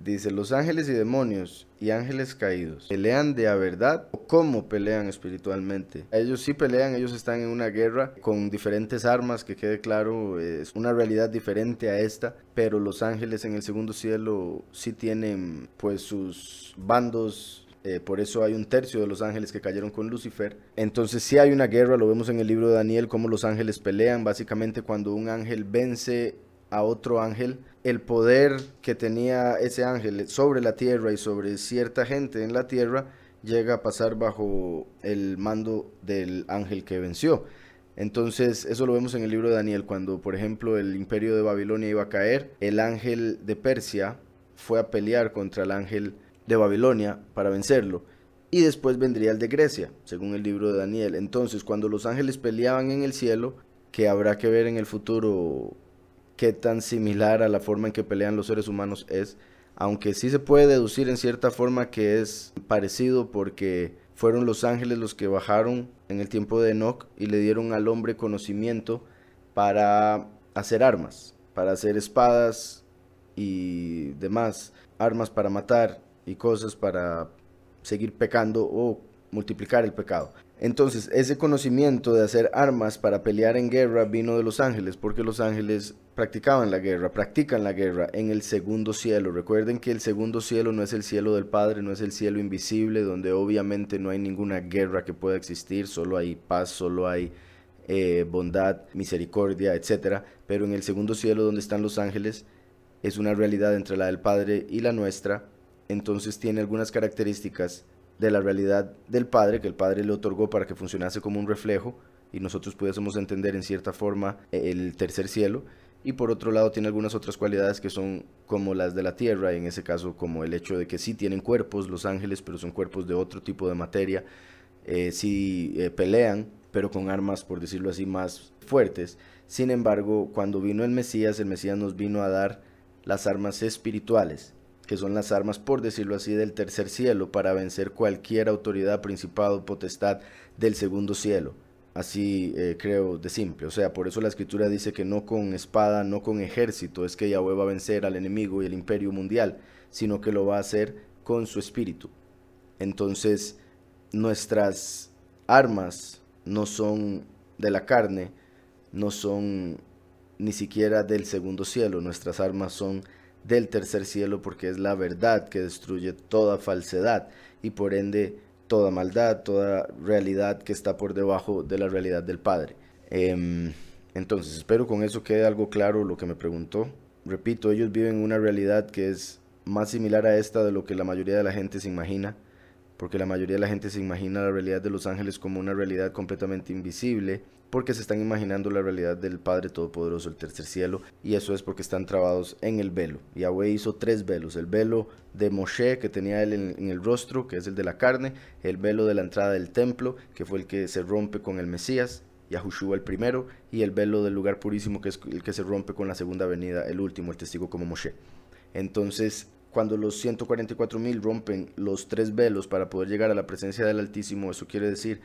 Dice, los ángeles y demonios y ángeles caídos, ¿pelean de a verdad o cómo pelean espiritualmente? Ellos sí pelean, ellos están en una guerra con diferentes armas, que quede claro, es una realidad diferente a esta, pero los ángeles en el segundo cielo sí tienen pues sus bandos. Por eso hay un tercio de los ángeles que cayeron con Lucifer. Entonces sí hay una guerra, lo vemos en el libro de Daniel, cómo los ángeles pelean. Básicamente cuando un ángel vence a otro ángel, el poder que tenía ese ángel sobre la tierra y sobre cierta gente en la tierra llega a pasar bajo el mando del ángel que venció. Entonces eso lo vemos en el libro de Daniel, cuando por ejemplo el imperio de Babilonia iba a caer, el ángel de Persia fue a pelear contra el ángel de Babilonia para vencerlo, y después vendría el de Grecia, según el libro de Daniel. Entonces cuando los ángeles peleaban en el cielo, que habrá que ver en el futuro qué tan similar a la forma en que pelean los seres humanos es, aunque sí se puede deducir en cierta forma que es parecido, porque fueron los ángeles los que bajaron en el tiempo de Enoch y le dieron al hombre conocimiento para hacer armas, para hacer espadas y demás, armas para matar y cosas para seguir pecando o multiplicar el pecado. Entonces ese conocimiento de hacer armas para pelear en guerra vino de los ángeles, porque los ángeles practican la guerra en el segundo cielo. Recuerden que el segundo cielo no es el cielo del Padre, no es el cielo invisible, donde obviamente no hay ninguna guerra que pueda existir, solo hay paz, solo hay bondad, misericordia, etcétera. Pero en el segundo cielo, donde están los ángeles, es una realidad entre la del Padre y la nuestra. Entonces tiene algunas características de la realidad del Padre, que el Padre le otorgó para que funcionase como un reflejo y nosotros pudiésemos entender en cierta forma el tercer cielo. Y por otro lado tiene algunas otras cualidades que son como las de la tierra, en ese caso como el hecho de que sí tienen cuerpos los ángeles, pero son cuerpos de otro tipo de materia. Sí pelean, pero con armas, por decirlo así, más fuertes. Sin embargo, cuando vino el Mesías nos vino a dar las armas espirituales, que son las armas, por decirlo así, del tercer cielo, para vencer cualquier autoridad, principado, potestad del segundo cielo. Así creo de simple. O sea, por eso la escritura dice que no con espada, no con ejército es que Yahweh va a vencer al enemigo y el imperio mundial, sino que lo va a hacer con su espíritu. Entonces nuestras armas no son de la carne, no son ni siquiera del segundo cielo. Nuestras armas son del tercer cielo, porque es la verdad que destruye toda falsedad y por ende toda maldad, toda realidad que está por debajo de la realidad del Padre. Entonces espero con eso quede algo claro lo que me preguntó. Repito, ellos viven una realidad que es más similar a esta de lo que la mayoría de la gente se imagina, porque la mayoría de la gente se imagina la realidad de los ángeles como una realidad completamente invisible, porque se están imaginando la realidad del Padre Todopoderoso, el tercer cielo, y eso es porque están trabados en el velo. Yahweh hizo 3 velos: el velo de Moshe, que tenía él en el rostro, que es el de la carne; el velo de la entrada del templo, que fue el que se rompe con el Mesías, Yahushua el primero; y el velo del lugar purísimo, que es el que se rompe con la segunda venida, el último, el testigo como Moshe. Entonces, cuando los 144,000 rompen los 3 velos para poder llegar a la presencia del Altísimo, eso quiere decir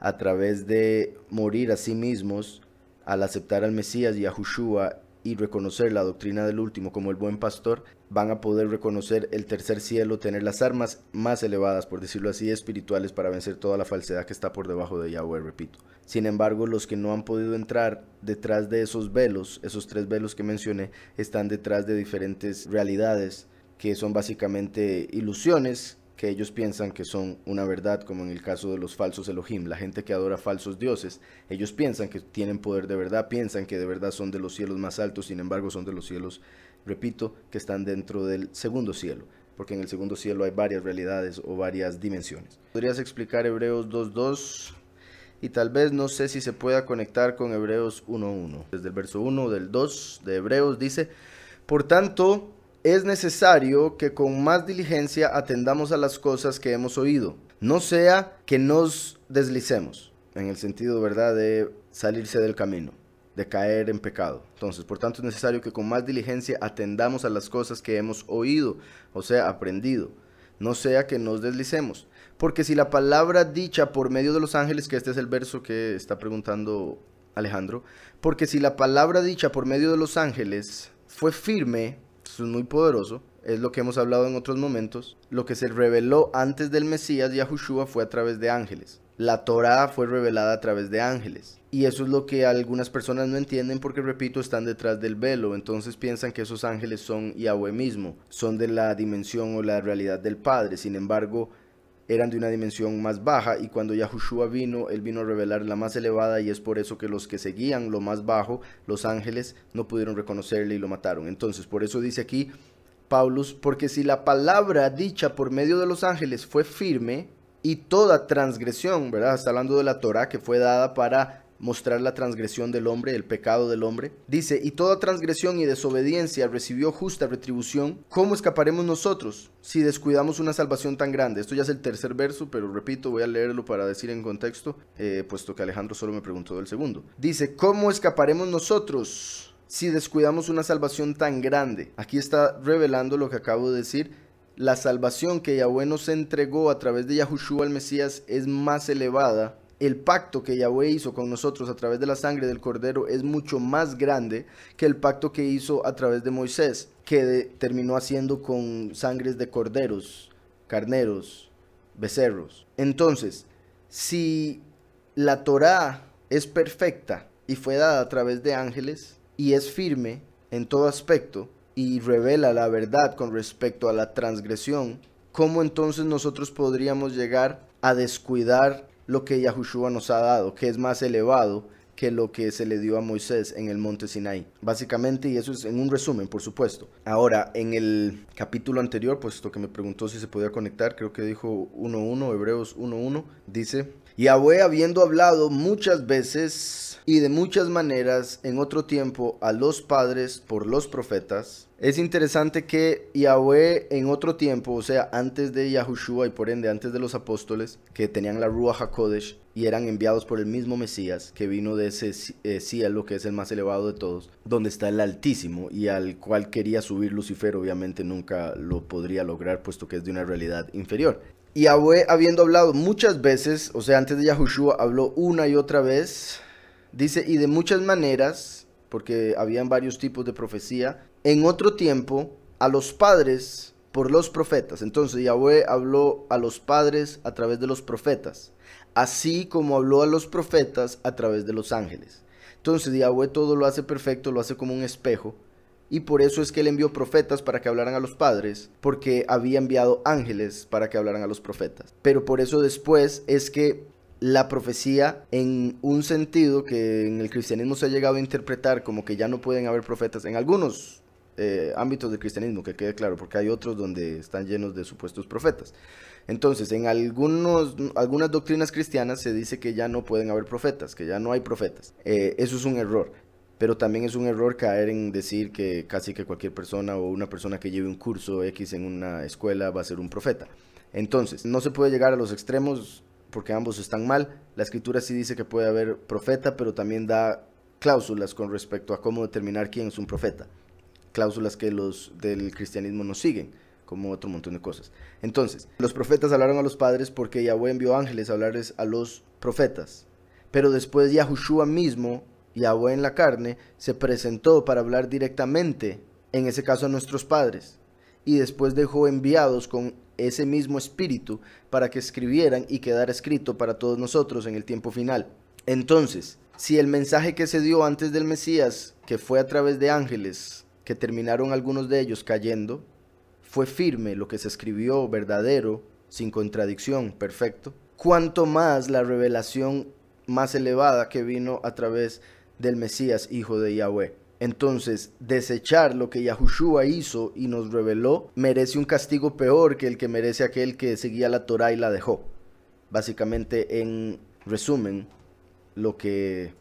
a través de morir a sí mismos, al aceptar al Mesías y a Yahushua y reconocer la doctrina del último como el buen pastor, van a poder reconocer el tercer cielo, tener las armas más elevadas, por decirlo así, espirituales, para vencer toda la falsedad que está por debajo de Yahweh, repito. Sin embargo, los que no han podido entrar detrás de esos velos, esos 3 velos que mencioné, están detrás de diferentes realidades que son básicamente ilusiones que ellos piensan que son una verdad, como en el caso de los falsos Elohim, la gente que adora falsos dioses. Ellos piensan que tienen poder de verdad, piensan que de verdad son de los cielos más altos, sin embargo son de los cielos, repito, que están dentro del segundo cielo, porque en el segundo cielo hay varias realidades o varias dimensiones. ¿Podrías explicar Hebreos 2.2? Y tal vez no sé si se pueda conectar con Hebreos 1.1. Desde el verso 1 del 2 de Hebreos dice: por tanto, es necesario que con más diligencia atendamos a las cosas que hemos oído, no sea que nos deslicemos, en el sentido, ¿verdad?, de salirse del camino, de caer en pecado. Entonces, por tanto, es necesario que con más diligencia atendamos a las cosas que hemos oído, o sea, aprendido, no sea que nos deslicemos. Porque si la palabra dicha por medio de los ángeles, que este es el verso que está preguntando Alejandro, porque si la palabra dicha por medio de los ángeles fue firme, Esto es muy poderoso, es lo que hemos hablado en otros momentos. Lo que se reveló antes del Mesías, Yahushua, fue a través de ángeles. La Torá fue revelada a través de ángeles. Y eso es lo que algunas personas no entienden porque, repito, están detrás del velo. Entonces piensan que esos ángeles son Yahweh mismo, son de la dimensión o la realidad del Padre. Sin embargo, eran de una dimensión más baja, y cuando Yahushua vino, él vino a revelar la más elevada, y es por eso que los que seguían lo más bajo, los ángeles, no pudieron reconocerle y lo mataron. Entonces, por eso dice aquí Paulus, porque si la palabra dicha por medio de los ángeles fue firme, y toda transgresión, ¿verdad? Está hablando de la Torá que fue dada para mostrar la transgresión del hombre, el pecado del hombre. Dice, y toda transgresión y desobediencia recibió justa retribución. ¿Cómo escaparemos nosotros si descuidamos una salvación tan grande? Esto ya es el tercer verso, pero repito, voy a leerlo para decir en contexto, puesto que Alejandro solo me preguntó del segundo. Dice, ¿cómo escaparemos nosotros si descuidamos una salvación tan grande? Aquí está revelando lo que acabo de decir. La salvación que Yahweh nos entregó a través de Yahushua el Mesías es más elevada. El pacto que Yahweh hizo con nosotros a través de la sangre del Cordero es mucho más grande que el pacto que hizo a través de Moisés, que terminó haciendo con sangres de corderos, carneros, becerros. Entonces, si la Torá es perfecta y fue dada a través de ángeles y es firme en todo aspecto, y revela la verdad con respecto a la transgresión, ¿cómo entonces nosotros podríamos llegar a descuidar lo que Yahushua nos ha dado, que es más elevado que lo que se le dio a Moisés en el monte Sinaí? Básicamente, y eso es en un resumen, por supuesto. Ahora, en el capítulo anterior, puesto que me preguntó si se podía conectar, creo que dijo 1.1, Hebreos 1.1, dice, Yahweh, habiendo hablado muchas veces y de muchas maneras en otro tiempo a los padres por los profetas. Es interesante que Yahweh en otro tiempo, o sea, antes de Yahushua y por ende antes de los apóstoles, que tenían la Ruach HaKodesh y eran enviados por el mismo Mesías, que vino de ese cielo, que es el más elevado de todos, donde está el Altísimo, y al cual quería subir Lucifer, obviamente nunca lo podría lograr, puesto que es de una realidad inferior. Y Yahweh, habiendo hablado muchas veces, o sea, antes de Yahushua, habló una y otra vez, dice, y de muchas maneras, porque habían varios tipos de profecía, en otro tiempo, a los padres por los profetas. Entonces Yahweh habló a los padres a través de los profetas, así como habló a los profetas a través de los ángeles. Entonces Yahweh todo lo hace perfecto, lo hace como un espejo, y por eso es que él envió profetas para que hablaran a los padres, porque había enviado ángeles para que hablaran a los profetas. Pero por eso después es que la profecía, en un sentido que en el cristianismo se ha llegado a interpretar como que ya no pueden haber profetas, en algunos ámbitos del cristianismo, que quede claro, porque hay otros donde están llenos de supuestos profetas. Entonces, en algunas doctrinas cristianas se dice que ya no pueden haber profetas, que ya no hay profetas. Eso es un error. Pero también es un error caer en decir que casi que cualquier persona o una persona que lleve un curso X en una escuela va a ser un profeta. Entonces, no se puede llegar a los extremos porque ambos están mal. La escritura sí dice que puede haber profeta, pero también da cláusulas con respecto a cómo determinar quién es un profeta. Cláusulas que los del cristianismo no siguen, como otro montón de cosas. Entonces, los profetas hablaron a los padres porque Yahweh envió ángeles a hablarles a los profetas. Pero después Yahushua mismo, Yahweh en la carne, se presentó para hablar directamente, en ese caso a nuestros padres. Y después dejó enviados con ese mismo espíritu para que escribieran y quedara escrito para todos nosotros en el tiempo final. Entonces, si el mensaje que se dio antes del Mesías, que fue a través de ángeles, que terminaron algunos de ellos cayendo, fue firme, lo que se escribió verdadero, sin contradicción, perfecto, cuanto más la revelación más elevada que vino a través del Mesías, hijo de Yahweh. Entonces, desechar lo que Yahushua hizo y nos reveló merece un castigo peor que el que merece aquel que seguía la Torá y la dejó. Básicamente, en resumen, lo que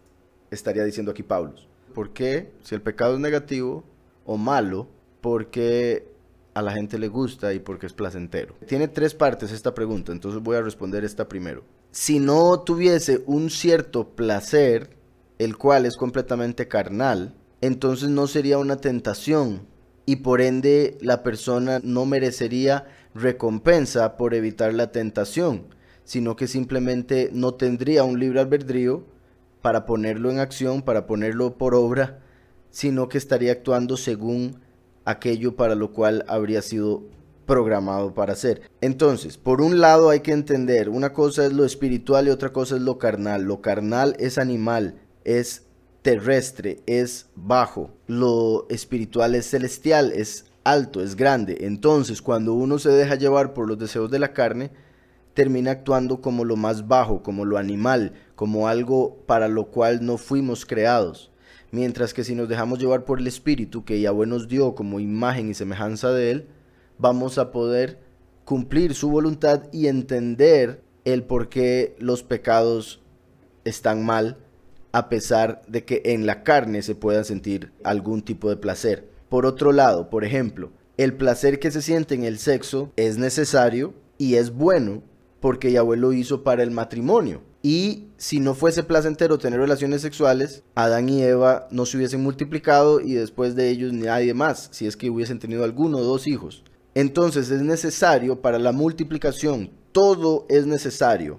estaría diciendo aquí Pablo. ¿Por qué? Si el pecado es negativo o malo, porque a la gente le gusta y porque es placentero. Tiene tres partes esta pregunta, entonces voy a responder esta primero. Si no tuviese un cierto placer, el cual es completamente carnal, entonces no sería una tentación y por ende la persona no merecería recompensa por evitar la tentación, sino que simplemente no tendría un libre albedrío para ponerlo en acción, para ponerlo por obra, sino que estaría actuando según aquello para lo cual habría sido programado para hacer. Entonces, por un lado hay que entender, una cosa es lo espiritual y otra cosa es lo carnal. Lo carnal es animal, es terrestre, es bajo. Lo espiritual es celestial, es alto, es grande. Entonces, cuando uno se deja llevar por los deseos de la carne, termina actuando como lo más bajo, como lo animal, como algo para lo cual no fuimos creados. Mientras que si nos dejamos llevar por el espíritu que Yahweh nos dio como imagen y semejanza de él, vamos a poder cumplir su voluntad y entender el por qué los pecados están mal, a pesar de que en la carne se pueda sentir algún tipo de placer. Por otro lado, por ejemplo, el placer que se siente en el sexo es necesario y es bueno porque Yahweh lo hizo para el matrimonio. Y si no fuese placentero tener relaciones sexuales, Adán y Eva no se hubiesen multiplicado y después de ellos nadie más, si es que hubiesen tenido alguno o dos hijos. Entonces es necesario para la multiplicación, todo es necesario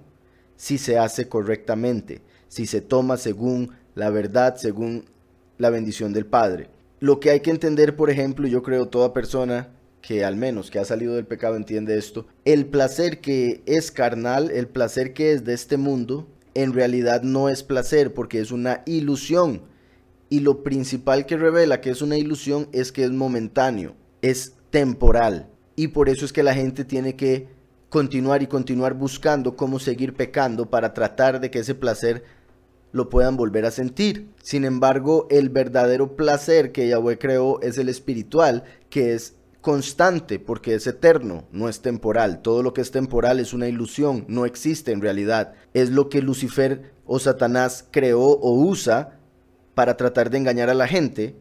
si se hace correctamente, si se toma según la verdad, según la bendición del Padre. Lo que hay que entender, por ejemplo, yo creo toda persona que al menos que ha salido del pecado entiende esto, el placer que es carnal, el placer que es de este mundo, en realidad no es placer porque es una ilusión. Y lo principal que revela que es una ilusión es que es momentáneo, es temporal. Y por eso es que la gente tiene que continuar y continuar buscando cómo seguir pecando para tratar de que ese placer lo puedan volver a sentir. Sin embargo, el verdadero placer que Yahweh creó es el espiritual, que es constante porque es eterno, no es temporal. Todo lo que es temporal es una ilusión, no existe en realidad. Es lo que Lucifer o Satanás creó o usa para tratar de engañar a la gente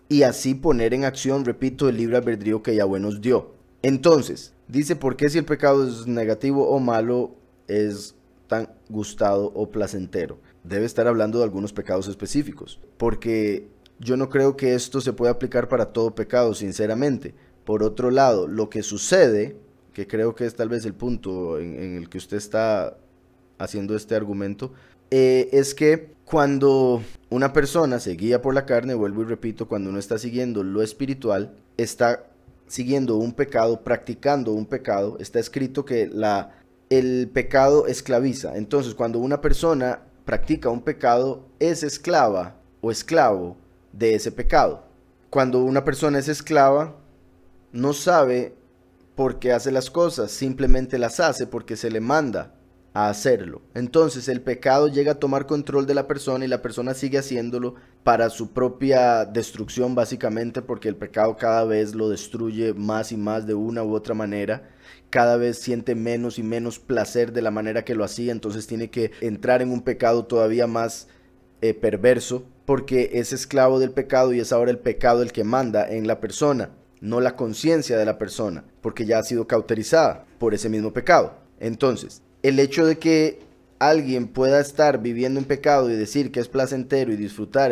y así poner en acción, repito, el libre albedrío que Yahweh nos dio. Entonces, dice, ¿por qué si el pecado es negativo o malo es tan gustado o placentero? Debe estar hablando de algunos pecados específicos, porque yo no creo que esto se pueda aplicar para todo pecado, sinceramente. Por otro lado, lo que sucede, que creo que es tal vez el punto en el que usted está haciendo este argumento, es que cuando una persona se guía por la carne, vuelvo y repito, cuando uno está siguiendo lo espiritual, está siguiendo un pecado, practicando un pecado. Está escrito que el pecado esclaviza. Entonces, cuando una persona practica un pecado, es esclava o esclavo de ese pecado. Cuando una persona es esclava, no sabe por qué hace las cosas, simplemente las hace porque se le manda a hacerlo. Entonces el pecado llega a tomar control de la persona y la persona sigue haciéndolo para su propia destrucción, básicamente, porque el pecado cada vez lo destruye más y más de una u otra manera. Cada vez siente menos y menos placer de la manera que lo hacía, entonces tiene que entrar en un pecado todavía más perverso, porque es esclavo del pecado y es ahora el pecado el que manda en la persona, no la conciencia de la persona, porque ya ha sido cauterizada por ese mismo pecado. Entonces, el hecho de que alguien pueda estar viviendo en pecado y decir que es placentero y disfrutar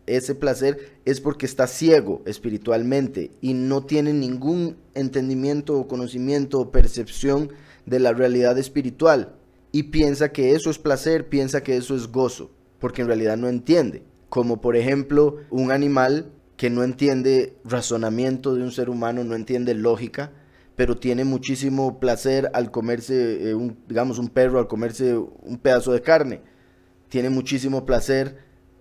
ese placer es porque está ciego espiritualmente y no tiene ningún entendimiento o conocimiento o percepción de la realidad espiritual y piensa que eso es placer, piensa que eso es gozo, porque en realidad no entiende. Como por ejemplo un animal que no entiende razonamiento de un ser humano, no entiende lógica, pero tiene muchísimo placer al comerse, digamos un perro al comerse un pedazo de carne. Tiene muchísimo placer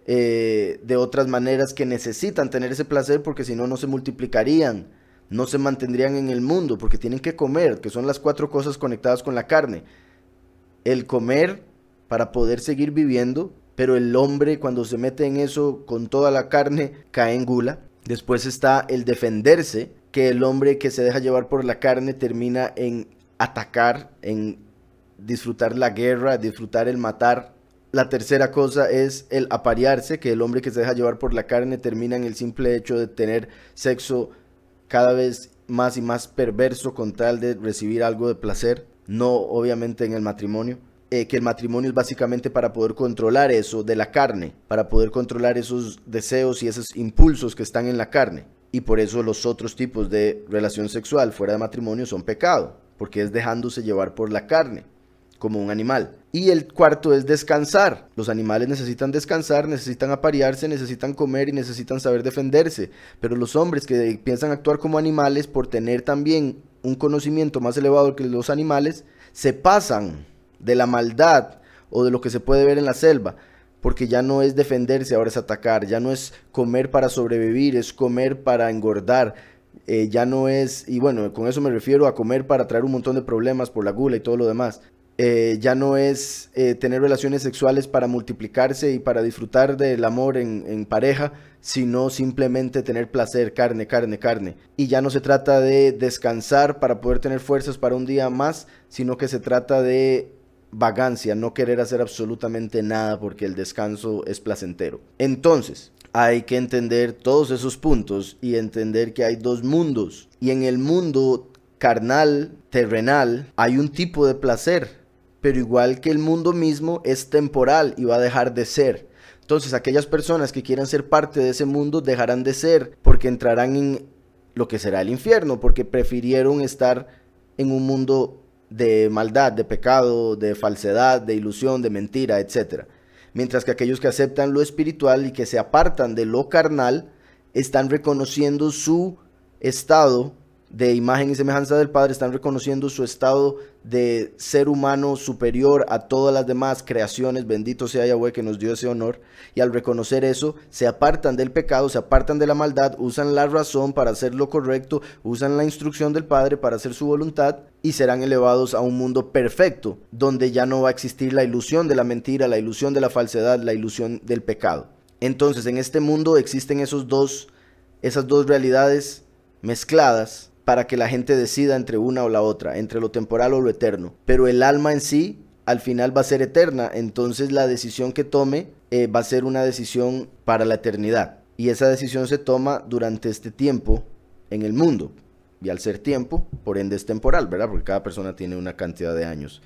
de otras maneras que necesitan tener ese placer porque si no, no se multiplicarían, no se mantendrían en el mundo porque tienen que comer, que son las 4 cosas conectadas con la carne. El comer para poder seguir viviendo, pero el hombre cuando se mete en eso con toda la carne cae en gula. Después está el defenderse, que el hombre que se deja llevar por la carne termina en atacar, en disfrutar la guerra, disfrutar el matar. La tercera cosa es el aparearse, que el hombre que se deja llevar por la carne termina en el simple hecho de tener sexo cada vez más y más perverso con tal de recibir algo de placer, no obviamente en el matrimonio. Que el matrimonio es básicamente para poder controlar eso de la carne, para poder controlar esos deseos y esos impulsos que están en la carne. Y por eso los otros tipos de relación sexual fuera de matrimonio son pecado, porque es dejándose llevar por la carne, como un animal. Y el cuarto es descansar. Los animales necesitan descansar, necesitan aparearse, necesitan comer y necesitan saber defenderse. Pero los hombres que piensan actuar como animales, por tener también un conocimiento más elevado que los animales, se pasan de la maldad o de lo que se puede ver en la selva. Porque ya no es defenderse, ahora es atacar. Ya no es comer para sobrevivir, es comer para engordar. Ya no es, y bueno, con eso me refiero a comer para traer un montón de problemas por la gula y todo lo demás. Ya no es tener relaciones sexuales para multiplicarse y para disfrutar del amor en pareja, sino simplemente tener placer, carne, carne, carne. Y ya no se trata de descansar para poder tener fuerzas para un día más, sino que se trata de vagancia, no querer hacer absolutamente nada porque el descanso es placentero. Entonces, hay que entender todos esos puntos y entender que hay dos mundos. Y en el mundo carnal, terrenal, hay un tipo de placer, pero igual que el mundo mismo es temporal y va a dejar de ser. Entonces aquellas personas que quieran ser parte de ese mundo dejarán de ser porque entrarán en lo que será el infierno, porque prefirieron estar en un mundo de maldad, de pecado, de falsedad, de ilusión, de mentira, etc. Mientras que aquellos que aceptan lo espiritual y que se apartan de lo carnal están reconociendo su estado de imagen y semejanza del Padre, están reconociendo su estado de ser humano superior a todas las demás creaciones. Bendito sea Yahweh que nos dio ese honor, y al reconocer eso se apartan del pecado, se apartan de la maldad, usan la razón para hacer lo correcto, usan la instrucción del Padre para hacer su voluntad y serán elevados a un mundo perfecto donde ya no va a existir la ilusión de la mentira, la ilusión de la falsedad, la ilusión del pecado. Entonces en este mundo existen esas dos realidades mezcladas para que la gente decida entre una o la otra, entre lo temporal o lo eterno. Pero el alma en sí, al final va a ser eterna, entonces la decisión que tome va a ser una decisión para la eternidad. Y esa decisión se toma durante este tiempo en el mundo. Y al ser tiempo, por ende es temporal, ¿verdad? Porque cada persona tiene una cantidad de años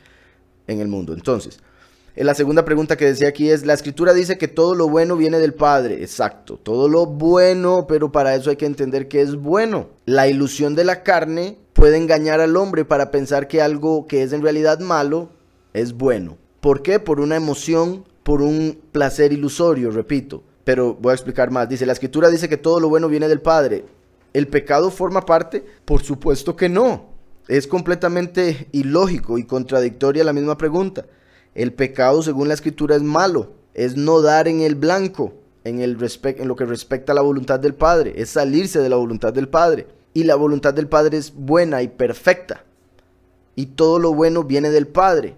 en el mundo. Entonces, la segunda pregunta que decía aquí es, la escritura dice que todo lo bueno viene del Padre. Exacto, todo lo bueno, pero para eso hay que entender qué es bueno. La ilusión de la carne puede engañar al hombre para pensar que algo que es en realidad malo es bueno. ¿Por qué? Por una emoción, por un placer ilusorio, repito. Pero voy a explicar más. Dice, la escritura dice que todo lo bueno viene del Padre. ¿El pecado forma parte? Por supuesto que no. Es completamente ilógico y contradictoria la misma pregunta. El pecado, según la escritura, es malo, es no dar en el blanco, en lo que respecta a la voluntad del Padre, es salirse de la voluntad del Padre. Y la voluntad del Padre es buena y perfecta. Y todo lo bueno viene del Padre.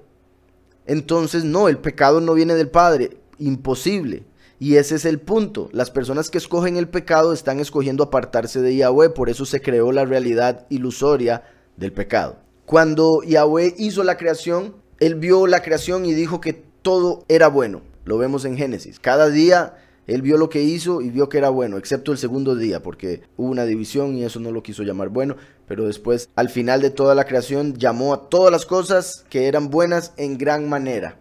Entonces, no, el pecado no viene del Padre, imposible. Y ese es el punto. Las personas que escogen el pecado están escogiendo apartarse de Yahweh, por eso se creó la realidad ilusoria del pecado. Cuando Yahweh hizo la creación, Él vio la creación y dijo que todo era bueno. Lo vemos en Génesis. Cada día Él vio lo que hizo y vio que era bueno, excepto el segundo día, porque hubo una división y eso no lo quiso llamar bueno. Pero después, al final de toda la creación, llamó a todas las cosas que eran buenas en gran manera.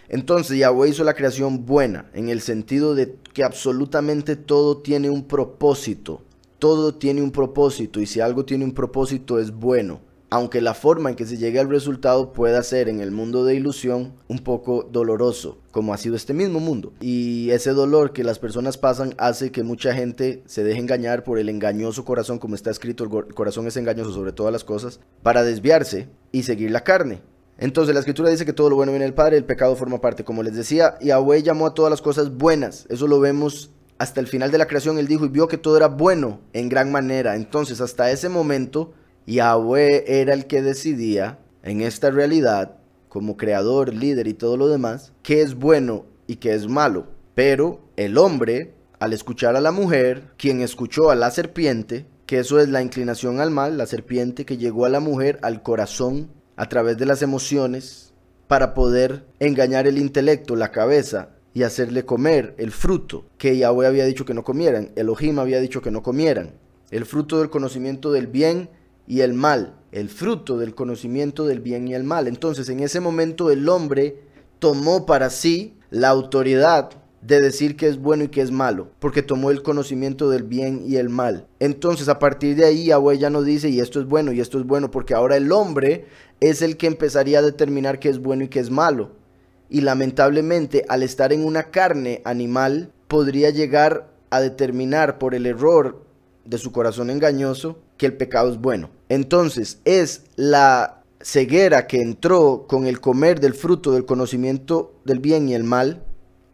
Entonces Yahweh hizo la creación buena, en el sentido de que absolutamente todo tiene un propósito. Todo tiene un propósito, y si algo tiene un propósito es bueno. Aunque la forma en que se llegue al resultado pueda ser en el mundo de ilusión un poco doloroso, como ha sido este mismo mundo. Y ese dolor que las personas pasan hace que mucha gente se deje engañar por el engañoso corazón, como está escrito, el corazón es engañoso sobre todas las cosas, para desviarse y seguir la carne. Entonces la escritura dice que todo lo bueno viene del Padre, el pecado forma parte. Como les decía, Yahweh llamó a todas las cosas buenas. Eso lo vemos hasta el final de la creación. Él dijo y vio que todo era bueno en gran manera. Entonces hasta ese momento Yahweh era el que decidía en esta realidad, como creador, líder y todo lo demás, qué es bueno y qué es malo. Pero el hombre, al escuchar a la mujer, quien escuchó a la serpiente, que eso es la inclinación al mal, la serpiente que llegó a la mujer al corazón a través de las emociones para poder engañar el intelecto, la cabeza, y hacerle comer el fruto que Yahweh había dicho que no comieran, Elohim había dicho que no comieran, el fruto del conocimiento del bien y el mal, el fruto del conocimiento del bien y el mal. Entonces en ese momento el hombre tomó para sí la autoridad de decir que es bueno y que es malo, porque tomó el conocimiento del bien y el mal. Entonces a partir de ahí Yahweh ya no dice y esto es bueno y esto es bueno, porque ahora el hombre es el que empezaría a determinar qué es bueno y qué es malo. Y lamentablemente al estar en una carne animal podría llegar a determinar por el error de su corazón engañoso que el pecado es bueno. Entonces es la ceguera que entró con el comer del fruto del conocimiento del bien y el mal,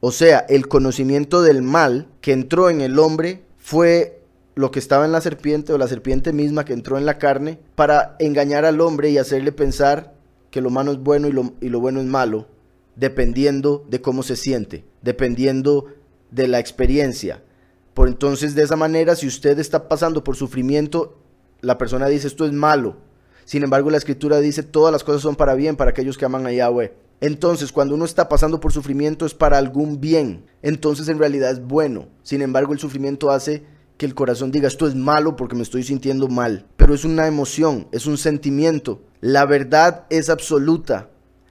o sea, el conocimiento del mal que entró en el hombre fue lo que estaba en la serpiente o la serpiente misma que entró en la carne para engañar al hombre y hacerle pensar que lo malo es bueno y lo bueno es malo, dependiendo de cómo se siente, dependiendo de la experiencia. Por entonces, de esa manera, si usted está pasando por sufrimiento, la persona dice esto es malo. Sin embargo, la escritura dice todas las cosas son para bien para aquellos que aman a Yahweh. Entonces, cuando uno está pasando por sufrimiento es para algún bien. Entonces, en realidad es bueno. Sin embargo, el sufrimiento hace que el corazón diga esto es malo porque me estoy sintiendo mal. Pero es una emoción, es un sentimiento. La verdad es absoluta.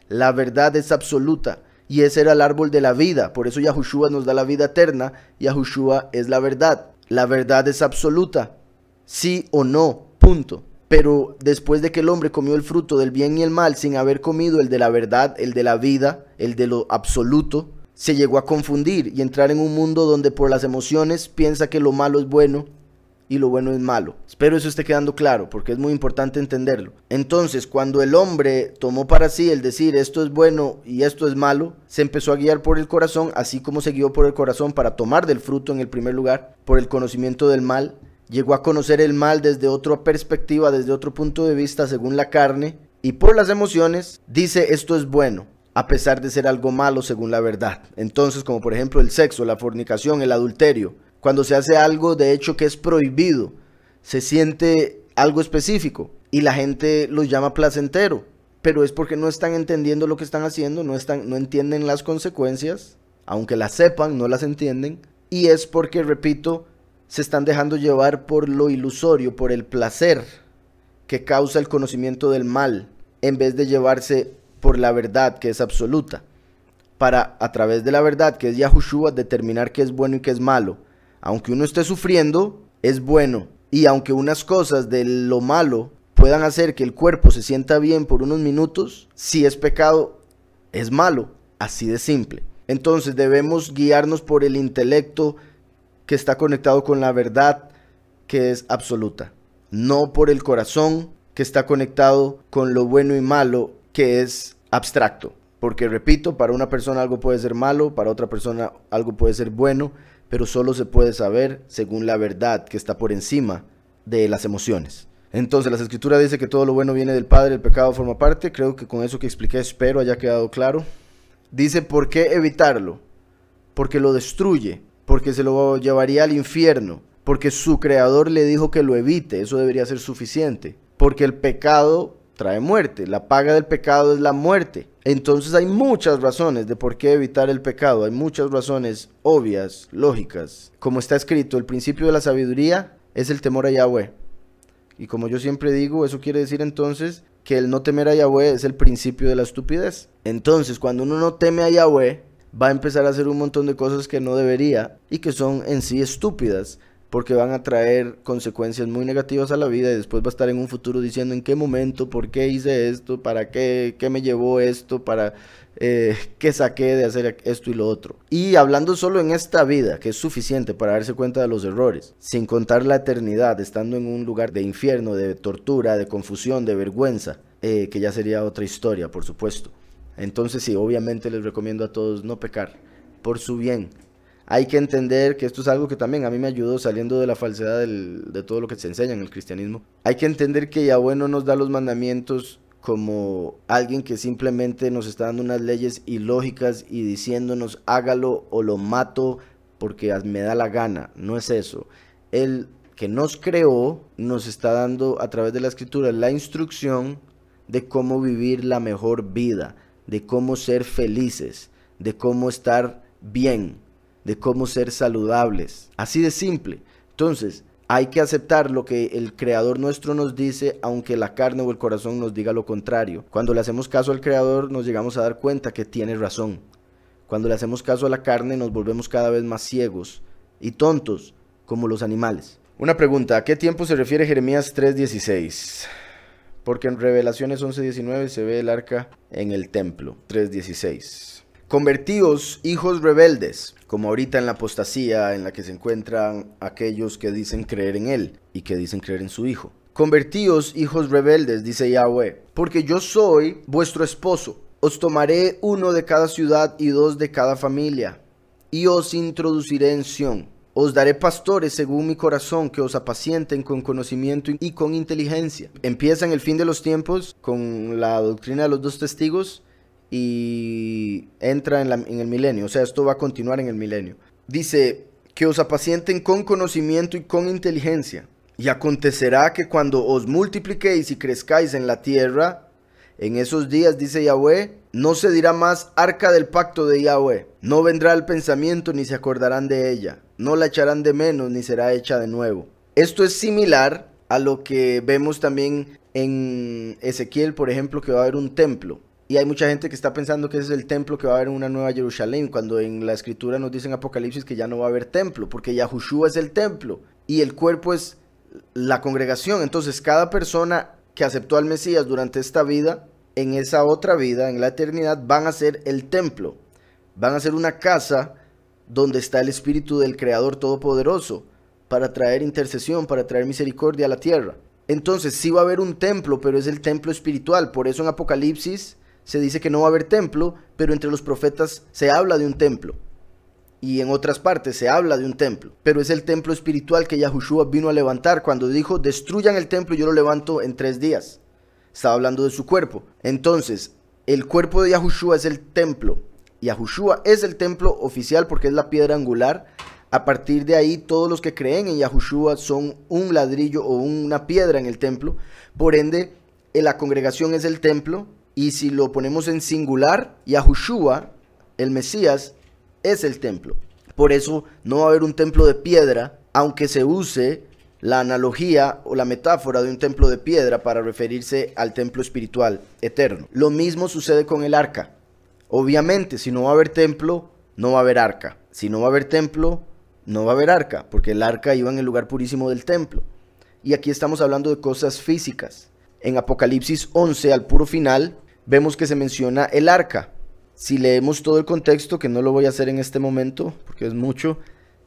La verdad es absoluta. Y ese era el árbol de la vida. Por eso Yahushua nos da la vida eterna. Yahushua es la verdad. La verdad es absoluta. Sí o no. Punto. Pero después de que el hombre comió el fruto del bien y el mal sin haber comido el de la verdad, el de la vida, el de lo absoluto, se llegó a confundir y entrar en un mundo donde por las emociones piensa que lo malo es bueno y lo bueno es malo. Espero eso esté quedando claro porque es muy importante entenderlo. Entonces, cuando el hombre tomó para sí el decir esto es bueno y esto es malo, se empezó a guiar por el corazón, así como se guió por el corazón para tomar del fruto en el primer lugar, por el conocimiento del mal. Llegó a conocer el mal desde otra perspectiva, desde otro punto de vista, según la carne, y por las emociones dice esto es bueno, a pesar de ser algo malo según la verdad. Entonces, como por ejemplo el sexo, la fornicación, el adulterio, cuando se hace algo de hecho que es prohibido, se siente algo específico y la gente lo llama placentero, pero es porque no están entendiendo lo que están haciendo, no entienden las consecuencias, aunque las sepan, no las entienden, y es porque, repito, se están dejando llevar por lo ilusorio, por el placer que causa el conocimiento del mal, en vez de llevarse por la verdad que es absoluta, para a través de la verdad que es Yahushua determinar qué es bueno y qué es malo. Aunque uno esté sufriendo, es bueno, y aunque unas cosas de lo malo puedan hacer que el cuerpo se sienta bien por unos minutos, si es pecado, es malo, así de simple. Entonces debemos guiarnos por el intelecto que está conectado con la verdad que es absoluta, no por el corazón que está conectado con lo bueno y malo que es abstracto, porque repito, para una persona algo puede ser malo, para otra persona algo puede ser bueno, pero solo se puede saber según la verdad que está por encima de las emociones. Entonces la escritura dice que todo lo bueno viene del Padre, el pecado forma parte. Creo que con eso que expliqué espero haya quedado claro. Dice, ¿por qué evitarlo? Porque lo destruye, porque se lo llevaría al infierno, porque su creador le dijo que lo evite. Eso debería ser suficiente, porque el pecado trae muerte, la paga del pecado es la muerte. Entonces hay muchas razones de por qué evitar el pecado, hay muchas razones obvias, lógicas. Como está escrito, el principio de la sabiduría es el temor a Yahweh. Y como yo siempre digo, eso quiere decir entonces que el no temer a Yahweh es el principio de la estupidez. Entonces, cuando uno no teme a Yahweh, va a empezar a hacer un montón de cosas que no debería y que son en sí estúpidas, porque van a traer consecuencias muy negativas a la vida y después va a estar en un futuro diciendo en qué momento, por qué hice esto, para qué me llevó esto, para qué saqué de hacer esto y lo otro. Y hablando solo en esta vida, que es suficiente para darse cuenta de los errores, sin contar la eternidad, estando en un lugar de infierno, de tortura, de confusión, de vergüenza, que ya sería otra historia, por supuesto. Entonces sí, obviamente les recomiendo a todos no pecar, por su bien. Hay que entender que esto es algo que también a mí me ayudó saliendo de la falsedad de todo lo que se enseña en el cristianismo. Hay que entender que Yahweh no nos da los mandamientos como alguien que simplemente nos está dando unas leyes ilógicas y diciéndonos hágalo o lo mato porque me da la gana. No es eso. Él que nos creó nos está dando a través de la escritura la instrucción de cómo vivir la mejor vida, de cómo ser felices, de cómo estar bien, de cómo ser saludables, así de simple. Entonces hay que aceptar lo que el creador nuestro nos dice, aunque la carne o el corazón nos diga lo contrario. Cuando le hacemos caso al creador nos llegamos a dar cuenta que tiene razón. Cuando le hacemos caso a la carne nos volvemos cada vez más ciegos y tontos como los animales. Una pregunta, ¿a qué tiempo se refiere Jeremías 3:16? Porque en Revelaciones 11:19 se ve el arca en el templo. 3:16. Convertíos, hijos rebeldes, como ahorita en la apostasía en la que se encuentran aquellos que dicen creer en él y que dicen creer en su hijo. Convertíos, hijos rebeldes, dice Yahweh, porque yo soy vuestro esposo. Os tomaré 1 de cada ciudad y 2 de cada familia, y os introduciré en Sión. Os daré pastores según mi corazón, que os apacienten con conocimiento y con inteligencia. Empieza en el fin de los tiempos con la doctrina de los 2 testigos y entra en el milenio. O sea, esto va a continuar en el milenio. Dice que os apacienten con conocimiento y con inteligencia. Y acontecerá que cuando os multipliquéis y crezcáis en la tierra, en esos días, dice Yahweh, no se dirá más arca del pacto de Yahweh. No vendrá el pensamiento ni se acordarán de ella. No la echarán de menos ni será hecha de nuevo. Esto es similar a lo que vemos también en Ezequiel, por ejemplo, que va a haber un templo. Y hay mucha gente que está pensando que ese es el templo que va a haber en una nueva Jerusalén, cuando en la escritura nos dice en Apocalipsis que ya no va a haber templo, porque Yahushua es el templo y el cuerpo es la congregación. Entonces cada persona que aceptó al Mesías durante esta vida, en esa otra vida, en la eternidad, van a ser el templo, van a ser una casa donde está el Espíritu del Creador Todopoderoso para traer intercesión, para traer misericordia a la tierra. Entonces sí va a haber un templo, pero es el templo espiritual. Por eso en Apocalipsis se dice que no va a haber templo, pero entre los profetas se habla de un templo. Y en otras partes se habla de un templo, pero es el templo espiritual que Yahushua vino a levantar cuando dijo, destruyan el templo y yo lo levanto en 3 días. Estaba hablando de su cuerpo. Entonces, el cuerpo de Yahushua es el templo. Yahushua es el templo oficial porque es la piedra angular. A partir de ahí, todos los que creen en Yahushua son un ladrillo o una piedra en el templo. Por ende, la congregación es el templo. Y si lo ponemos en singular, Yahushua, el Mesías, es el templo. Por eso no va a haber un templo de piedra, aunque se use la analogía o la metáfora de un templo de piedra para referirse al templo espiritual eterno. Lo mismo sucede con el arca. Obviamente, si no va a haber templo, no va a haber arca. Si no va a haber templo, no va a haber arca, porque el arca iba en el lugar purísimo del templo. Y aquí estamos hablando de cosas físicas. En Apocalipsis 11, al puro final, vemos que se menciona el arca. Si leemos todo el contexto, que no lo voy a hacer en este momento, porque es mucho,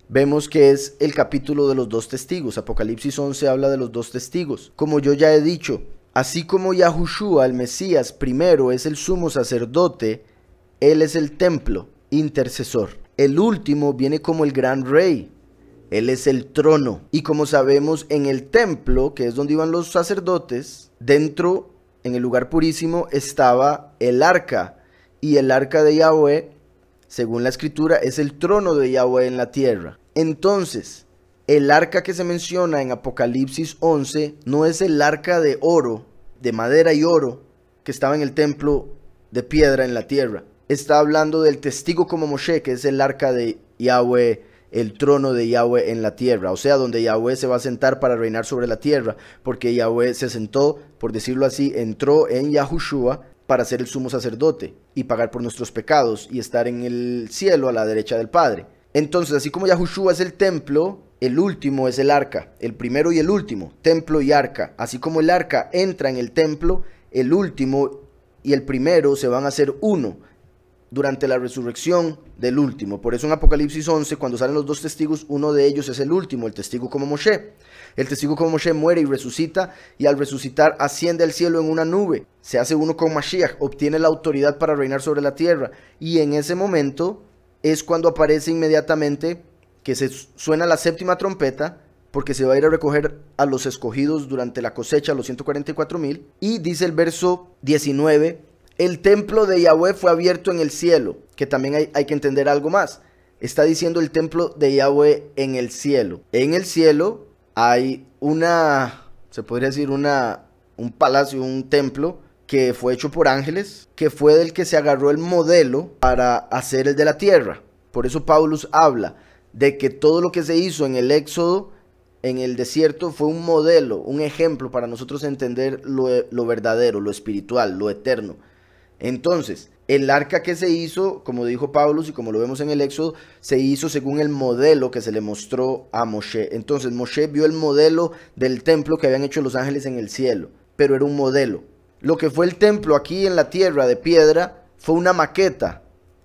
vemos que es el capítulo de los 2 testigos. Apocalipsis 11 habla de los 2 testigos. Como yo ya he dicho, así como Yahushua, el Mesías, primero es el sumo sacerdote, él es el templo intercesor. El último viene como el gran rey. Él es el trono. Y como sabemos, en el templo, que es donde iban los sacerdotes, dentro, en el lugar purísimo, estaba el arca. Y el arca de Yahweh, según la escritura, es el trono de Yahweh en la tierra. Entonces, el arca que se menciona en Apocalipsis 11 no es el arca de oro, de madera y oro, que estaba en el templo de piedra en la tierra. Está hablando del testigo como Moshe, que es el arca de Yahweh, el trono de Yahweh en la tierra. O sea, donde Yahweh se va a sentar para reinar sobre la tierra, porque Yahweh se sentó, por decirlo así, entró en Yahushua para ser el sumo sacerdote y pagar por nuestros pecados y estar en el cielo a la derecha del Padre. Entonces, así como Yahushua es el templo, el último es el arca, el primero y el último, templo y arca. Así como el arca entra en el templo, el último y el primero se van a hacer uno durante la resurrección del último. Por eso en Apocalipsis 11, cuando salen los 2 testigos, uno de ellos es el último, el testigo como Moshe. El testigo como Moshe muere y resucita, y al resucitar asciende al cielo en una nube. Se hace uno con Mashiach, obtiene la autoridad para reinar sobre la tierra. Y en ese momento es cuando aparece inmediatamente que se suena la 7ª trompeta, porque se va a ir a recoger a los escogidos durante la cosecha, los 144,000. Y dice el verso 19, el templo de Yahweh fue abierto en el cielo, que también hay que entender algo más. Está diciendo el templo de Yahweh en el cielo. En el cielo hay se podría decir un palacio, un templo que fue hecho por ángeles, que fue del que se agarró el modelo para hacer el de la tierra. Por eso Paulus habla de que todo lo que se hizo en el Éxodo, en el desierto, fue un modelo, un ejemplo para nosotros entender lo verdadero, lo espiritual, lo eterno. Entonces, El arca que se hizo, como dijo Pablo y como lo vemos en el Éxodo, se hizo según el modelo que se le mostró a Moshe. Entonces Moshe vio el modelo del templo que habían hecho los ángeles en el cielo, pero era un modelo. Lo que fue el templo aquí en la tierra de piedra fue una maqueta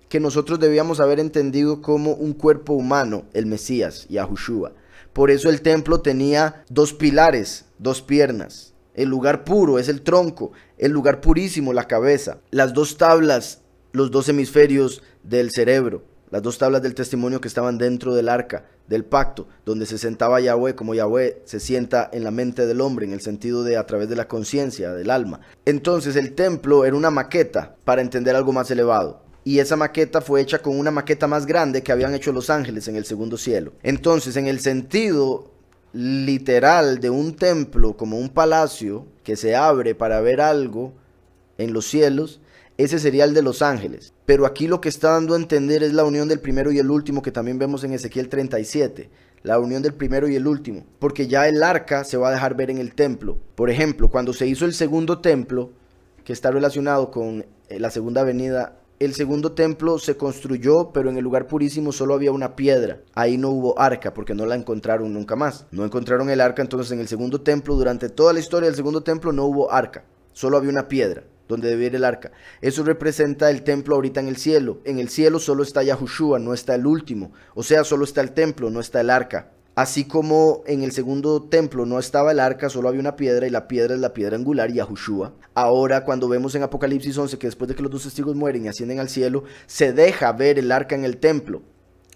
que nosotros debíamos haber entendido como un cuerpo humano, el Mesías, Yahushua. Por eso el templo tenía 2 pilares, 2 piernas. El lugar puro es el tronco, el lugar purísimo la cabeza, las 2 tablas, los 2 hemisferios del cerebro, las 2 tablas del testimonio que estaban dentro del arca, del pacto, donde se sentaba Yahweh, como Yahweh se sienta en la mente del hombre, en el sentido de a través de la conciencia, del alma. Entonces el templo era una maqueta para entender algo más elevado. Y esa maqueta fue hecha con una maqueta más grande que habían hecho los ángeles en el segundo cielo. Entonces, en el sentido literal de un templo, como un palacio que se abre para ver algo en los cielos, ese sería el de los ángeles. Pero aquí lo que está dando a entender es la unión del primero y el último, que también vemos en Ezequiel 37. La unión del primero y el último. Porque ya el arca se va a dejar ver en el templo. Por ejemplo, cuando se hizo el segundo templo, que está relacionado con la segunda venida, el segundo templo se construyó, pero en el lugar purísimo solo había una piedra. Ahí no hubo arca, porque no la encontraron nunca más. No encontraron el arca, entonces en el segundo templo, durante toda la historia del segundo templo, no hubo arca. Solo había una piedra donde debía ir el arca. Eso representa el templo ahorita en el cielo. En el cielo solo está Yahushua, no está el último. O sea, solo está el templo, no está el arca. Así como en el segundo templo no estaba el arca, solo había una piedra, y la piedra es la piedra angular, Yahushua. Ahora, cuando vemos en Apocalipsis 11 que después de que los 2 testigos mueren y ascienden al cielo, se deja ver el arca en el templo.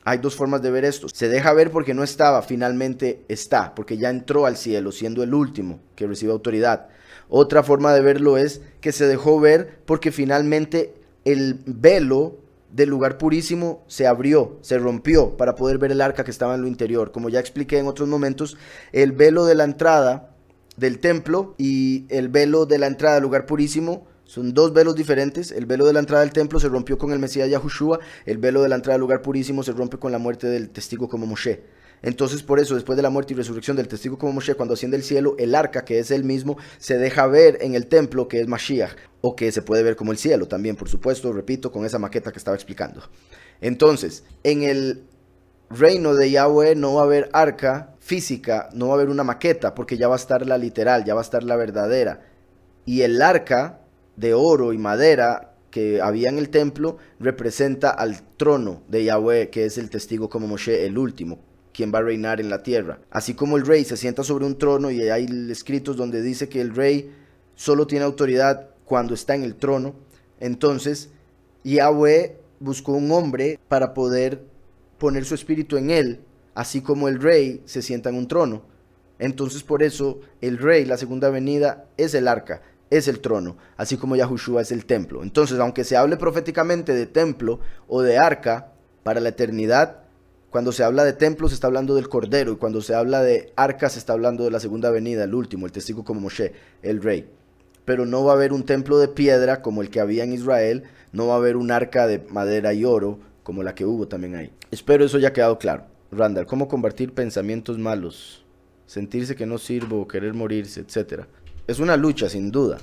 Hay 2 formas de ver esto. Se deja ver porque no estaba, finalmente está, porque ya entró al cielo, siendo el último que recibe autoridad. Otra forma de verlo es que se dejó ver porque finalmente el velo del lugar purísimo se abrió, se rompió para poder ver el arca que estaba en lo interior. Como ya expliqué en otros momentos, el velo de la entrada del templo y el velo de la entrada del lugar purísimo son 2 velos diferentes. El velo de la entrada del templo se rompió con el Mesías Yahushua, el velo de la entrada del lugar purísimo se rompe con la muerte del testigo como Moshe. Entonces por eso, después de la muerte y resurrección del testigo como Moshe, cuando asciende al cielo, el arca, que es él mismo, se deja ver en el templo, que es Mashiach, o que se puede ver como el cielo también, por supuesto, repito, con esa maqueta que estaba explicando. Entonces, en el reino de Yahweh no va a haber arca física, no va a haber una maqueta, porque ya va a estar la literal, ya va a estar la verdadera. Y el arca de oro y madera que había en el templo representa al trono de Yahweh, que es el testigo como Moshe, el último, quien va a reinar en la tierra. Así como el rey se sienta sobre un trono, y hay escritos donde dice que el rey solo tiene autoridad cuando está en el trono, entonces Yahweh buscó un hombre para poder poner su espíritu en él, así como el rey se sienta en un trono. Entonces por eso el rey, la segunda venida, es el arca, es el trono, así como Yahushua es el templo. Entonces, aunque se hable proféticamente de templo o de arca para la eternidad, cuando se habla de templo se está hablando del Cordero, y cuando se habla de arca se está hablando de la segunda venida, el último, el testigo como Moshe, el rey. Pero no va a haber un templo de piedra como el que había en Israel, no va a haber un arca de madera y oro como la que hubo también ahí. Espero eso haya quedado claro. Randall, ¿cómo combatir pensamientos malos? Sentirse que no sirvo, querer morirse, etc. Es una lucha, sin duda.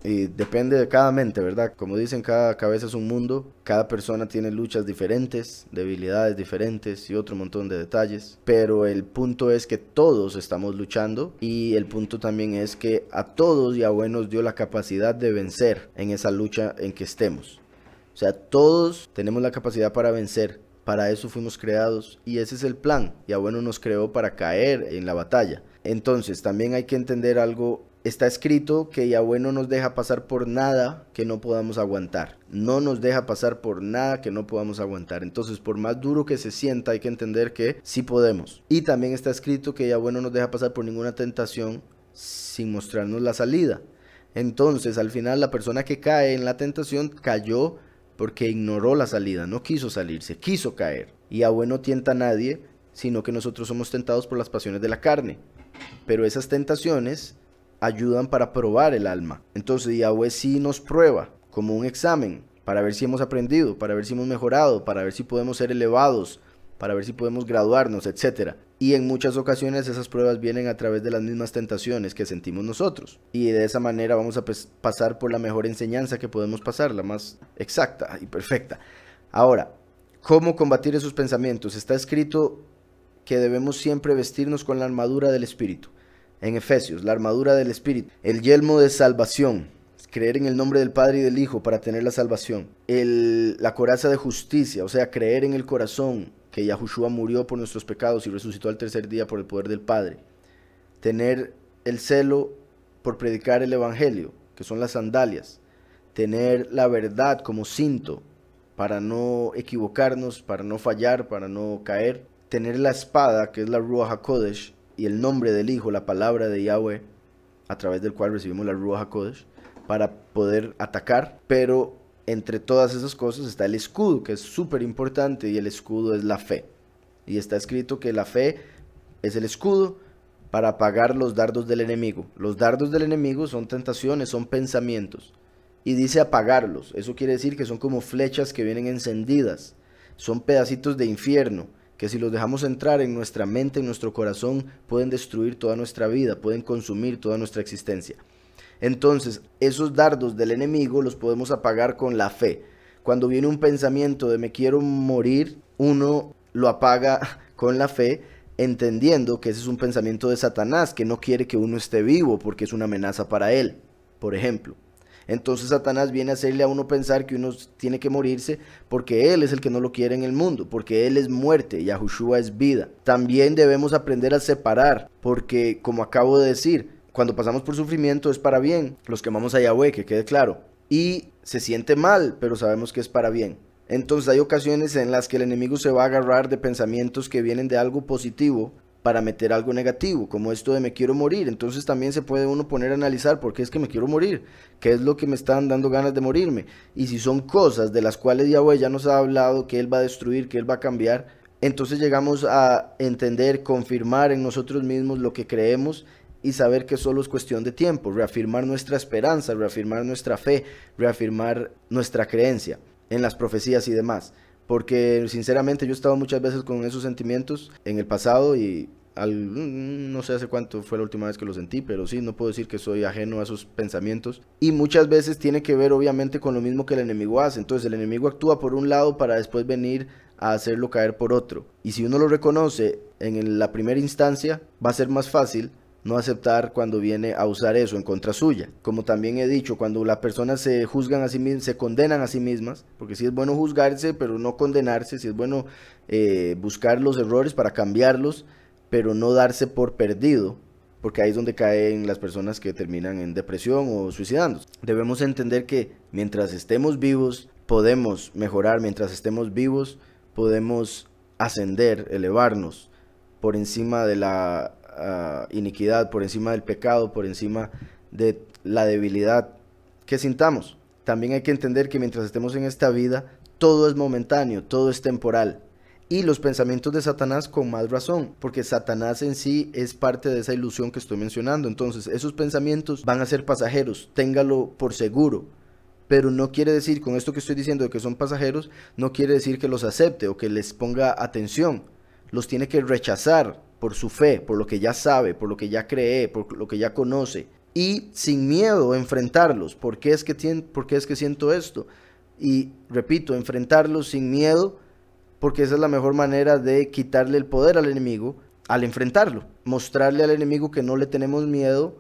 Y depende de cada mente, ¿verdad? Como dicen, cada cabeza es un mundo, cada persona tiene luchas diferentes, debilidades diferentes y otro montón de detalles, pero el punto es que todos estamos luchando, y el punto también es que a todos Yahweh nos dio la capacidad de vencer en esa lucha en que estemos. O sea, todos tenemos la capacidad para vencer, para eso fuimos creados, y ese es el plan. Yahweh no nos creó para caer en la batalla. Entonces también hay que entender algo. Está escrito que Yahweh no nos deja pasar por nada que no podamos aguantar. No nos deja pasar por nada que no podamos aguantar. Entonces, por más duro que se sienta, hay que entender que sí podemos. Y también está escrito que Yahweh no nos deja pasar por ninguna tentación sin mostrarnos la salida. Entonces, al final, la persona que cae en la tentación cayó porque ignoró la salida, no quiso salirse, quiso caer. Y Yahweh no tienta a nadie, sino que nosotros somos tentados por las pasiones de la carne. Pero esas tentaciones ayudan para probar el alma. Entonces Yahweh sí nos prueba como un examen para ver si hemos aprendido, para ver si hemos mejorado, para ver si podemos ser elevados, para ver si podemos graduarnos, etc. Y en muchas ocasiones esas pruebas vienen a través de las mismas tentaciones que sentimos nosotros. Y de esa manera vamos a pasar por la mejor enseñanza que podemos pasar, la más exacta y perfecta. Ahora, ¿cómo combatir esos pensamientos? Está escrito que debemos siempre vestirnos con la armadura del Espíritu. En Efesios, la armadura del Espíritu, el yelmo de salvación, creer en el nombre del Padre y del Hijo para tener la salvación, la coraza de justicia, o sea, creer en el corazón que Yahushua murió por nuestros pecados y resucitó al tercer día por el poder del Padre, tener el celo por predicar el Evangelio, que son las sandalias, tener la verdad como cinto para no equivocarnos, para no fallar, para no caer, tener la espada, que es la Ruach HaKodesh, y el nombre del Hijo, la palabra de Yahweh, a través del cual recibimos la Ruach HaKodesh, para poder atacar. Pero entre todas esas cosas está el escudo, que es súper importante, y el escudo es la fe. Y está escrito que la fe es el escudo para apagar los dardos del enemigo. Los dardos del enemigo son tentaciones, son pensamientos. Y dice apagarlos. Eso quiere decir que son como flechas que vienen encendidas. Son pedacitos de infierno, que si los dejamos entrar en nuestra mente, en nuestro corazón, pueden destruir toda nuestra vida, pueden consumir toda nuestra existencia. Entonces, esos dardos del enemigo los podemos apagar con la fe. Cuando viene un pensamiento de me quiero morir, uno lo apaga con la fe, entendiendo que ese es un pensamiento de Satanás, que no quiere que uno esté vivo porque es una amenaza para él, por ejemplo. Entonces Satanás viene a hacerle a uno pensar que uno tiene que morirse porque él es el que no lo quiere en el mundo, porque él es muerte, Yahushua es vida. También debemos aprender a separar, porque como acabo de decir, cuando pasamos por sufrimiento es para bien, los que amamos a Yahweh, que quede claro, y se siente mal, pero sabemos que es para bien. Entonces hay ocasiones en las que el enemigo se va a agarrar de pensamientos que vienen de algo positivo para meter algo negativo, como esto de me quiero morir. Entonces también se puede uno poner a analizar por qué es que me quiero morir, qué es lo que me están dando ganas de morirme, y si son cosas de las cuales Yahweh ya nos ha hablado que él va a destruir, que él va a cambiar, entonces llegamos a entender, confirmar en nosotros mismos lo que creemos y saber que solo es cuestión de tiempo, reafirmar nuestra esperanza, reafirmar nuestra fe, reafirmar nuestra creencia en las profecías y demás. Porque sinceramente yo he estado muchas veces con esos sentimientos en el pasado y no sé hace cuánto fue la última vez que lo sentí, pero sí, no puedo decir que soy ajeno a esos pensamientos. Y muchas veces tiene que ver obviamente con lo mismo que el enemigo hace. Entonces el enemigo actúa por un lado para después venir a hacerlo caer por otro. Y si uno lo reconoce en la primera instancia, va a ser más fácil no aceptar cuando viene a usar eso en contra suya. Como también he dicho, cuando las personas se juzgan a sí mismas, se condenan a sí mismas, porque sí es bueno juzgarse, pero no condenarse, sí es bueno buscar los errores para cambiarlos, pero no darse por perdido, porque ahí es donde caen las personas que terminan en depresión o suicidándose. Debemos entender que mientras estemos vivos, podemos mejorar, mientras estemos vivos, podemos ascender, elevarnos por encima de la iniquidad, por encima del pecado, por encima de la debilidad que sintamos. También hay que entender que mientras estemos en esta vida, todo es momentáneo, todo es temporal. Y los pensamientos de Satanás con más razón, porque Satanás en sí es parte de esa ilusión que estoy mencionando. Entonces esos pensamientos van a ser pasajeros, téngalo por seguro. Pero no quiere decir, con esto que estoy diciendo de que son pasajeros, no quiere decir que los acepte o que les ponga atención. Los tiene que rechazar por su fe, por lo que ya sabe, por lo que ya cree, por lo que ya conoce. Y sin miedo enfrentarlos. ¿Por qué es que siento esto? Y repito, enfrentarlos sin miedo, porque esa es la mejor manera de quitarle el poder al enemigo al enfrentarlo. Mostrarle al enemigo que no le tenemos miedo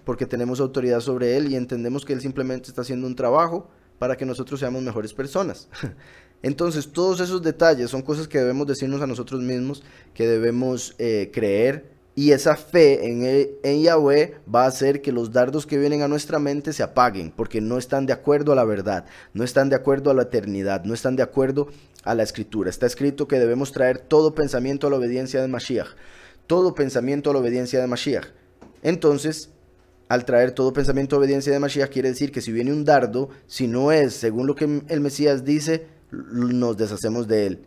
porque tenemos autoridad sobre él y entendemos que él simplemente está haciendo un trabajo para que nosotros seamos mejores personas. Entonces todos esos detalles son cosas que debemos decirnos a nosotros mismos, que debemos creer, y esa fe en Yahweh va a hacer que los dardos que vienen a nuestra mente se apaguen, porque no están de acuerdo a la verdad, no están de acuerdo a la eternidad, no están de acuerdo a la escritura. Está escrito que debemos traer todo pensamiento a la obediencia de Mashiach, todo pensamiento a la obediencia de Mashiach. Entonces, al traer todo pensamiento a obediencia de Mashiach, quiere decir que si viene un dardo, si no es según lo que el Mesías dice, nos deshacemos de él,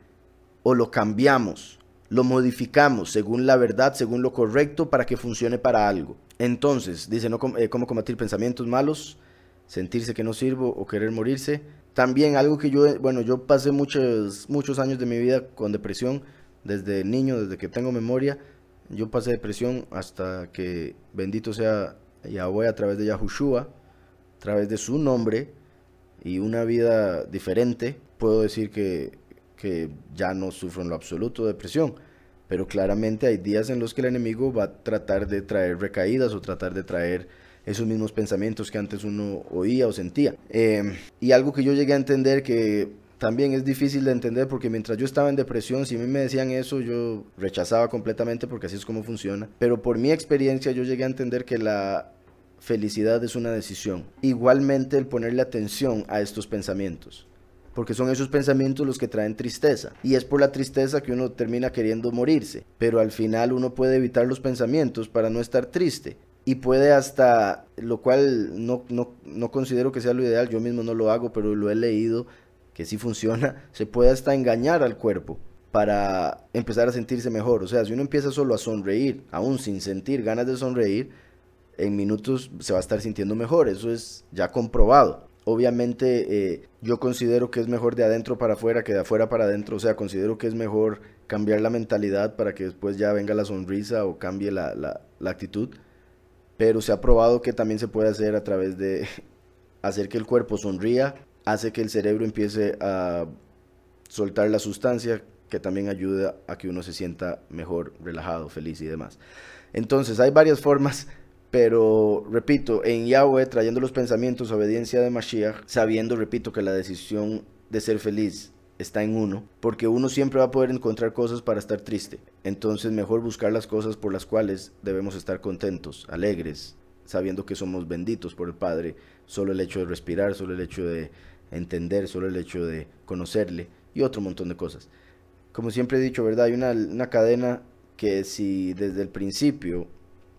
o lo cambiamos, lo modificamos según la verdad, según lo correcto, para que funcione para algo. Entonces, dice, cómo combatir pensamientos malos, sentirse que no sirvo o querer morirse. También algo que yo pasé muchos años de mi vida con depresión, desde niño, desde que tengo memoria, yo pasé depresión hasta que, bendito sea Yahweh, a través de Yahushua, a través de su nombre y una vida diferente, puedo decir que ya no sufro en lo absoluto depresión. Pero claramente hay días en los que el enemigo va a tratar de traer recaídas o tratar de traer esos mismos pensamientos que antes uno oía o sentía. Y algo que yo llegué a entender, que también es difícil de entender, porque mientras yo estaba en depresión, si a mí me decían eso, yo rechazaba completamente, porque así es como funciona. Pero por mi experiencia yo llegué a entender que la felicidad es una decisión. Igualmente el ponerle atención a estos pensamientos, porque son esos pensamientos los que traen tristeza, y es por la tristeza que uno termina queriendo morirse, pero al final uno puede evitar los pensamientos para no estar triste, y puede hasta, lo cual no considero que sea lo ideal, yo mismo no lo hago, pero lo he leído que sí funciona, se puede hasta engañar al cuerpo para empezar a sentirse mejor. O sea, si uno empieza solo a sonreír, aún sin sentir ganas de sonreír, en minutos se va a estar sintiendo mejor, eso es ya comprobado. Obviamente yo considero que es mejor de adentro para afuera que de afuera para adentro, o sea, considero que es mejor cambiar la mentalidad para que después ya venga la sonrisa o cambie la actitud, pero se ha probado que también se puede hacer a través de hacer que el cuerpo sonría, hace que el cerebro empiece a soltar la sustancia que también ayuda a que uno se sienta mejor, relajado, feliz y demás. Entonces hay varias formas. Pero, repito, en Yahweh, trayendo los pensamientos, obediencia de Mashiach, sabiendo, repito, que la decisión de ser feliz está en uno, porque uno siempre va a poder encontrar cosas para estar triste. Entonces, mejor buscar las cosas por las cuales debemos estar contentos, alegres, sabiendo que somos benditos por el Padre. Solo el hecho de respirar, solo el hecho de entender, solo el hecho de conocerle y otro montón de cosas. Como siempre he dicho, ¿verdad? Hay una cadena que si desde el principio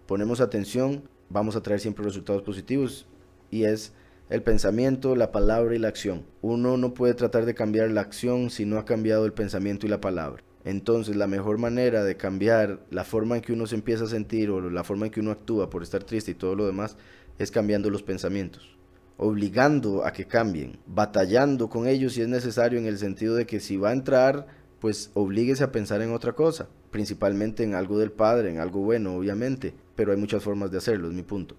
ponemos atención, vamos a traer siempre resultados positivos, y es el pensamiento, la palabra y la acción. Uno no puede tratar de cambiar la acción si no ha cambiado el pensamiento y la palabra. Entonces la mejor manera de cambiar la forma en que uno se empieza a sentir o la forma en que uno actúa por estar triste y todo lo demás es cambiando los pensamientos, obligando a que cambien, batallando con ellos si es necesario, en el sentido de que si va a entrar, pues oblíguese a pensar en otra cosa, principalmente en algo del Padre, en algo bueno, obviamente, pero hay muchas formas de hacerlo, es mi punto.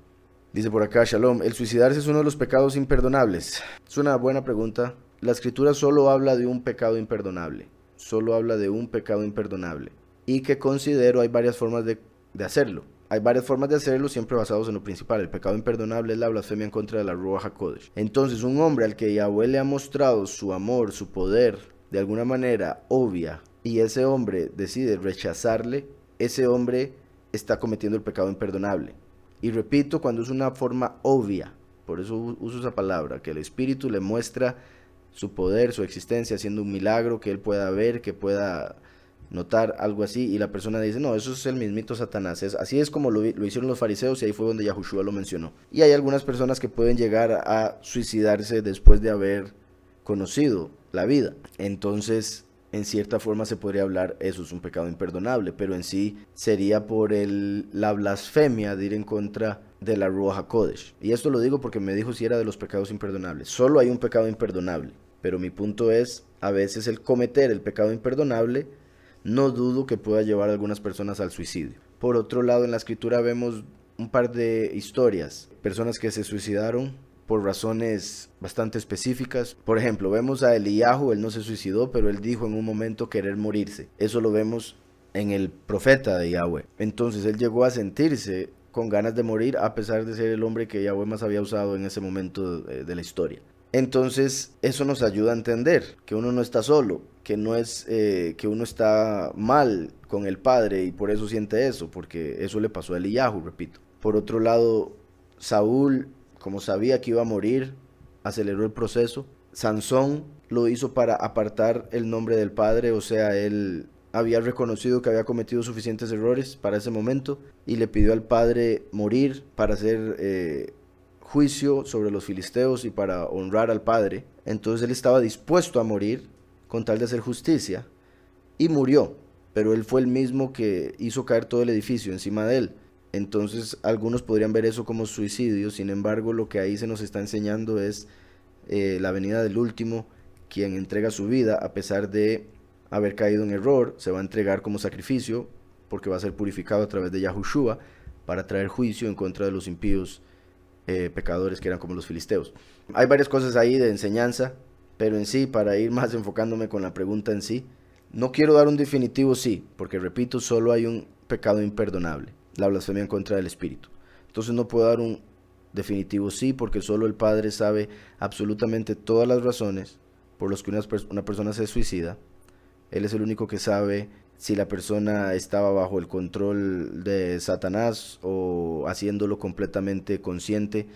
Dice por acá, Shalom, ¿el suicidarse es uno de los pecados imperdonables? Es una buena pregunta. La escritura solo habla de un pecado imperdonable, solo habla de un pecado imperdonable, y que considero hay varias formas de hacerlo. Hay varias formas de hacerlo, siempre basados en lo principal. El pecado imperdonable es la blasfemia en contra de la Ruach HaKodesh. Entonces, un hombre al que Yahweh le ha mostrado su amor, su poder, de alguna manera obvia, y ese hombre decide rechazarle, ese hombre está cometiendo el pecado imperdonable. Y repito, cuando es una forma obvia, por eso uso esa palabra, que el Espíritu le muestra su poder, su existencia, haciendo un milagro, que él pueda ver, que pueda notar algo así, y la persona dice, no, eso es el mismito Satanás. Así es como lo hicieron los fariseos, y ahí fue donde Yahushua lo mencionó. Y hay algunas personas que pueden llegar a suicidarse después de haber conocido la vida. Entonces, en cierta forma se podría hablar, eso es un pecado imperdonable, pero en sí sería por la blasfemia de ir en contra de la Ruach HaKodesh. Y esto lo digo porque me dijo si era de los pecados imperdonables. Solo hay un pecado imperdonable, pero mi punto es, a veces el cometer el pecado imperdonable, no dudo que pueda llevar a algunas personas al suicidio. Por otro lado, en la escritura vemos un par de historias, personas que se suicidaron por razones bastante específicas. Por ejemplo, vemos a Eliyahu, él no se suicidó, pero él dijo en un momento querer morirse. Eso lo vemos en el profeta de Yahweh. Entonces él llegó a sentirse con ganas de morir, a pesar de ser el hombre que Yahweh más había usado en ese momento de la historia. Entonces eso nos ayuda a entender que uno no está solo, que no es que uno está mal con el Padre y por eso siente eso, porque eso le pasó a Eliyahu, repito. Por otro lado, Saúl, como sabía que iba a morir, aceleró el proceso. Sansón lo hizo para apartar el nombre del Padre, o sea, él había reconocido que había cometido suficientes errores para ese momento y le pidió al Padre morir para hacer juicio sobre los filisteos y para honrar al Padre. Entonces él estaba dispuesto a morir con tal de hacer justicia y murió, pero él fue el mismo que hizo caer todo el edificio encima de él. Entonces algunos podrían ver eso como suicidio. Sin embargo, lo que ahí se nos está enseñando es la venida del último, quien entrega su vida a pesar de haber caído en error, se va a entregar como sacrificio porque va a ser purificado a través de Yahushua para traer juicio en contra de los impíos pecadores que eran como los filisteos. Hay varias cosas ahí de enseñanza, pero en sí, para ir más enfocándome con la pregunta en sí, no quiero dar un definitivo sí, porque repito, solo hay un pecado imperdonable, la blasfemia en contra del Espíritu. Entonces no puedo dar un definitivo sí, porque solo el Padre sabe absolutamente todas las razones por las que una persona se suicida. Él es el único que sabe si la persona estaba bajo el control de Satanás o haciéndolo completamente consciente,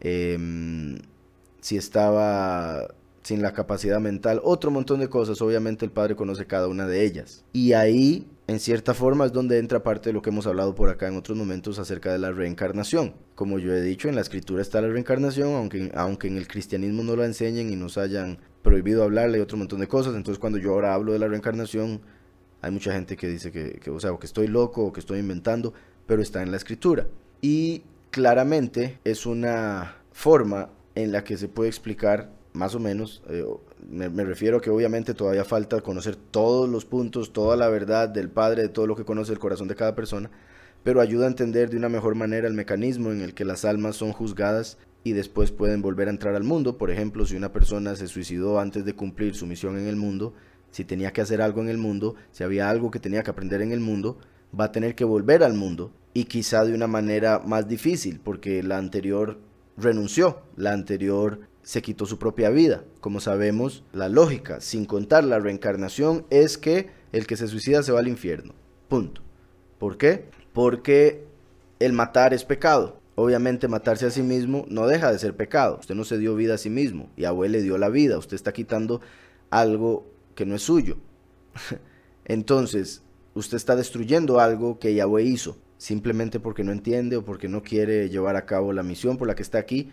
si estaba sin la capacidad mental, otro montón de cosas. Obviamente el Padre conoce cada una de ellas. Y ahí, en cierta forma, es donde entra parte de lo que hemos hablado por acá en otros momentos acerca de la reencarnación. Como yo he dicho, en la Escritura está la reencarnación, aunque en el cristianismo no la enseñen y nos hayan prohibido hablarle y otro montón de cosas. Entonces cuando yo ahora hablo de la reencarnación, hay mucha gente que dice o sea, o que estoy loco o que estoy inventando, pero está en la Escritura. Y claramente es una forma en la que se puede explicar más o menos, me refiero a que obviamente todavía falta conocer todos los puntos, toda la verdad del Padre, de todo lo que conoce el corazón de cada persona, pero ayuda a entender de una mejor manera el mecanismo en el que las almas son juzgadas y después pueden volver a entrar al mundo. Por ejemplo, si una persona se suicidó antes de cumplir su misión en el mundo, si tenía que hacer algo en el mundo, si había algo que tenía que aprender en el mundo, va a tener que volver al mundo, y quizá de una manera más difícil, porque la anterior renunció, la anterior se quitó su propia vida. Como sabemos, la lógica, sin contar la reencarnación, es que el que se suicida se va al infierno. Punto. ¿Por qué? Porque el matar es pecado. Obviamente matarse a sí mismo no deja de ser pecado. Usted no se dio vida a sí mismo, y Yahweh le dio la vida. Usted está quitando algo que no es suyo. Entonces, usted está destruyendo algo que Yahweh hizo, simplemente porque no entiende o porque no quiere llevar a cabo la misión por la que está aquí,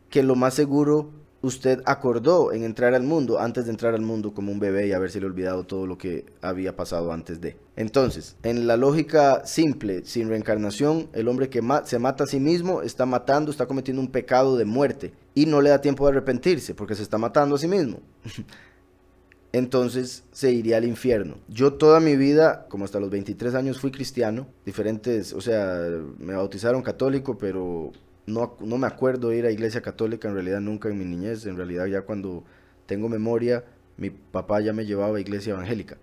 que lo más seguro usted acordó en entrar al mundo antes de entrar al mundo como un bebé y haberse olvidado todo lo que había pasado antes de. Entonces, en la lógica simple, sin reencarnación, el hombre que se mata a sí mismo está matando, está cometiendo un pecado de muerte y no le da tiempo de arrepentirse porque se está matando a sí mismo. Entonces se iría al infierno. Yo toda mi vida, como hasta los 23 años, fui cristiano, diferentes, o sea, me bautizaron católico, pero no me acuerdo de ir a iglesia católica, en realidad nunca en mi niñez. En realidad ya cuando tengo memoria, mi papá ya me llevaba a iglesia evangélica.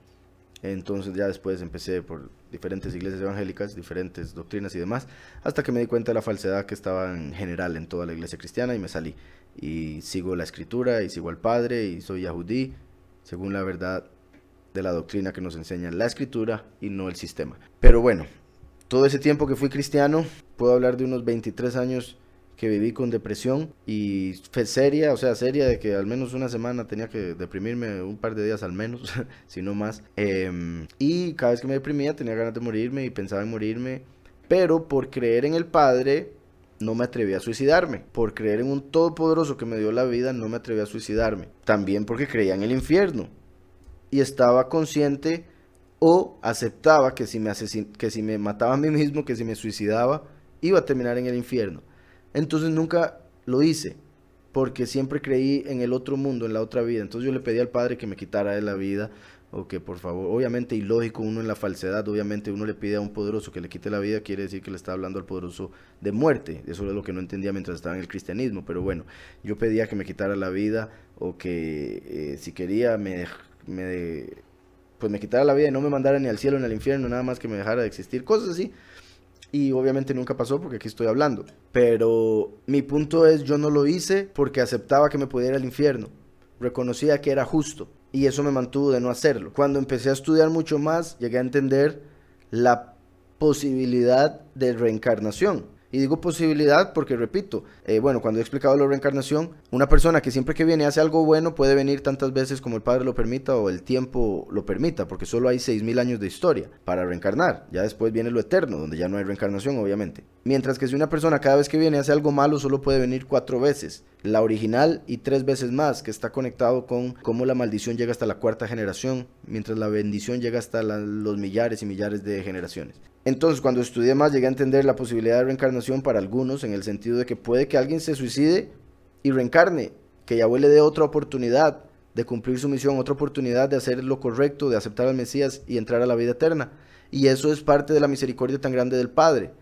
Entonces ya después empecé por diferentes iglesias evangélicas, diferentes doctrinas y demás, hasta que me di cuenta de la falsedad que estaba en general en toda la iglesia cristiana y me salí. Y sigo la escritura y sigo al Padre y soy yahudí, según la verdad de la doctrina que nos enseña la escritura y no el sistema. Pero bueno, todo ese tiempo que fui cristiano, puedo hablar de unos 23 años que viví con depresión, y fue seria, o sea, seria de que al menos una semana tenía que deprimirme, un par de días al menos, si no más. Y cada vez que me deprimía tenía ganas de morirme y pensaba en morirme, pero por creer en el Padre no me atreví a suicidarme. Por creer en un todopoderoso que me dio la vida no me atreví a suicidarme. También porque creía en el infierno y estaba consciente o aceptaba que si me mataba a mí mismo, que si me suicidaba, iba a terminar en el infierno. Entonces nunca lo hice, porque siempre creí en el otro mundo, en la otra vida. Entonces yo le pedí al Padre que me quitara de la vida, o que por favor, obviamente ilógico uno en la falsedad, obviamente uno le pide a un poderoso que le quite la vida, quiere decir que le está hablando al poderoso de muerte. Eso es lo que no entendía mientras estaba en el cristianismo, pero bueno, yo pedía que me quitara la vida, o que si quería pues me quitara la vida y no me mandara ni al cielo ni al infierno, nada más que me dejara de existir, cosas así. Y obviamente nunca pasó porque aquí estoy hablando. Pero mi punto es, yo no lo hice porque aceptaba que me podía ir al infierno. Reconocía que era justo y eso me mantuvo de no hacerlo. Cuando empecé a estudiar mucho más, llegué a entender la posibilidad de reencarnación. Y digo posibilidad porque, repito, bueno, cuando he explicado la reencarnación, una persona que siempre que viene hace algo bueno puede venir tantas veces como el Padre lo permita o el tiempo lo permita, porque solo hay 6.000 años de historia para reencarnar. Ya después viene lo eterno, donde ya no hay reencarnación, obviamente. Mientras que si una persona cada vez que viene hace algo malo, solo puede venir 4 veces. La original y 3 veces más, que está conectado con cómo la maldición llega hasta la 4ª generación, mientras la bendición llega hasta los millares y millares de generaciones. Entonces, cuando estudié más, llegué a entender la posibilidad de reencarnación para algunos, en el sentido de que puede que alguien se suicide y reencarne, que Yahweh le dé otra oportunidad de cumplir su misión, otra oportunidad de hacer lo correcto, de aceptar al Mesías y entrar a la vida eterna. Y eso es parte de la misericordia tan grande del Padre.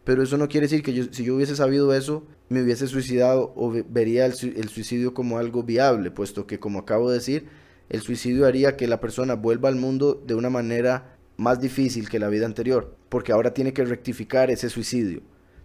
Pero eso no quiere decir que si yo hubiese sabido eso, me hubiese suicidado o vería el suicidio como algo viable, puesto que, como acabo de decir, el suicidio haría que la persona vuelva al mundo de una manera más difícil que la vida anterior, porque ahora tiene que rectificar ese suicidio.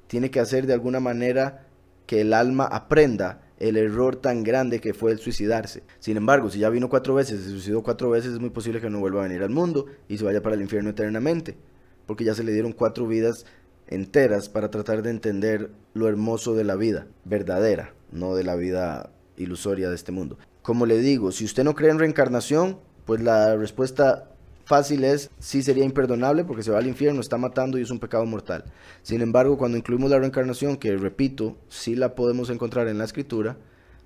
Tiene que hacer de alguna manera que el alma aprenda el error tan grande que fue el suicidarse. Sin embargo, si ya vino 4 veces, se suicidó 4 veces, es muy posible que no vuelva a venir al mundo y se vaya para el infierno eternamente, porque ya se le dieron 4 vidas enteras para tratar de entender lo hermoso de la vida verdadera, no de la vida ilusoria de este mundo. Como le digo, si usted no cree en reencarnación, pues la respuesta fácil es sí, sería imperdonable porque se va al infierno, está matando y es un pecado mortal. Sin embargo, cuando incluimos la reencarnación, que repito, sí la podemos encontrar en la escritura,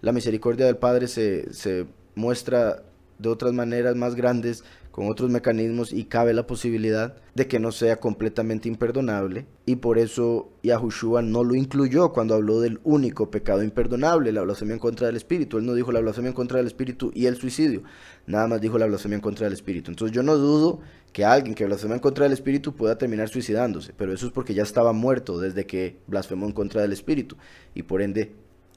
la misericordia del Padre se muestra de otras maneras más grandes, con otros mecanismos, y cabe la posibilidad de que no sea completamente imperdonable, y por eso Yahushua no lo incluyó cuando habló del único pecado imperdonable, la blasfemia en contra del Espíritu. Él no dijo la blasfemia en contra del Espíritu y el suicidio, nada más dijo la blasfemia en contra del Espíritu. Entonces yo no dudo que alguien que blasfema en contra del Espíritu pueda terminar suicidándose, pero eso es porque ya estaba muerto desde que blasfemó en contra del Espíritu, y por ende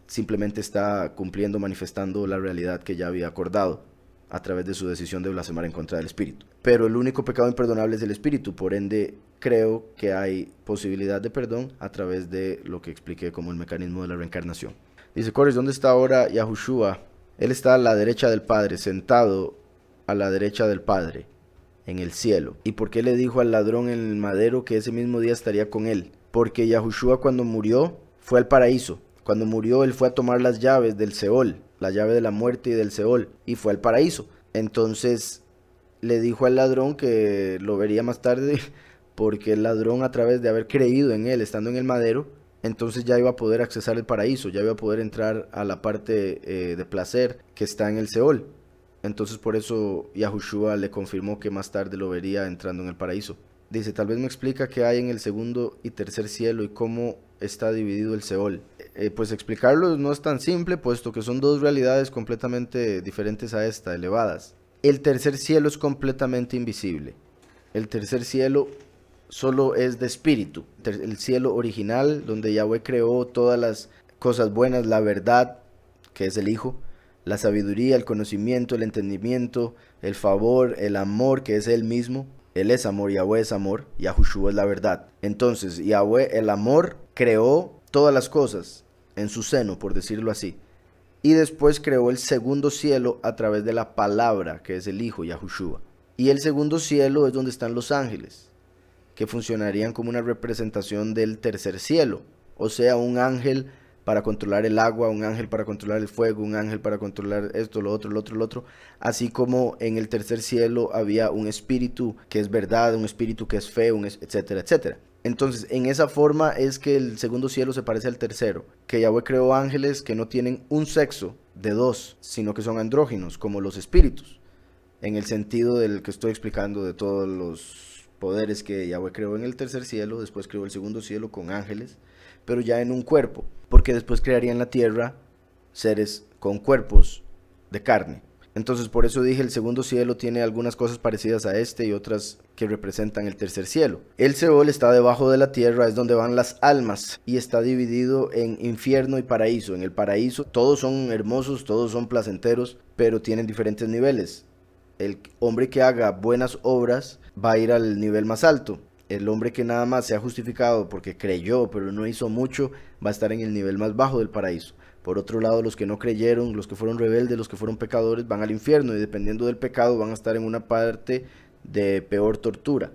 simplemente está cumpliendo, manifestando la realidad que ya había acordado a través de su decisión de blasfemar en contra del Espíritu. Pero el único pecado imperdonable es el Espíritu, por ende creo que hay posibilidad de perdón a través de lo que expliqué como el mecanismo de la reencarnación. Dice Corres, ¿dónde está ahora Yahushua? Él está a la derecha del Padre, sentado a la derecha del Padre, en el cielo. ¿Y por qué le dijo al ladrón en el madero que ese mismo día estaría con él? Porque Yahushua, cuando murió, fue al paraíso. Cuando murió, él fue a tomar las llaves del Seol, la llave de la muerte y del Seol, y fue al paraíso. Entonces le dijo al ladrón que lo vería más tarde, porque el ladrón, a través de haber creído en él estando en el madero, entonces ya iba a poder accesar el paraíso, ya iba a poder entrar a la parte de placer que está en el Seol. Entonces por eso Yahushua le confirmó que más tarde lo vería entrando en el paraíso. Dice, tal vez me explica qué hay en el segundo y tercer cielo y cómo está dividido el Seol. Pues explicarlo no es tan simple, puesto que son 2 realidades completamente diferentes a esta, elevadas. El tercer cielo es completamente invisible. El tercer cielo solo es de espíritu. El cielo original, donde Yahweh creó todas las cosas buenas, la verdad, que es el Hijo, la sabiduría, el conocimiento, el entendimiento, el favor, el amor, que es Él mismo. Él es amor, Yahweh es amor, Yahushua es la verdad. Entonces, Yahweh, el amor, creó todas las cosas en su seno, por decirlo así. Y después creó el segundo cielo a través de la palabra, que es el Hijo, Yahushua. Y el segundo cielo es donde están los ángeles, que funcionarían como una representación del tercer cielo. O sea, un ángel para controlar el agua, un ángel para controlar el fuego, un ángel para controlar esto, lo otro, lo otro, lo otro. Así como en el tercer cielo había un espíritu que es verdad, un espíritu que es fe, etcétera, etcétera. Entonces, en esa forma es que el segundo cielo se parece al tercero, que Yahweh creó ángeles que no tienen un sexo de 2, sino que son andróginos, como los espíritus, en el sentido del que estoy explicando de todos los poderes que Yahweh creó en el tercer cielo. Después creó el segundo cielo con ángeles, pero ya en un cuerpo, porque después crearía en la tierra seres con cuerpos de carne. Entonces por eso dije, el segundo cielo tiene algunas cosas parecidas a este y otras que representan el tercer cielo. El Seol está debajo de la tierra, es donde van las almas, y está dividido en infierno y paraíso. En el paraíso todos son hermosos, todos son placenteros, pero tienen diferentes niveles. El hombre que haga buenas obras va a ir al nivel más alto. El hombre que nada más se ha justificado porque creyó pero no hizo mucho va a estar en el nivel más bajo del paraíso. Por otro lado, los que no creyeron, los que fueron rebeldes, los que fueron pecadores, van al infierno, y dependiendo del pecado van a estar en una parte de peor tortura,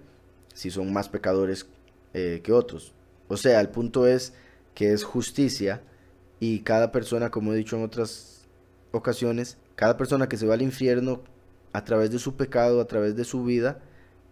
si son más pecadores que otros. O sea, el punto es que es justicia, y cada persona, como he dicho en otras ocasiones, cada persona que se va al infierno a través de su pecado, a través de su vida,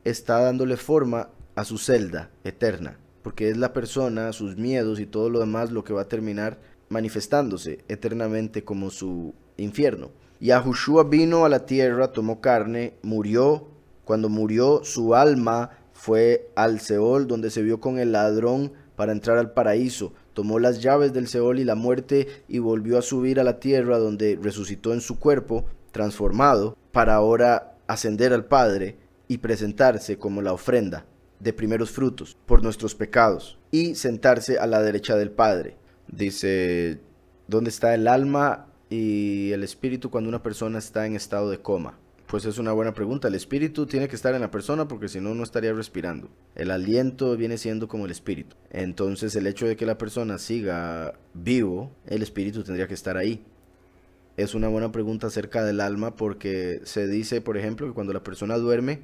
está dándole forma a su celda eterna, porque es la persona, sus miedos y todo lo demás lo que va a terminar manifestándose eternamente como su infierno. Yahushua vino a la tierra, tomó carne, murió. Cuando murió, su alma fue al Seol, donde se vio con el ladrón para entrar al paraíso. Tomó las llaves del Seol y la muerte y volvió a subir a la tierra, donde resucitó en su cuerpo transformado para ahora ascender al Padre y presentarse como la ofrenda de primeros frutos por nuestros pecados y sentarse a la derecha del Padre. Dice, ¿dónde está el alma y el espíritu cuando una persona está en estado de coma? Pues es una buena pregunta. El espíritu tiene que estar en la persona porque si no, no estaría respirando. El aliento viene siendo como el espíritu. Entonces el hecho de que la persona siga vivo, el espíritu tendría que estar ahí. Es una buena pregunta acerca del alma porque se dice, por ejemplo, que cuando la persona duerme,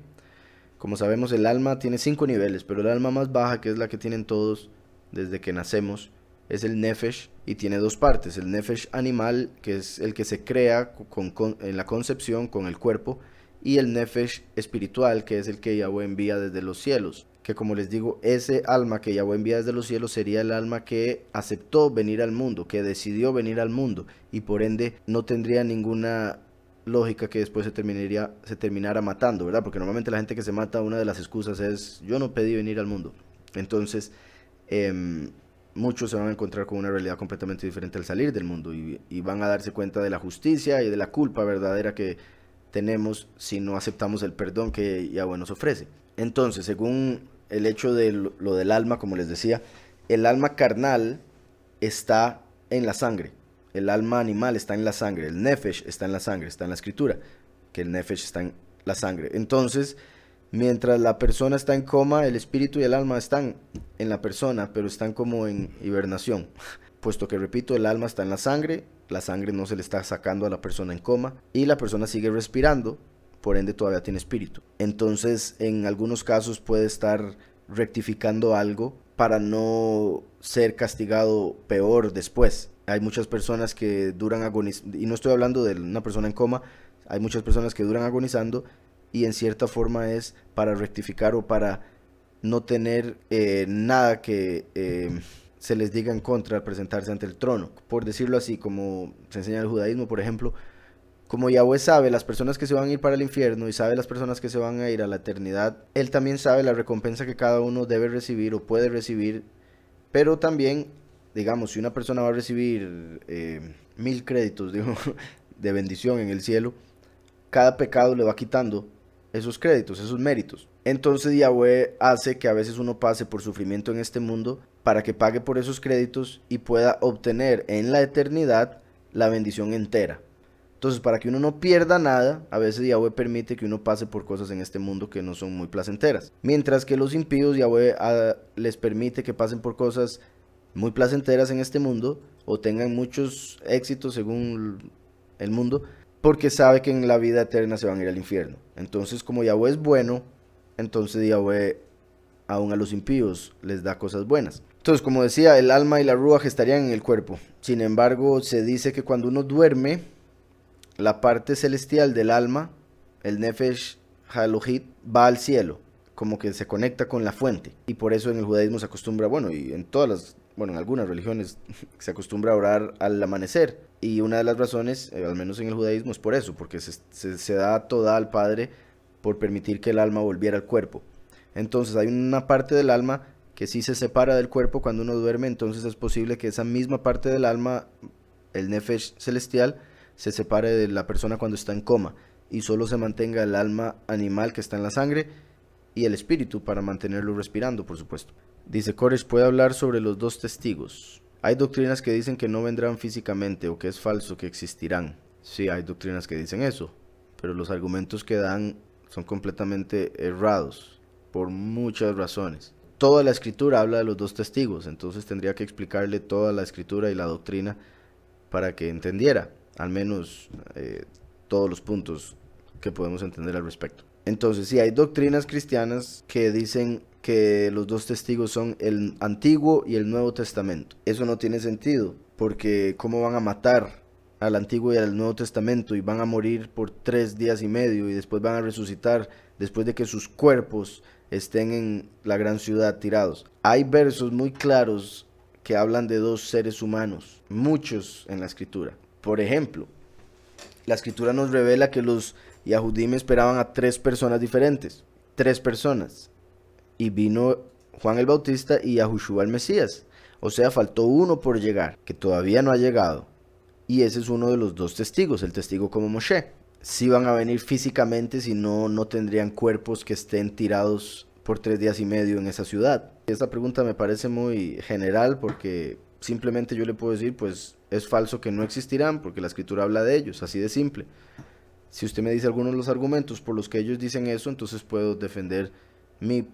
como sabemos, el alma tiene 5 niveles, pero el alma más baja, que es la que tienen todos desde que nacemos, es el nefesh y tiene 2 partes. El nefesh animal, que es el que se crea en la concepción con el cuerpo, y el nefesh espiritual, que es el que Yahweh envía desde los cielos. Que como les digo, ese alma que Yahweh envía desde los cielos sería el alma que aceptó venir al mundo, que decidió venir al mundo, y por ende no tendría ninguna lógica que después se terminara matando, ¿verdad? Porque normalmente la gente que se mata, una de las excusas es, yo no pedí venir al mundo. Entonces, muchos se van a encontrar con una realidad completamente diferente al salir del mundo y van a darse cuenta de la justicia y de la culpa verdadera que tenemos si no aceptamos el perdón que Yahweh nos ofrece. Entonces, según el hecho de lo del alma, como les decía, el alma carnal está en la sangre. El alma animal está en la sangre, el nefesh está en la sangre, está en la escritura, que el nefesh está en la sangre. Entonces, mientras la persona está en coma, el espíritu y el alma están en la persona, pero están como en hibernación. Puesto que, repito, el alma está en la sangre no se le está sacando a la persona en coma, y la persona sigue respirando, por ende todavía tiene espíritu. Entonces, en algunos casos puede estar rectificando algo para no ser castigado peor después. Hay muchas personas que duran agonizando, y no estoy hablando de una persona en coma, hay muchas personas que duran agonizando y en cierta forma es para rectificar o para no tener nada que se les diga en contra al presentarse ante el trono. Por decirlo así, como se enseña en el judaísmo, por ejemplo, como Yahweh sabe las personas que se van a ir para el infierno y sabe las personas que se van a ir a la eternidad, Él también sabe la recompensa que cada uno debe recibir o puede recibir, pero también, digamos, si una persona va a recibir 1000 créditos de bendición en el cielo, cada pecado le va quitando esos créditos, esos méritos. Entonces Yahweh hace que a veces uno pase por sufrimiento en este mundo para que pague por esos créditos y pueda obtener en la eternidad la bendición entera. Entonces, para que uno no pierda nada, a veces Yahweh permite que uno pase por cosas en este mundo que no son muy placenteras. Mientras que los impíos, Yahweh les permite que pasen por cosas muy placenteras en este mundo o tengan muchos éxitos según el mundo, porque sabe que en la vida eterna se van a ir al infierno. Entonces, como Yahweh es bueno, entonces Yahweh aún a los impíos les da cosas buenas. Entonces, como decía, el alma y la ruaj estarían en el cuerpo. Sin embargo, se dice que cuando uno duerme, la parte celestial del alma, el nefesh halohit, va al cielo, como que se conecta con la fuente. Y por eso en el judaísmo se acostumbra, y en en algunas religiones se acostumbra a orar al amanecer. Y una de las razones, al menos en el judaísmo, es por eso, porque se da toda al Padre por permitir que el alma volviera al cuerpo. Entonces hay una parte del alma que sí se separa del cuerpo cuando uno duerme, entonces es posible que esa misma parte del alma, el nefesh celestial, se separe de la persona cuando está en coma y solo se mantenga el alma animal que está en la sangre y el espíritu para mantenerlo respirando, por supuesto. Dice Koresh, puede hablar sobre los 2 testigos. Hay doctrinas que dicen que no vendrán físicamente o que es falso que existirán. Sí, hay doctrinas que dicen eso, pero los argumentos que dan son completamente errados por muchas razones. Toda la escritura habla de los 2 testigos, entonces tendría que explicarle toda la escritura y la doctrina para que entendiera al menos todos los puntos que podemos entender al respecto. Entonces, sí, hay doctrinas cristianas que dicen que los 2 testigos son el Antiguo y el Nuevo Testamento. Eso no tiene sentido, porque ¿cómo van a matar al Antiguo y al Nuevo Testamento y van a morir por 3 días y medio y después van a resucitar después de que sus cuerpos estén en la gran ciudad tirados? Hay versos muy claros que hablan de 2 seres humanos, muchos en la escritura. Por ejemplo, la escritura nos revela que los Yahudim esperaban a 3 personas diferentes, 3 personas, y vino Juan el Bautista y Yahushua el Mesías, o sea, faltó uno por llegar, que todavía no ha llegado, y ese es uno de los 2 testigos, el testigo como Moshe. sí van a venir físicamente, si no, no tendrían cuerpos que estén tirados por 3 días y medio en esa ciudad. Esta pregunta me parece muy general porque simplemente yo le puedo decir, pues es falso que no existirán porque la escritura habla de ellos, así de simple. Si usted me dice algunos de los argumentos por los que ellos dicen eso, entonces puedo defender mi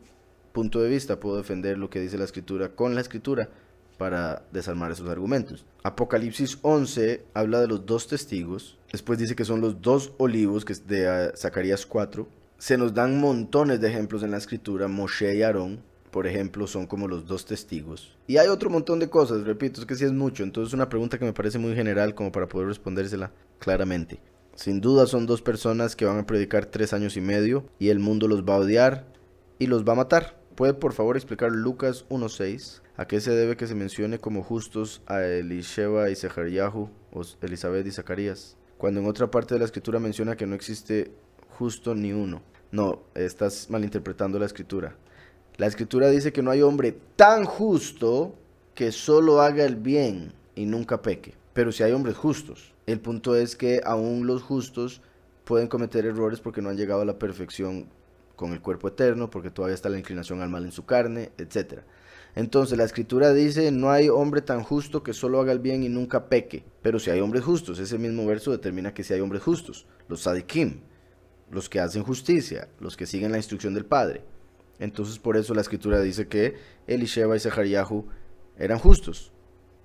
punto de vista, puedo defender lo que dice la escritura con la escritura para desarmar esos argumentos. Apocalipsis 11 habla de los 2 testigos, después dice que son los 2 olivos, que es de Zacarías 4. Se nos dan montones de ejemplos en la escritura. Moshe y Aarón, por ejemplo, son como los 2 testigos. Y hay otro montón de cosas, repito, es que sí es mucho. Entonces es una pregunta que me parece muy general como para poder respondérsela claramente. Sin duda son 2 personas que van a predicar 3 años y medio y el mundo los va a odiar y los va a matar. ¿Puede por favor explicar Lucas 1:6? ¿A qué se debe que se mencione como justos a Elisheba y Zechariahu o Elizabeth y Zacarías, cuando en otra parte de la escritura menciona que no existe justo ni uno? No, estás malinterpretando la escritura. La escritura dice que no hay hombre tan justo que solo haga el bien y nunca peque. Pero sí hay hombres justos. El punto es que aún los justos pueden cometer errores porque no han llegado a la perfección con el cuerpo eterno, porque todavía está la inclinación al mal en su carne, etc. Entonces la escritura dice, no hay hombre tan justo que solo haga el bien y nunca peque. Pero si hay hombres justos, ese mismo verso determina que si hay hombres justos, los sadikim, los que hacen justicia, los que siguen la instrucción del Padre. Entonces por eso la escritura dice que Elisheba y Zechariahu eran justos,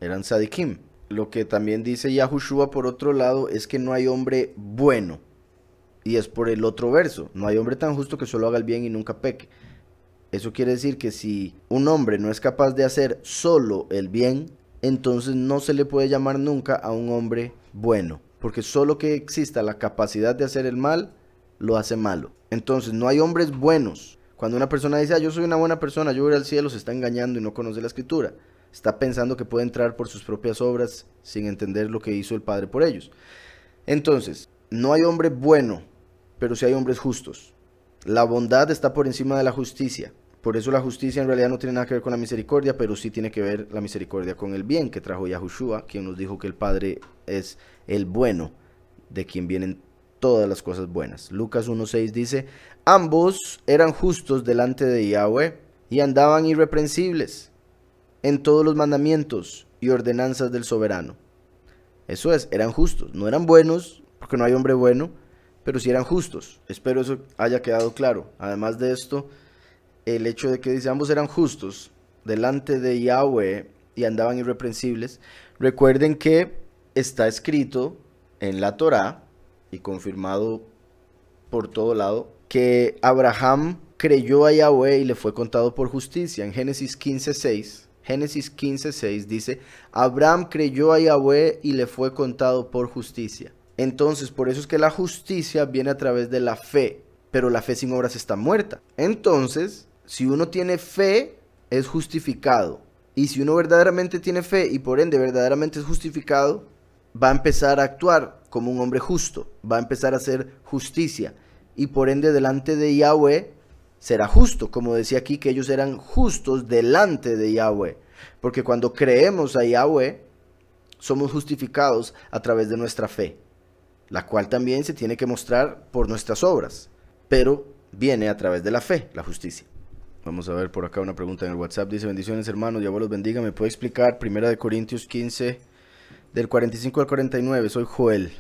eran sadikim. Lo que también dice Yahushua por otro lado es que no hay hombre bueno. Y es por el otro verso, no hay hombre tan justo que solo haga el bien y nunca peque. Eso quiere decir que si un hombre no es capaz de hacer solo el bien, entonces no se le puede llamar nunca a un hombre bueno. Porque solo que exista la capacidad de hacer el mal, lo hace malo. Entonces no hay hombres buenos. Cuando una persona dice, yo soy una buena persona, yo voy al cielo, se está engañando y no conoce la escritura. Está pensando que puede entrar por sus propias obras sin entender lo que hizo el Padre por ellos. Entonces, no hay hombre bueno, pero sí hay hombres justos. La bondad está por encima de la justicia. Por eso la justicia en realidad no tiene nada que ver con la misericordia, pero sí tiene que ver la misericordia con el bien que trajo Yahushua, quien nos dijo que el Padre es el bueno, de quien vienen todas las cosas buenas. Lucas 1:6 dice, ambos eran justos delante de Yahweh y andaban irreprensibles en todos los mandamientos y ordenanzas del soberano. Eso es, eran justos, no eran buenos, porque no hay hombre bueno, pero sí eran justos. Espero eso haya quedado claro. Además de esto, el hecho de que dice ambos eran justos delante de Yahweh y andaban irreprensibles, recuerden que está escrito en la Torá y confirmado por todo lado que Abraham creyó a Yahweh y le fue contado por justicia. En Génesis 15:6 dice, Abraham creyó a Yahweh y le fue contado por justicia. Entonces, por eso es que la justicia viene a través de la fe, pero la fe sin obras está muerta. Entonces, si uno tiene fe, es justificado. Y si uno verdaderamente tiene fe y por ende verdaderamente es justificado, va a empezar a actuar como un hombre justo, va a empezar a hacer justicia. Y por ende delante de Yahweh será justo, como decía aquí que ellos eran justos delante de Yahweh. Porque cuando creemos a Yahweh, somos justificados a través de nuestra fe, la cual también se tiene que mostrar por nuestras obras, pero viene a través de la fe, la justicia. Vamos a ver por acá una pregunta en el WhatsApp. Dice, bendiciones hermanos, Dios los bendiga. ¿Me puede explicar 1 Corintios 15, del 45 al 49? Soy Joel.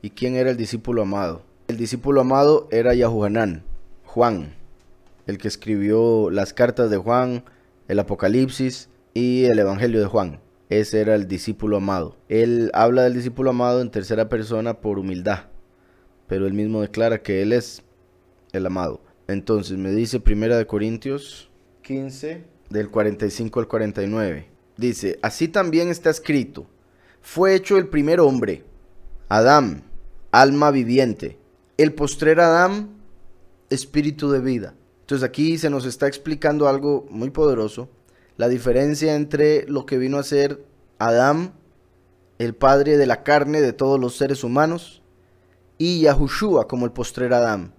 ¿Y quién era el discípulo amado? El discípulo amado era Yahuhanán, Juan, el que escribió las cartas de Juan, el Apocalipsis y el Evangelio de Juan. Ese era el discípulo amado. Él habla del discípulo amado en tercera persona por humildad, pero él mismo declara que él es el amado. Entonces me dice 1 Corintios 15, del 45 al 49. Dice, así también está escrito, fue hecho el primer hombre, Adán, alma viviente, el postrer Adán, espíritu de vida. Entonces aquí se nos está explicando algo muy poderoso, la diferencia entre lo que vino a ser Adán, el padre de la carne de todos los seres humanos, y Yahushua como el postrer Adán,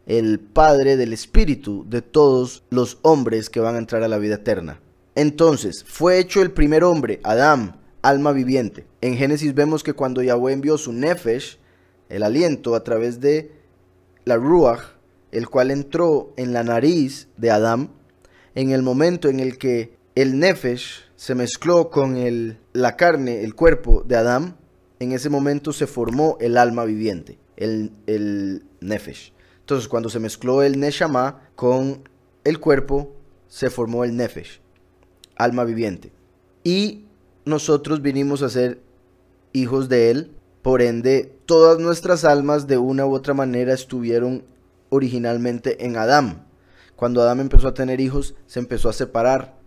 el padre del espíritu de todos los hombres que van a entrar a la vida eterna. Entonces, fue hecho el primer hombre, Adán, alma viviente. En Génesis vemos que cuando Yahweh envió su Nefesh, el aliento, a través de la ruach, el cual entró en la nariz de Adán, en el momento en el que el nefesh se mezcló con la carne, el cuerpo de Adán, en ese momento se formó el alma viviente, el nefesh. Entonces, cuando se mezcló el neshama con el cuerpo, se formó el nefesh, alma viviente. Y nosotros vinimos a ser hijos de él, por ende, todas nuestras almas de una u otra manera estuvieron originalmente en Adán. Cuando Adán empezó a tener hijos, se empezó a separar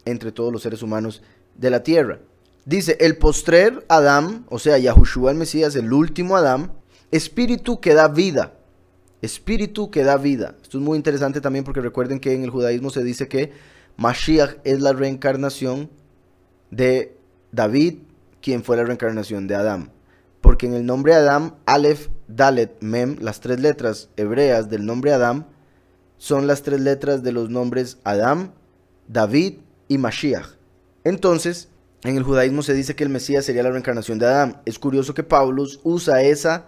entre todos los seres humanos de la tierra. Dice, el postrer Adán, o sea, Yahushua el Mesías, el último Adán, espíritu que da vida. Espíritu que da vida. Esto es muy interesante también porque recuerden que en el judaísmo se dice que Mashiach es la reencarnación de David, quien fue la reencarnación de Adán. Porque en el nombre Adán, Aleph, Dalet, Mem, las tres letras hebreas del nombre Adán, son las tres letras de los nombres Adán, David y Mashiach. Entonces, en el judaísmo se dice que el Mesías sería la reencarnación de Adán. Es curioso que Pablo usa esa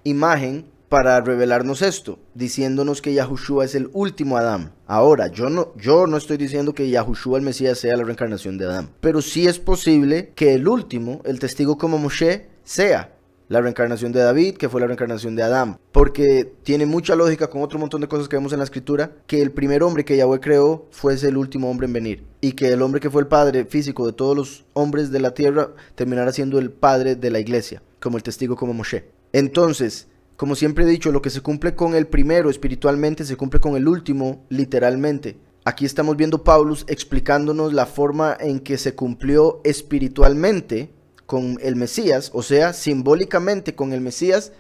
imagen para revelarnos esto, diciéndonos que Yahushua es el último Adán. Ahora, yo no estoy diciendo que Yahushua el Mesías sea la reencarnación de Adán, pero sí es posible que el último, el testigo como Moshe, sea la reencarnación de David, que fue la reencarnación de Adán, porque tiene mucha lógica con otro montón de cosas que vemos en la escritura, que el primer hombre que Yahweh creó fuese el último hombre en venir, y que el hombre que fue el padre físico de todos los hombres de la tierra terminará siendo el padre de la iglesia, como el testigo como Moshe. Entonces, como siempre he dicho, lo que se cumple con el primero espiritualmente se cumple con el último literalmente. Aquí estamos viendo Pablo explicándonos la forma en que se cumplió espiritualmente con el Mesías, o sea, simbólicamente con el Mesías,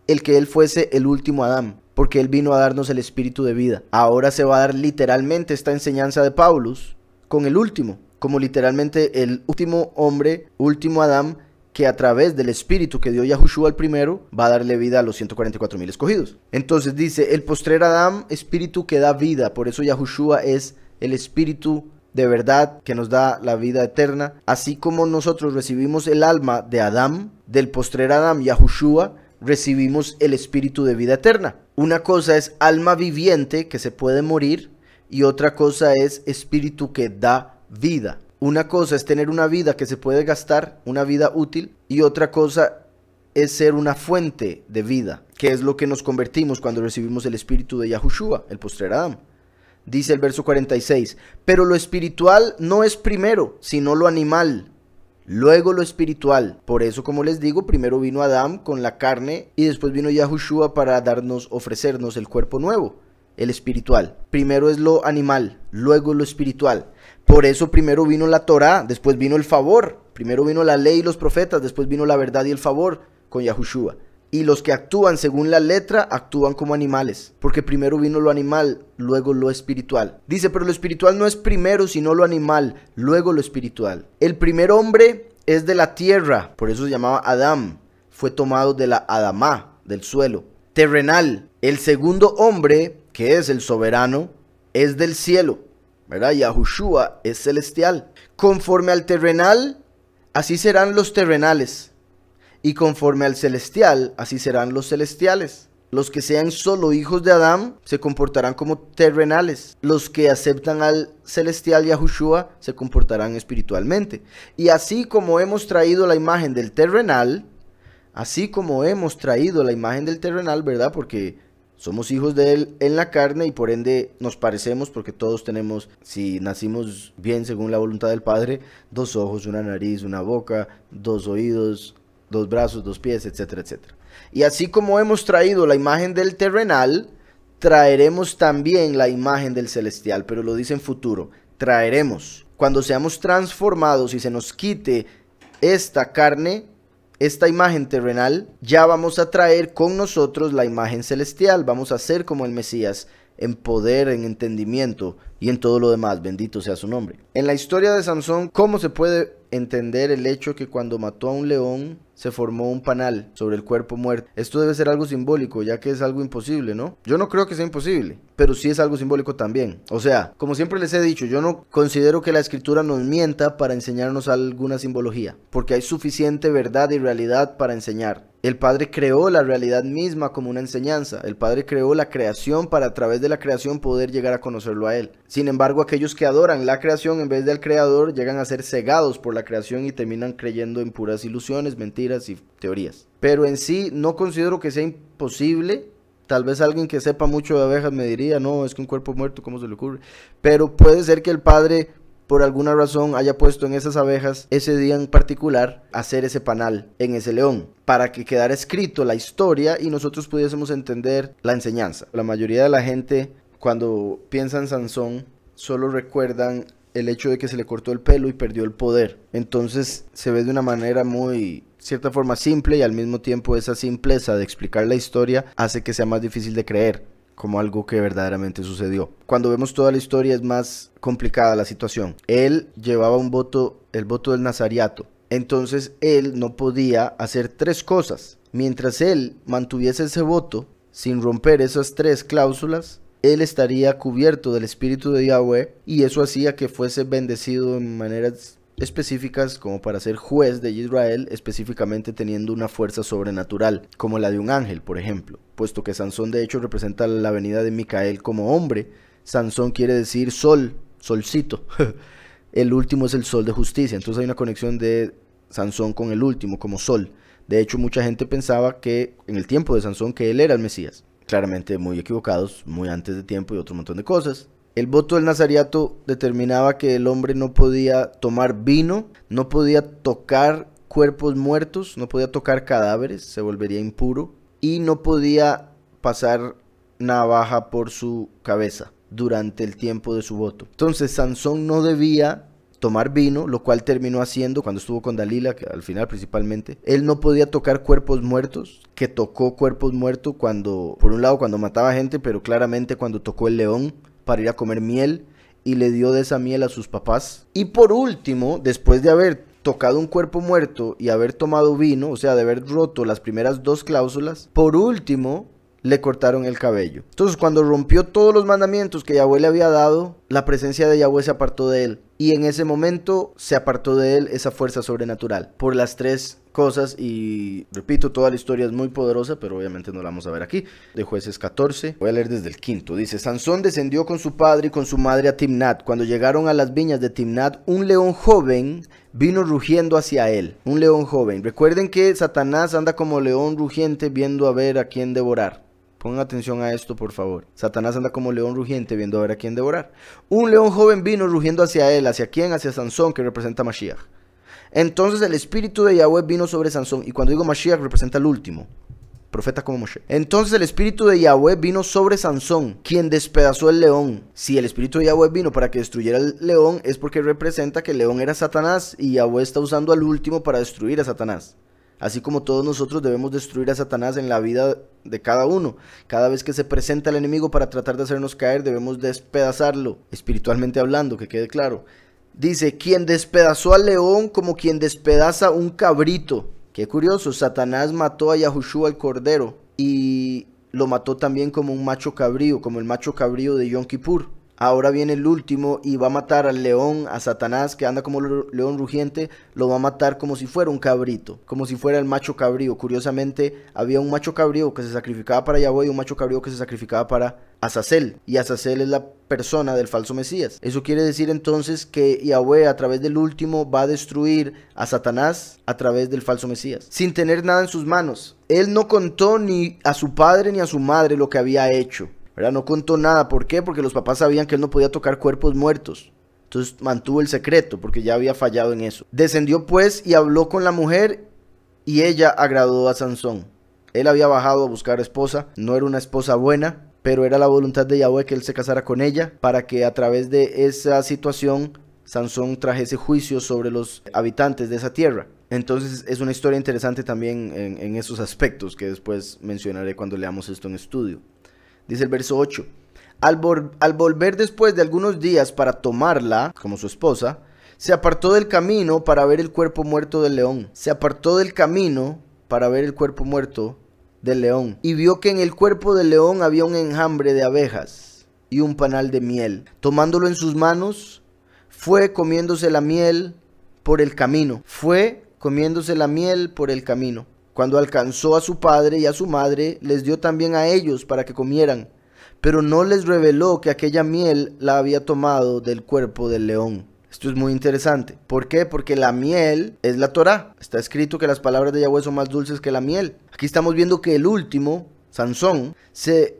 el que él fuese el último Adán, porque él vino a darnos el espíritu de vida. Ahora se va a dar literalmente esta enseñanza de Pablo con el último, como literalmente el último hombre, último Adán, que a través del espíritu que dio Yahushua el primero, va a darle vida a los 144,000 escogidos. Entonces dice, el postrer Adán, espíritu que da vida, por eso Yahushua es el espíritu de verdad que nos da la vida eterna, así como nosotros recibimos el alma de Adán, del postrer Adán, Yahushua, recibimos el espíritu de vida eterna. Una cosa es alma viviente que se puede morir y otra cosa es espíritu que da vida. Una cosa es tener una vida que se puede gastar, una vida útil, y otra cosa es ser una fuente de vida, que es lo que nos convertimos cuando recibimos el espíritu de Yahushua, el postrer Adán. Dice el verso 46, pero lo espiritual no es primero, sino lo animal, luego lo espiritual. Por eso, como les digo, primero vino Adán con la carne y después vino Yahushua para ofrecernos el cuerpo nuevo, el espiritual. Primero es lo animal, luego lo espiritual. Por eso primero vino la Torá, después vino el favor. Primero vino la ley y los profetas, después vino la verdad y el favor con Yahushua. Y los que actúan según la letra, actúan como animales. Porque primero vino lo animal, luego lo espiritual. Dice, pero lo espiritual no es primero, sino lo animal, luego lo espiritual. El primer hombre es de la tierra, por eso se llamaba Adán. Fue tomado de la Adamá, del suelo. Terrenal. El segundo hombre, que es el soberano, es del cielo. ¿Verdad? Yahushua es celestial. Conforme al terrenal, así serán los terrenales. Y conforme al celestial, así serán los celestiales. Los que sean solo hijos de Adán se comportarán como terrenales. Los que aceptan al celestial Yahushua se comportarán espiritualmente. Y así como hemos traído la imagen del terrenal, ¿verdad? Porque somos hijos de él en la carne y por ende nos parecemos porque todos tenemos, si nacimos bien según la voluntad del Padre, 2 ojos, una nariz, una boca, 2 oídos, 2 brazos, 2 pies, etcétera, etcétera. Y así como hemos traído la imagen del terrenal, traeremos también la imagen del celestial, pero lo dice en futuro, traeremos. Cuando seamos transformados y se nos quite esta carne, esta imagen terrenal, ya vamos a traer con nosotros la imagen celestial. Vamos a ser como el Mesías en poder, en entendimiento y en todo lo demás. Bendito sea su nombre. En la historia de Sansón, ¿cómo se puede entender el hecho que cuando mató a un león se formó un panal sobre el cuerpo muerto? Esto debe ser algo simbólico, ya que es algo imposible, ¿no? Yo no creo que sea imposible, pero sí es algo simbólico también. O sea, como siempre les he dicho, yo no considero que la escritura nos mienta para enseñarnos alguna simbología, porque hay suficiente verdad y realidad para enseñar. El Padre creó la realidad misma como una enseñanza. El Padre creó la creación para a través de la creación poder llegar a conocerlo a Él. Sin embargo, aquellos que adoran la creación en vez del Creador llegan a ser cegados por la creación y terminan creyendo en puras ilusiones, mentiras y teorías. Pero en sí no considero que sea imposible. Tal vez alguien que sepa mucho de abejas me diría, no, es que un cuerpo muerto, ¿cómo se le ocurre? Pero puede ser que el Padre, por alguna razón, haya puesto en esas abejas, ese día en particular, hacer ese panal en ese león, para que quedara escrito la historia y nosotros pudiésemos entender la enseñanza. La mayoría de la gente, cuando piensa en Sansón, solo recuerdan el hecho de que se le cortó el pelo y perdió el poder. Entonces se ve de una manera muy, cierta forma, simple, y al mismo tiempo esa simpleza de explicar la historia hace que sea más difícil de creer como algo que verdaderamente sucedió. Cuando vemos toda la historia es más complicada la situación. Él llevaba un voto, el voto del nazariato. Entonces él no podía hacer tres cosas. Mientras él mantuviese ese voto sin romper esas tres cláusulas, él estaría cubierto del espíritu de Yahweh, y eso hacía que fuese bendecido en maneras específicas como para ser juez de Israel, específicamente teniendo una fuerza sobrenatural como la de un ángel, por ejemplo, puesto que Sansón de hecho representa la venida de Micael como hombre. Sansón quiere decir sol, solcito. El último es el sol de justicia, entonces hay una conexión de Sansón con el último como sol. De hecho, mucha gente pensaba que en el tiempo de Sansón que él era el Mesías. Claramente muy equivocados, muy antes de tiempo y otro montón de cosas. El voto del nazariato determinaba que el hombre no podía tomar vino, no podía tocar cuerpos muertos, no podía tocar cadáveres, se volvería impuro, y no podía pasar navaja por su cabeza durante el tiempo de su voto. Entonces Sansón no debía tomar vino, lo cual terminó haciendo cuando estuvo con Dalila, que al final principalmente. Él no podía tocar cuerpos muertos, que tocó cuerpos muertos cuando, por un lado, cuando mataba gente, pero claramente cuando tocó el león para ir a comer miel y le dio de esa miel a sus papás. Y por último, después de haber tocado un cuerpo muerto y haber tomado vino, o sea, de haber roto las primeras dos cláusulas, por último le cortaron el cabello. Entonces, cuando rompió todos los mandamientos que Yahweh le había dado, la presencia de Yahweh se apartó de él. Y en ese momento se apartó de él esa fuerza sobrenatural. Por las tres cosas, y repito, toda la historia es muy poderosa, pero obviamente no la vamos a ver aquí. De Jueces 14, voy a leer desde el 5. Dice: Sansón descendió con su padre y con su madre a Timnat. Cuando llegaron a las viñas de Timnat, un león joven vino rugiendo hacia él. Un león joven. Recuerden que Satanás anda como león rugiente viendo a ver a quién devorar. Pongan atención a esto, por favor. Satanás anda como león rugiente viendo a ver a quién devorar. Un león joven vino rugiendo hacia él. ¿Hacia quién? Hacia Sansón, que representa a Mashiach. Entonces el espíritu de Yahweh vino sobre Sansón. Y cuando digo Mashiach, representa al último profeta como Moshe. Entonces el espíritu de Yahweh vino sobre Sansón, quien despedazó el león. Si el espíritu de Yahweh vino para que destruyera el león, es porque representa que el león era Satanás, y Yahweh está usando al último para destruir a Satanás. Así como todos nosotros debemos destruir a Satanás en la vida de cada uno. Cada vez que se presenta el enemigo para tratar de hacernos caer, debemos despedazarlo, espiritualmente hablando, que quede claro. Dice: quien despedazó al león como quien despedaza un cabrito. Qué curioso, Satanás mató a Yahushua el cordero, y lo mató también como un macho cabrío, como el macho cabrío de Yom Kippur. Ahora viene el último y va a matar al león, a Satanás, que anda como león rugiente, lo va a matar como si fuera un cabrito, como si fuera el macho cabrío. Curiosamente, había un macho cabrío que se sacrificaba para Yahweh y un macho cabrío que se sacrificaba para Azazel, y Azazel es la persona del falso Mesías. Eso quiere decir entonces que Yahweh a través del último va a destruir a Satanás a través del falso Mesías, sin tener nada en sus manos. Él no contó ni a su padre ni a su madre lo que había hecho, ¿verdad? No contó nada. ¿Por qué? Porque los papás sabían que él no podía tocar cuerpos muertos. Entonces mantuvo el secreto porque ya había fallado en eso. Descendió pues y habló con la mujer, y ella agradó a Sansón. Él había bajado a buscar esposa. No era una esposa buena, pero era la voluntad de Yahweh que él se casara con ella, para que a través de esa situación Sansón trajese juicio sobre los habitantes de esa tierra. Entonces es una historia interesante también en esos aspectos que después mencionaré cuando leamos esto en estudio. Dice el verso 8: al volver después de algunos días para tomarla como su esposa, se apartó del camino para ver el cuerpo muerto del león. Se apartó del camino para ver el cuerpo muerto del león, y vio que en el cuerpo del león había un enjambre de abejas y un panal de miel. Tomándolo en sus manos, fue comiéndose la miel por el camino. Fue comiéndose la miel por el camino. Cuando alcanzó a su padre y a su madre, les dio también a ellos para que comieran, pero no les reveló que aquella miel la había tomado del cuerpo del león. Esto es muy interesante. ¿Por qué? Porque la miel es la Torá. Está escrito que las palabras de Yahweh son más dulces que la miel. Aquí estamos viendo que el último, Sansón, se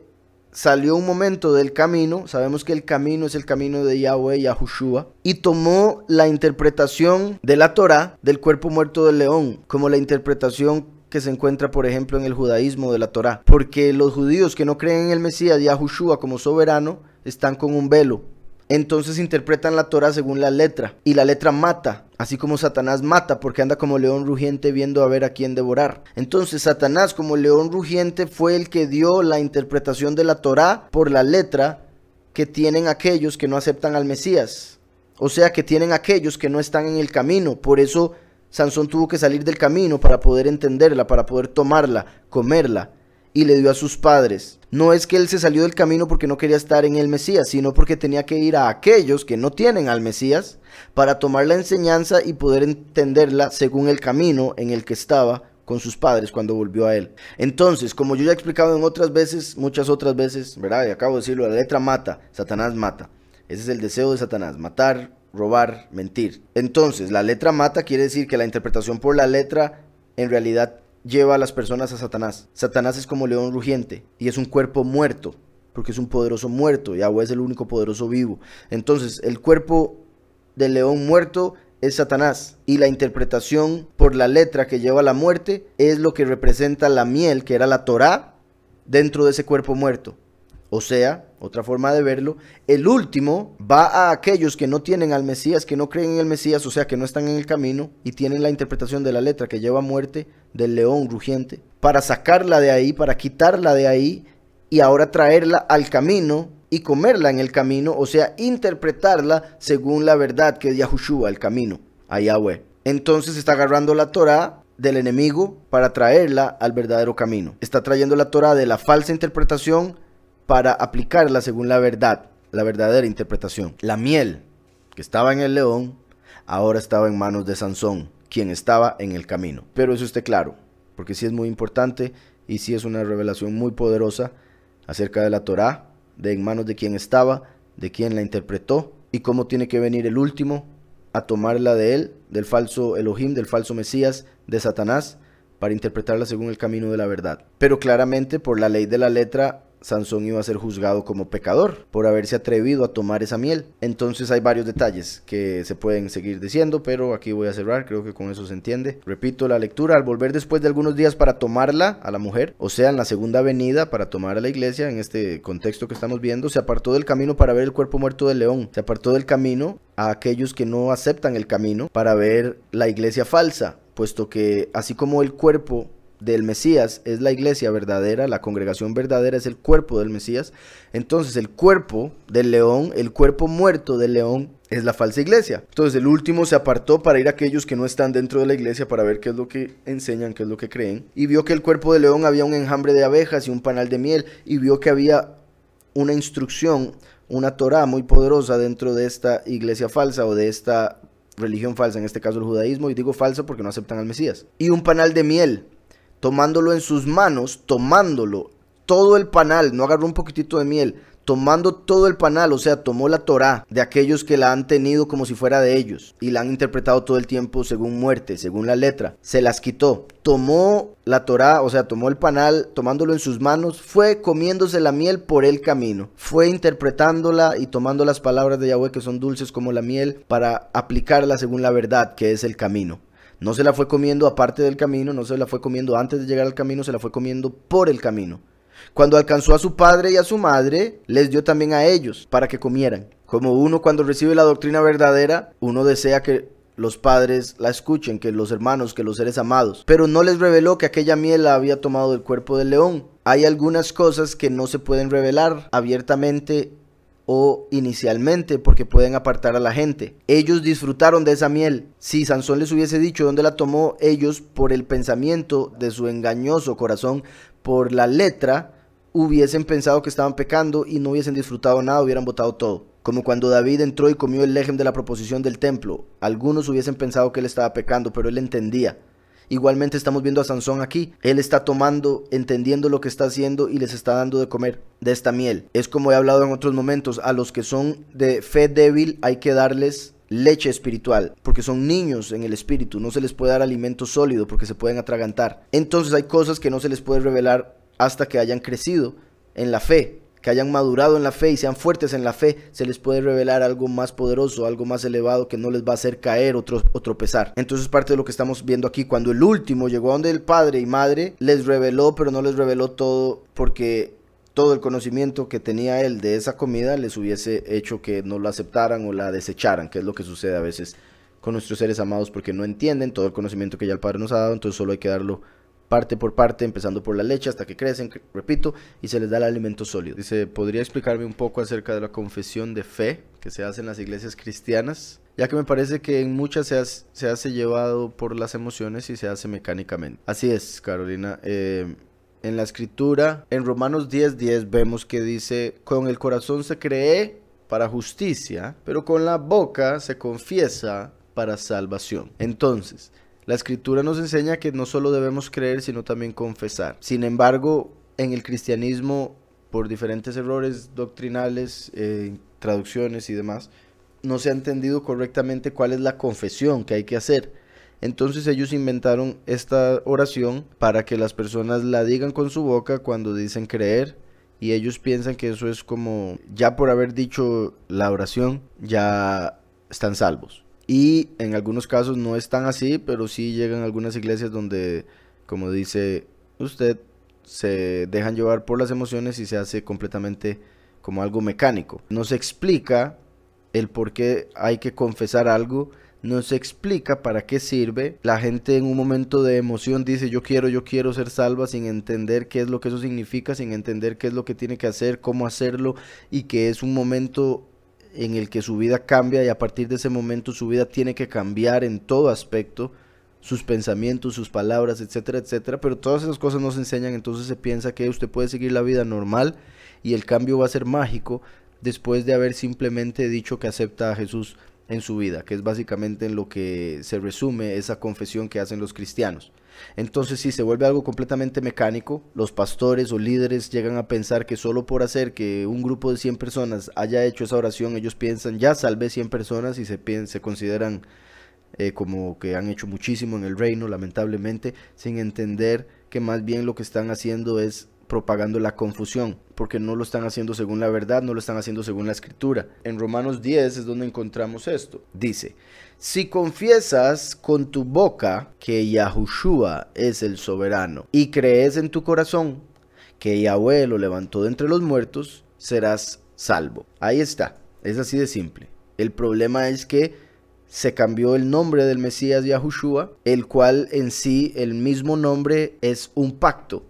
salió un momento del camino. Sabemos que el camino es el camino de Yahweh, Yahushua, y tomó la interpretación de la Torá del cuerpo muerto del león, como la interpretación que se encuentra, por ejemplo, en el judaísmo de la Torá. Porque los judíos que no creen en el Mesías, Yahushua, como soberano, están con un velo. Entonces interpretan la Torá según la letra, y la letra mata, así como Satanás mata, porque anda como león rugiente viendo a ver a quién devorar. Entonces Satanás, como león rugiente, fue el que dio la interpretación de la Torá por la letra que tienen aquellos que no aceptan al Mesías, o sea, que tienen aquellos que no están en el camino. Por eso Sansón tuvo que salir del camino para poder entenderla, para poder tomarla, comerla, y le dio a sus padres. No es que él se salió del camino porque no quería estar en el Mesías, sino porque tenía que ir a aquellos que no tienen al Mesías para tomar la enseñanza y poder entenderla según el camino en el que estaba con sus padres cuando volvió a él. Entonces, como yo ya he explicado en otras veces, muchas otras veces, ¿verdad? Y acabo de decirlo, la letra mata, Satanás mata. Ese es el deseo de Satanás, matar, robar, mentir. Entonces, la letra mata quiere decir que la interpretación por la letra en realidad lleva a las personas a Satanás. Satanás es como león rugiente y es un cuerpo muerto, porque es un poderoso muerto. Yahweh es el único poderoso vivo. Entonces, el cuerpo del león muerto es Satanás, y la interpretación por la letra que lleva a la muerte es lo que representa la miel, que era la Torá, dentro de ese cuerpo muerto. O sea, otra forma de verlo, el último va a aquellos que no tienen al Mesías, que no creen en el Mesías, o sea, que no están en el camino y tienen la interpretación de la letra que lleva a muerte del león rugiente, para sacarla de ahí, para quitarla de ahí y ahora traerla al camino y comerla en el camino, o sea, interpretarla según la verdad que es Yahushua, el camino, a Yahweh. Entonces está agarrando la Torá del enemigo para traerla al verdadero camino. Está trayendo la Torá de la falsa interpretación para aplicarla según la verdad, la verdadera interpretación. La miel que estaba en el león ahora estaba en manos de Sansón, quien estaba en el camino. Pero eso esté claro, porque sí es muy importante y sí es una revelación muy poderosa acerca de la Torá, de en manos de quien estaba, de quien la interpretó y cómo tiene que venir el último a tomarla de él, del falso Elohim, del falso Mesías, de Satanás, para interpretarla según el camino de la verdad. Pero claramente por la ley de la letra, Sansón iba a ser juzgado como pecador por haberse atrevido a tomar esa miel. Entonces hay varios detalles que se pueden seguir diciendo, pero aquí voy a cerrar, creo que con eso se entiende. Repito la lectura: al volver después de algunos días para tomarla a la mujer, o sea, en la segunda venida para tomar a la iglesia, en este contexto que estamos viendo, se apartó del camino para ver el cuerpo muerto del león. Se apartó del camino a aquellos que no aceptan el camino para ver la iglesia falsa, puesto que así como el cuerpo del Mesías es la iglesia verdadera, la congregación verdadera es el cuerpo del Mesías, entonces el cuerpo del león, el cuerpo muerto del león, es la falsa iglesia. Entonces el último se apartó para ir a aquellos que no están dentro de la iglesia para ver qué es lo que enseñan, qué es lo que creen, y vio que el cuerpo del león había un enjambre de abejas y un panal de miel, y vio que había una instrucción, una Torá muy poderosa dentro de esta iglesia falsa o de esta religión falsa, en este caso el judaísmo, y digo falsa porque no aceptan al Mesías, y un panal de miel. Tomándolo en sus manos, tomándolo, todo el panal, no agarró un poquitito de miel, tomando todo el panal, o sea, tomó la Torá de aquellos que la han tenido como si fuera de ellos y la han interpretado todo el tiempo según muerte, según la letra, se las quitó, tomó la Torá, o sea, tomó el panal, tomándolo en sus manos, fue comiéndose la miel por el camino, fue interpretándola y tomando las palabras de Yahweh que son dulces como la miel para aplicarla según la verdad que es el camino. No se la fue comiendo aparte del camino, no se la fue comiendo antes de llegar al camino, se la fue comiendo por el camino. Cuando alcanzó a su padre y a su madre, les dio también a ellos para que comieran. Como uno cuando recibe la doctrina verdadera, uno desea que los padres la escuchen, que los hermanos, que los seres amados. Pero no les reveló que aquella miel la había tomado del cuerpo del león. Hay algunas cosas que no se pueden revelar abiertamente o inicialmente porque pueden apartar a la gente. Ellos disfrutaron de esa miel. Si Sansón les hubiese dicho dónde la tomó, ellos por el pensamiento de su engañoso corazón, por la letra, hubiesen pensado que estaban pecando y no hubiesen disfrutado nada, hubieran botado todo. Como cuando David entró y comió el lejem de la proposición del templo. Algunos hubiesen pensado que él estaba pecando, pero él entendía. Igualmente estamos viendo a Sansón aquí. Él está tomando, entendiendo lo que está haciendo y les está dando de comer de esta miel. Es como he hablado en otros momentos, a los que son de fe débil hay que darles leche espiritual, porque son niños en el espíritu, no se les puede dar alimento sólido porque se pueden atragantar. Entonces hay cosas que no se les puede revelar hasta que hayan crecido en la fe, que hayan madurado en la fe y sean fuertes en la fe. Se les puede revelar algo más poderoso, algo más elevado que no les va a hacer caer o tropezar. Entonces parte de lo que estamos viendo aquí, cuando el último llegó a donde el padre y madre, les reveló, pero no les reveló todo, porque todo el conocimiento que tenía él de esa comida les hubiese hecho que no la aceptaran o la desecharan, que es lo que sucede a veces con nuestros seres amados, porque no entienden todo el conocimiento que ya el Padre nos ha dado. Entonces solo hay que darlo parte por parte, empezando por la leche hasta que crecen, repito, y se les da el alimento sólido. Dice, ¿podría explicarme un poco acerca de la confesión de fe que se hace en las iglesias cristianas? Ya que me parece que en muchas se hace llevado por las emociones y se hace mecánicamente. Así es, Carolina. En la escritura, en Romanos 10:10 vemos que dice, con el corazón se cree para justicia, pero con la boca se confiesa para salvación. Entonces, la escritura nos enseña que no solo debemos creer, sino también confesar. Sin embargo, en el cristianismo, por diferentes errores doctrinales, traducciones y demás, no se ha entendido correctamente cuál es la confesión que hay que hacer. Entonces ellos inventaron esta oración para que las personas la digan con su boca cuando dicen creer, y ellos piensan que eso es como, ya por haber dicho la oración, ya están salvos. Y en algunos casos no es tan así, pero sí llegan algunas iglesias donde, como dice usted, se dejan llevar por las emociones y se hace completamente como algo mecánico. No se explica el por qué hay que confesar algo, no se explica para qué sirve. La gente en un momento de emoción dice yo quiero ser salva, sin entender qué es lo que eso significa, sin entender qué es lo que tiene que hacer, cómo hacerlo, y que es un momento en el que su vida cambia, y a partir de ese momento su vida tiene que cambiar en todo aspecto, sus pensamientos, sus palabras, etcétera, etcétera. Pero todas esas cosas no se enseñan. Entonces se piensa que usted puede seguir la vida normal y el cambio va a ser mágico después de haber simplemente dicho que acepta a Jesús en su vida, que es básicamente en lo que se resume esa confesión que hacen los cristianos. Entonces sí, se vuelve algo completamente mecánico. Los pastores o líderes llegan a pensar que solo por hacer que un grupo de 100 personas haya hecho esa oración, ellos piensan, ya salvé 100 personas, y se consideran como que han hecho muchísimo en el reino, lamentablemente, sin entender que más bien lo que están haciendo es propagando la confusión, porque no lo están haciendo según la verdad, no lo están haciendo según la escritura. En Romanos 10 es donde encontramos esto. Dice, si confiesas con tu boca que Yahushua es el soberano y crees en tu corazón que Yahweh lo levantó de entre los muertos, serás salvo. Ahí está, es así de simple. El problema es que se cambió el nombre del Mesías Yahushua, el cual en sí, el mismo nombre es un pacto.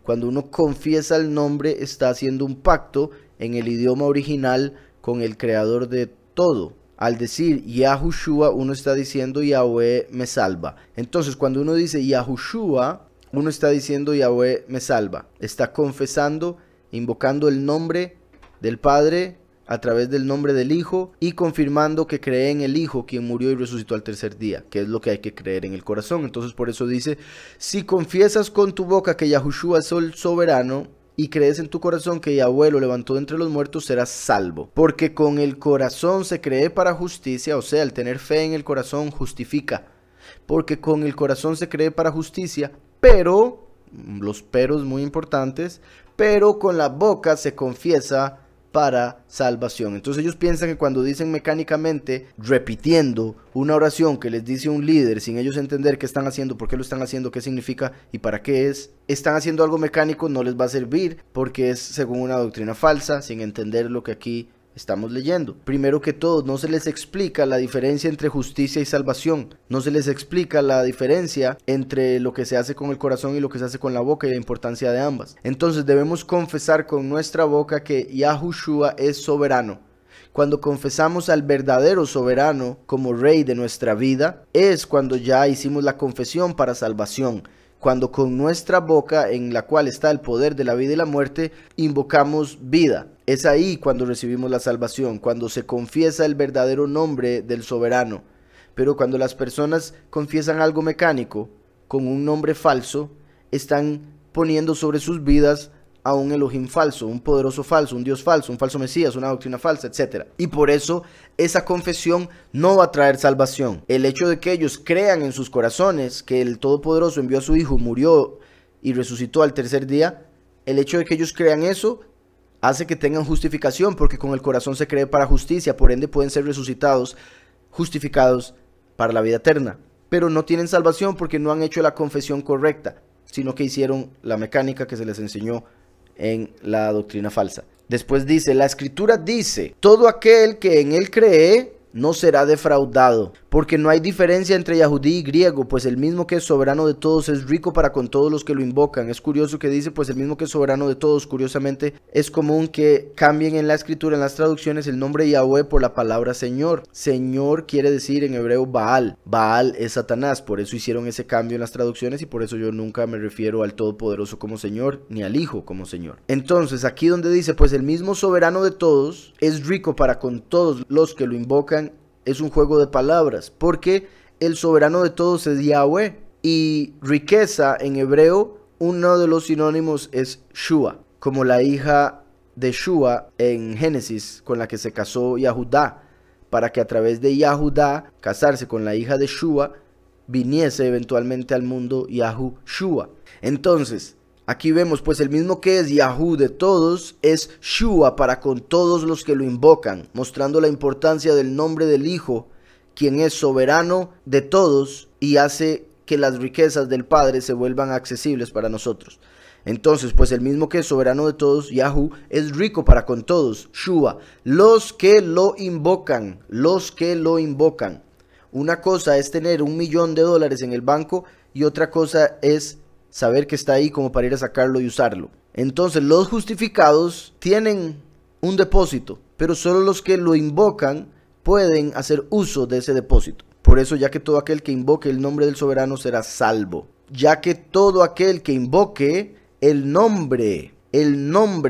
Cuando uno confiesa el nombre, está haciendo un pacto en el idioma original con el creador de todo. Al decir Yahushua, uno está diciendo Yahweh me salva. Entonces, cuando uno dice Yahushua, uno está diciendo Yahweh me salva. Está confesando, invocando el nombre del Padre a través del nombre del Hijo, y confirmando que cree en el Hijo, quien murió y resucitó al tercer día, que es lo que hay que creer en el corazón. Entonces por eso dice, si confiesas con tu boca que Yahushua es el soberano y crees en tu corazón que Yahweh lo levantó de entre los muertos, serás salvo. Porque con el corazón se cree para justicia, o sea, el tener fe en el corazón justifica. Porque con el corazón se cree para justicia, pero, los peros muy importantes, pero con la boca se confiesa para salvación. Entonces ellos piensan que cuando dicen mecánicamente, repitiendo una oración que les dice un líder, sin ellos entender qué están haciendo, por qué lo están haciendo, qué significa y para qué es, están haciendo algo mecánico, no les va a servir, porque es según una doctrina falsa, sin entender lo que aquí estamos leyendo. Primero que todo, no se les explica la diferencia entre justicia y salvación. No se les explica la diferencia entre lo que se hace con el corazón y lo que se hace con la boca, y la importancia de ambas. Entonces debemos confesar con nuestra boca que Yahushua es soberano. Cuando confesamos al verdadero soberano como rey de nuestra vida, es cuando ya hicimos la confesión para salvación. Cuando con nuestra boca, en la cual está el poder de la vida y la muerte, invocamos vida. Es ahí cuando recibimos la salvación, cuando se confiesa el verdadero nombre del soberano. Pero cuando las personas confiesan algo mecánico, con un nombre falso, están poniendo sobre sus vidas a un Elohim falso, un poderoso falso, un Dios falso, un falso Mesías, una doctrina falsa, etc. Y por eso esa confesión no va a traer salvación. El hecho de que ellos crean en sus corazones que el Todopoderoso envió a su Hijo, murió y resucitó al tercer día, el hecho de que ellos crean eso hace que tengan justificación, porque con el corazón se cree para justicia, por ende pueden ser resucitados, justificados para la vida eterna. Pero no tienen salvación porque no han hecho la confesión correcta, sino que hicieron la mecánica que se les enseñó en la doctrina falsa. Después dice, la escritura dice, todo aquel que en él cree no será defraudado, porque no hay diferencia entre Yahudí y griego, pues el mismo que es soberano de todos es rico para con todos los que lo invocan. Es curioso que dice, pues el mismo que es soberano de todos. Curiosamente, es común que cambien en la escritura, en las traducciones, el nombre Yahweh por la palabra Señor. Señor quiere decir en hebreo Baal. Baal es Satanás, por eso hicieron ese cambio en las traducciones y por eso yo nunca me refiero al Todopoderoso como Señor, ni al Hijo como Señor. Entonces, aquí donde dice, pues el mismo soberano de todos es rico para con todos los que lo invocan, es un juego de palabras, porque el soberano de todos es Yahweh, y riqueza en hebreo, uno de los sinónimos es Shua, como la hija de Shua en Génesis, con la que se casó Yahudá, para que a través de Yahudá, casarse con la hija de Shua, viniese eventualmente al mundo Yahushua. Entonces, aquí vemos, pues el mismo que es Yahú de todos, es Shua para con todos los que lo invocan, mostrando la importancia del nombre del Hijo, quien es soberano de todos y hace que las riquezas del Padre se vuelvan accesibles para nosotros. Entonces, pues el mismo que es soberano de todos, Yahú, es rico para con todos, Shua, los que lo invocan, los que lo invocan. Una cosa es tener $1.000.000 en el banco y otra cosa es saber que está ahí como para ir a sacarlo y usarlo. Entonces los justificados tienen un depósito, pero solo los que lo invocan pueden hacer uso de ese depósito. Por eso, ya que todo aquel que invoque el nombre del soberano será salvo. Ya que todo aquel que invoque el nombre,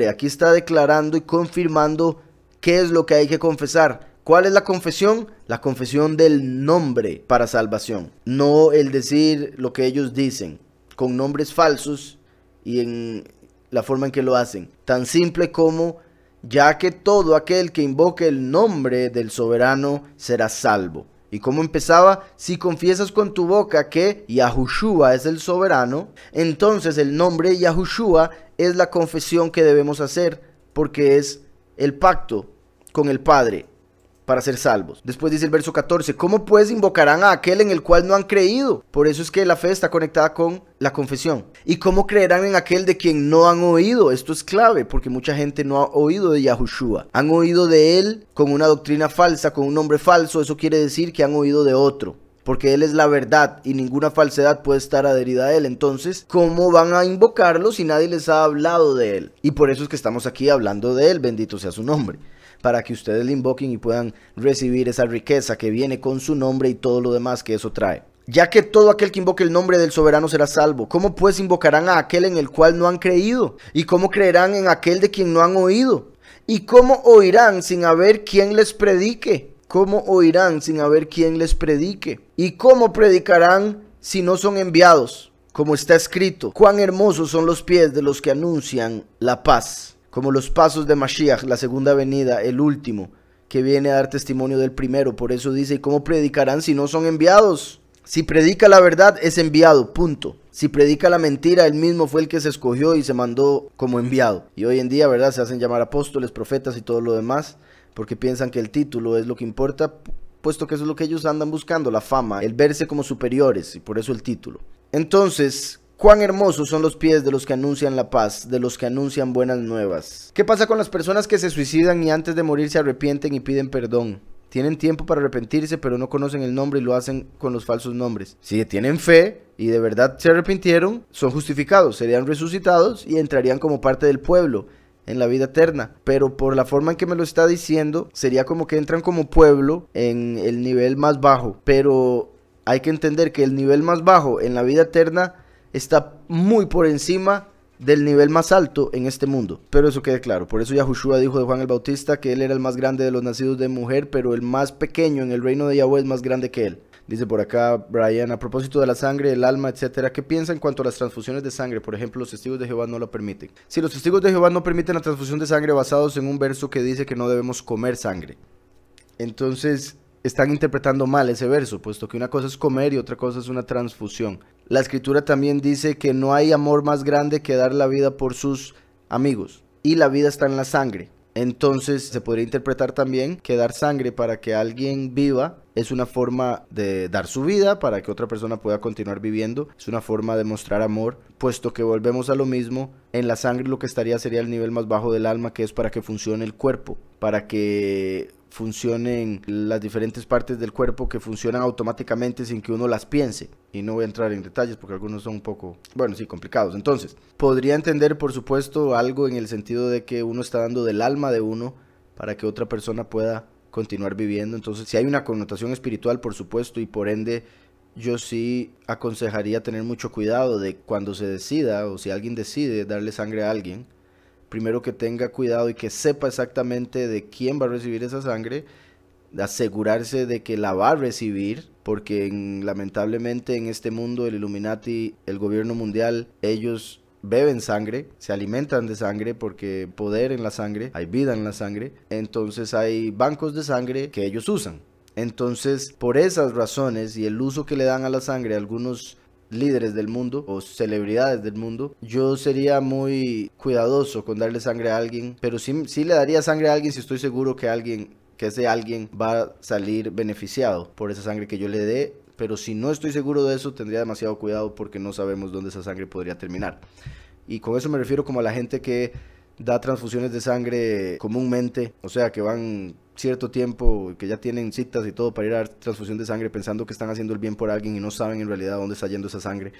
aquí está declarando y confirmando qué es lo que hay que confesar. ¿Cuál es la confesión? La confesión del nombre para salvación, no el decir lo que ellos dicen con nombres falsos y en la forma en que lo hacen. Tan simple como, ya que todo aquel que invoque el nombre del soberano será salvo. ¿Y cómo empezaba? Si confiesas con tu boca que Yahushua es el soberano, entonces el nombre Yahushua es la confesión que debemos hacer, porque es el pacto con el Padre para ser salvos. Después dice el verso 14, ¿cómo pues invocarán a aquel en el cual no han creído? Por eso es que la fe está conectada con la confesión. ¿Y cómo creerán en aquel de quien no han oído? Esto es clave, porque mucha gente no ha oído de Yahushua. Han oído de él con una doctrina falsa, con un nombre falso. Eso quiere decir que han oído de otro, porque él es la verdad y ninguna falsedad puede estar adherida a él. Entonces, ¿cómo van a invocarlo si nadie les ha hablado de él? Y por eso es que estamos aquí hablando de él, bendito sea su nombre, para que ustedes le invoquen y puedan recibir esa riqueza que viene con su nombre y todo lo demás que eso trae. Ya que todo aquel que invoque el nombre del soberano será salvo, ¿cómo pues invocarán a aquel en el cual no han creído? ¿Y cómo creerán en aquel de quien no han oído? ¿Y cómo oirán sin haber quien les predique? ¿Cómo oirán sin haber quien les predique? ¿Y cómo predicarán si no son enviados? Como está escrito, cuán hermosos son los pies de los que anuncian la paz, como los pasos de Mashiach, la segunda venida, el último, que viene a dar testimonio del primero. Por eso dice, ¿y cómo predicarán si no son enviados? Si predica la verdad, es enviado, punto. Si predica la mentira, él mismo fue el que se escogió y se mandó como enviado. Y hoy en día, ¿verdad?, se hacen llamar apóstoles, profetas y todo lo demás, porque piensan que el título es lo que importa, puesto que eso es lo que ellos andan buscando, la fama, el verse como superiores, y por eso el título. Entonces, cuán hermosos son los pies de los que anuncian la paz, de los que anuncian buenas nuevas. ¿Qué pasa con las personas que se suicidan y antes de morir se arrepienten y piden perdón? Tienen tiempo para arrepentirse, pero no conocen el nombre y lo hacen con los falsos nombres. Si tienen fe y de verdad se arrepintieron, son justificados, serían resucitados y entrarían como parte del pueblo en la vida eterna. Pero por la forma en que me lo está diciendo, sería como que entran como pueblo en el nivel más bajo. Pero hay que entender que el nivel más bajo en la vida eterna está muy por encima del nivel más alto en este mundo. Pero eso quede claro. Por eso Yahushua dijo de Juan el Bautista que él era el más grande de los nacidos de mujer, pero el más pequeño en el reino de Yahweh es más grande que él. Dice por acá Brian, a propósito de la sangre, el alma, etcétera, ¿qué piensa en cuanto a las transfusiones de sangre? Por ejemplo, los testigos de Jehová no lo permiten. Sí, los testigos de Jehová no permiten la transfusión de sangre basados en un verso que dice que no debemos comer sangre. Entonces, están interpretando mal ese verso, puesto que una cosa es comer y otra cosa es una transfusión. La escritura también dice que no hay amor más grande que dar la vida por sus amigos, y la vida está en la sangre. Entonces se podría interpretar también que dar sangre para que alguien viva es una forma de dar su vida para que otra persona pueda continuar viviendo. Es una forma de mostrar amor, puesto que volvemos a lo mismo. En la sangre lo que estaría sería el nivel más bajo del alma, que es para que funcione el cuerpo, para que funcionen las diferentes partes del cuerpo, que funcionan automáticamente sin que uno las piense. Y no voy a entrar en detalles porque algunos son un poco, bueno, sí, complicados. Entonces, podría entender, por supuesto, algo en el sentido de que uno está dando del alma de uno para que otra persona pueda continuar viviendo. Entonces, si hay una connotación espiritual, por supuesto, y por ende, yo sí aconsejaría tener mucho cuidado de cuando se decida, o si alguien decide darle sangre a alguien, primero que tenga cuidado y que sepa exactamente de quién va a recibir esa sangre, de asegurarse de que la va a recibir, porque lamentablemente en este mundo el Illuminati, el gobierno mundial, ellos beben sangre, se alimentan de sangre porque poder en la sangre, hay vida en la sangre, entonces hay bancos de sangre que ellos usan. Entonces, por esas razones y el uso que le dan a la sangre a algunos líderes del mundo o celebridades del mundo, yo sería muy cuidadoso con darle sangre a alguien, pero sí le daría sangre a alguien si estoy seguro que ese alguien va a salir beneficiado por esa sangre que yo le dé. Pero si no estoy seguro de eso, tendría demasiado cuidado porque no sabemos dónde esa sangre podría terminar. Y con eso me refiero como a la gente que da transfusiones de sangre comúnmente, o sea, que van cierto tiempo, que ya tienen citas y todo para ir a dar transfusión de sangre pensando que están haciendo el bien por alguien y no saben en realidad dónde está yendo esa sangre.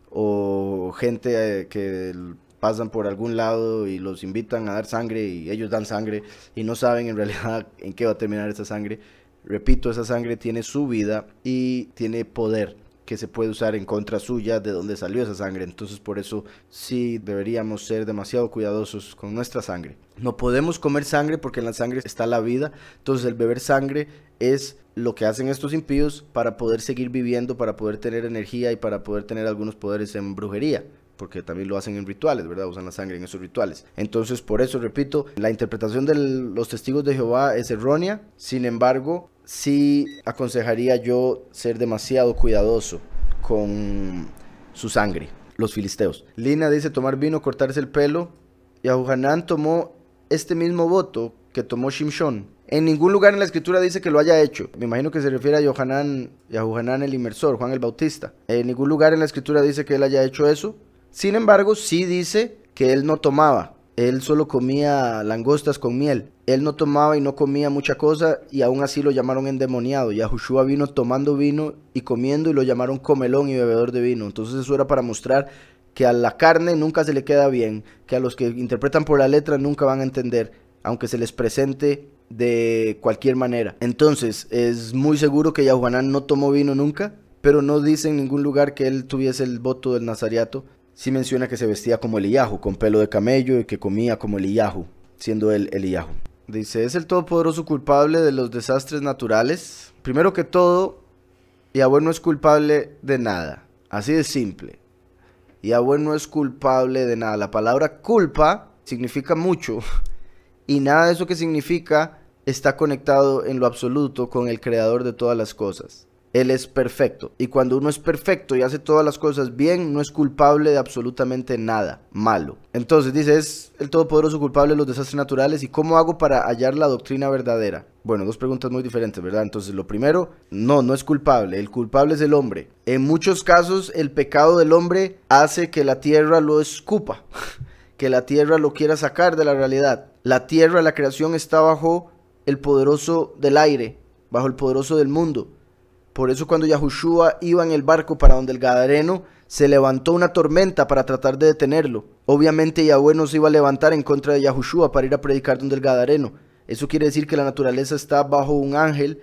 O gente que pasan por algún lado y los invitan a dar sangre y ellos dan sangre y no saben en realidad en qué va a terminar esa sangre. Repito, esa sangre tiene su vida y tiene poder que se puede usar en contra suya de donde salió esa sangre. Entonces por eso sí deberíamos ser demasiado cuidadosos con nuestra sangre. No podemos comer sangre porque en la sangre está la vida. Entonces el beber sangre es lo que hacen estos impíos para poder seguir viviendo, para poder tener energía y para poder tener algunos poderes en brujería, porque también lo hacen en rituales, ¿verdad? Usan la sangre en esos rituales. Entonces, por eso, repito, la interpretación de los testigos de Jehová es errónea. Sin embargo, sí aconsejaría yo ser demasiado cuidadoso con su sangre. Los filisteos. Lina dice tomar vino, cortarse el pelo. Y Yahuhanán tomó este mismo voto que tomó Shimshon. En ningún lugar en la escritura dice que lo haya hecho. Me imagino que se refiere a Yahuhanán el inmersor, Juan el Bautista. En ningún lugar en la escritura dice que él haya hecho eso. Sin embargo, sí dice que él no tomaba. Él solo comía langostas con miel. Él no tomaba y no comía mucha cosa y aún así lo llamaron endemoniado. Yahushua vino tomando vino y comiendo y lo llamaron comelón y bebedor de vino. Entonces eso era para mostrar que a la carne nunca se le queda bien, que a los que interpretan por la letra nunca van a entender, aunque se les presente de cualquier manera. Entonces es muy seguro que Yahuanán no tomó vino nunca, pero no dice en ningún lugar que él tuviese el voto del nazariato. Sí menciona que se vestía como Eliyahu, con pelo de camello, y que comía como Eliyahu, siendo él Eliyahu. Dice, ¿es el Todopoderoso culpable de los desastres naturales? Primero que todo, Yahweh no es culpable de nada. Así de simple. Yahweh no es culpable de nada. La palabra culpa significa mucho. Y nada de eso que significa está conectado en lo absoluto con el creador de todas las cosas. Él es perfecto. Y cuando uno es perfecto y hace todas las cosas bien, no es culpable de absolutamente nada malo. Entonces dice, ¿es el Todopoderoso culpable de los desastres naturales? ¿Y cómo hago para hallar la doctrina verdadera? Bueno, dos preguntas muy diferentes, ¿verdad? Entonces lo primero, no es culpable. El culpable es el hombre. En muchos casos el pecado del hombre hace que la tierra lo escupa. Que la tierra lo quiera sacar de la realidad. La tierra, la creación, está bajo el poderoso del aire, bajo el poderoso del mundo. Por eso cuando Yahushua iba en el barco para donde el Gadareno, se levantó una tormenta para tratar de detenerlo. Obviamente Yahweh no se iba a levantar en contra de Yahushua para ir a predicar donde el Gadareno. Eso quiere decir que la naturaleza está bajo un ángel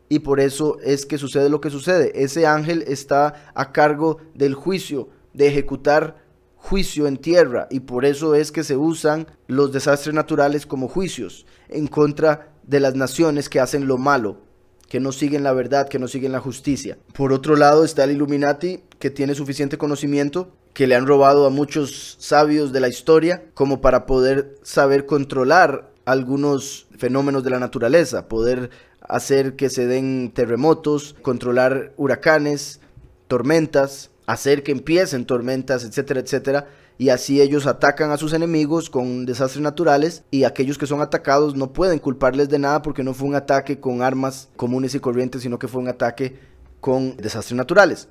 y por eso es que sucede lo que sucede. Ese ángel está a cargo del juicio, de ejecutar juicio en tierra, y por eso es que se usan los desastres naturales como juicios en contra de las naciones que hacen lo malo, que no siguen la verdad, que no siguen la justicia. Por otro lado está el Illuminati, que tiene suficiente conocimiento, que le han robado a muchos sabios de la historia como para poder saber controlar algunos fenómenos de la naturaleza, poder hacer que se den terremotos, controlar huracanes, tormentas, hacer que empiecen tormentas, etcétera, etcétera. Y así ellos atacan a sus enemigos con desastres naturales, y aquellos que son atacados no pueden culparles de nada porque no fue un ataque con armas comunes y corrientes, sino que fue un ataque con desastres naturales.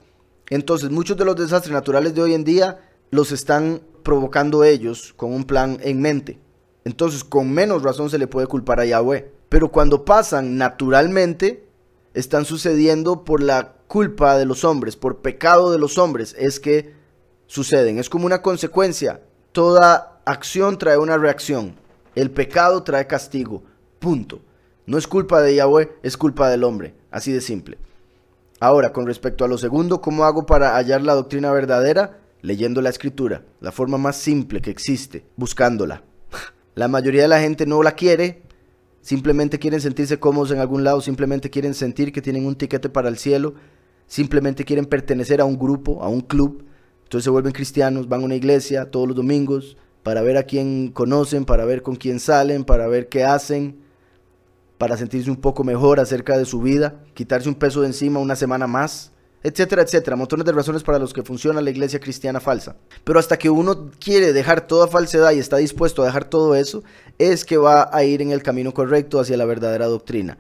Entonces muchos de los desastres naturales de hoy en día los están provocando ellos con un plan en mente. Entonces con menos razón se le puede culpar a Yahweh. Pero cuando pasan naturalmente, están sucediendo por la culpa de los hombres, por pecado de los hombres, es que suceden. Es como una consecuencia. Toda acción trae una reacción. El pecado trae castigo. Punto. No es culpa de Yahweh, es culpa del hombre. Así de simple. Ahora, con respecto a lo segundo, ¿cómo hago para hallar la doctrina verdadera? Leyendo la escritura. La forma más simple que existe. Buscándola. La mayoría de la gente no la quiere. Simplemente quieren sentirse cómodos en algún lado. Simplemente quieren sentir que tienen un tiquete para el cielo. Simplemente quieren pertenecer a un grupo, a un club. Entonces se vuelven cristianos, van a una iglesia todos los domingos para ver a quién conocen, para ver con quién salen, para ver qué hacen, para sentirse un poco mejor acerca de su vida, quitarse un peso de encima una semana más, etcétera, etcétera. Montones de razones para los que funciona la iglesia cristiana falsa. Pero hasta que uno quiere dejar toda falsedad y está dispuesto a dejar todo eso, es que va a ir en el camino correcto hacia la verdadera doctrina.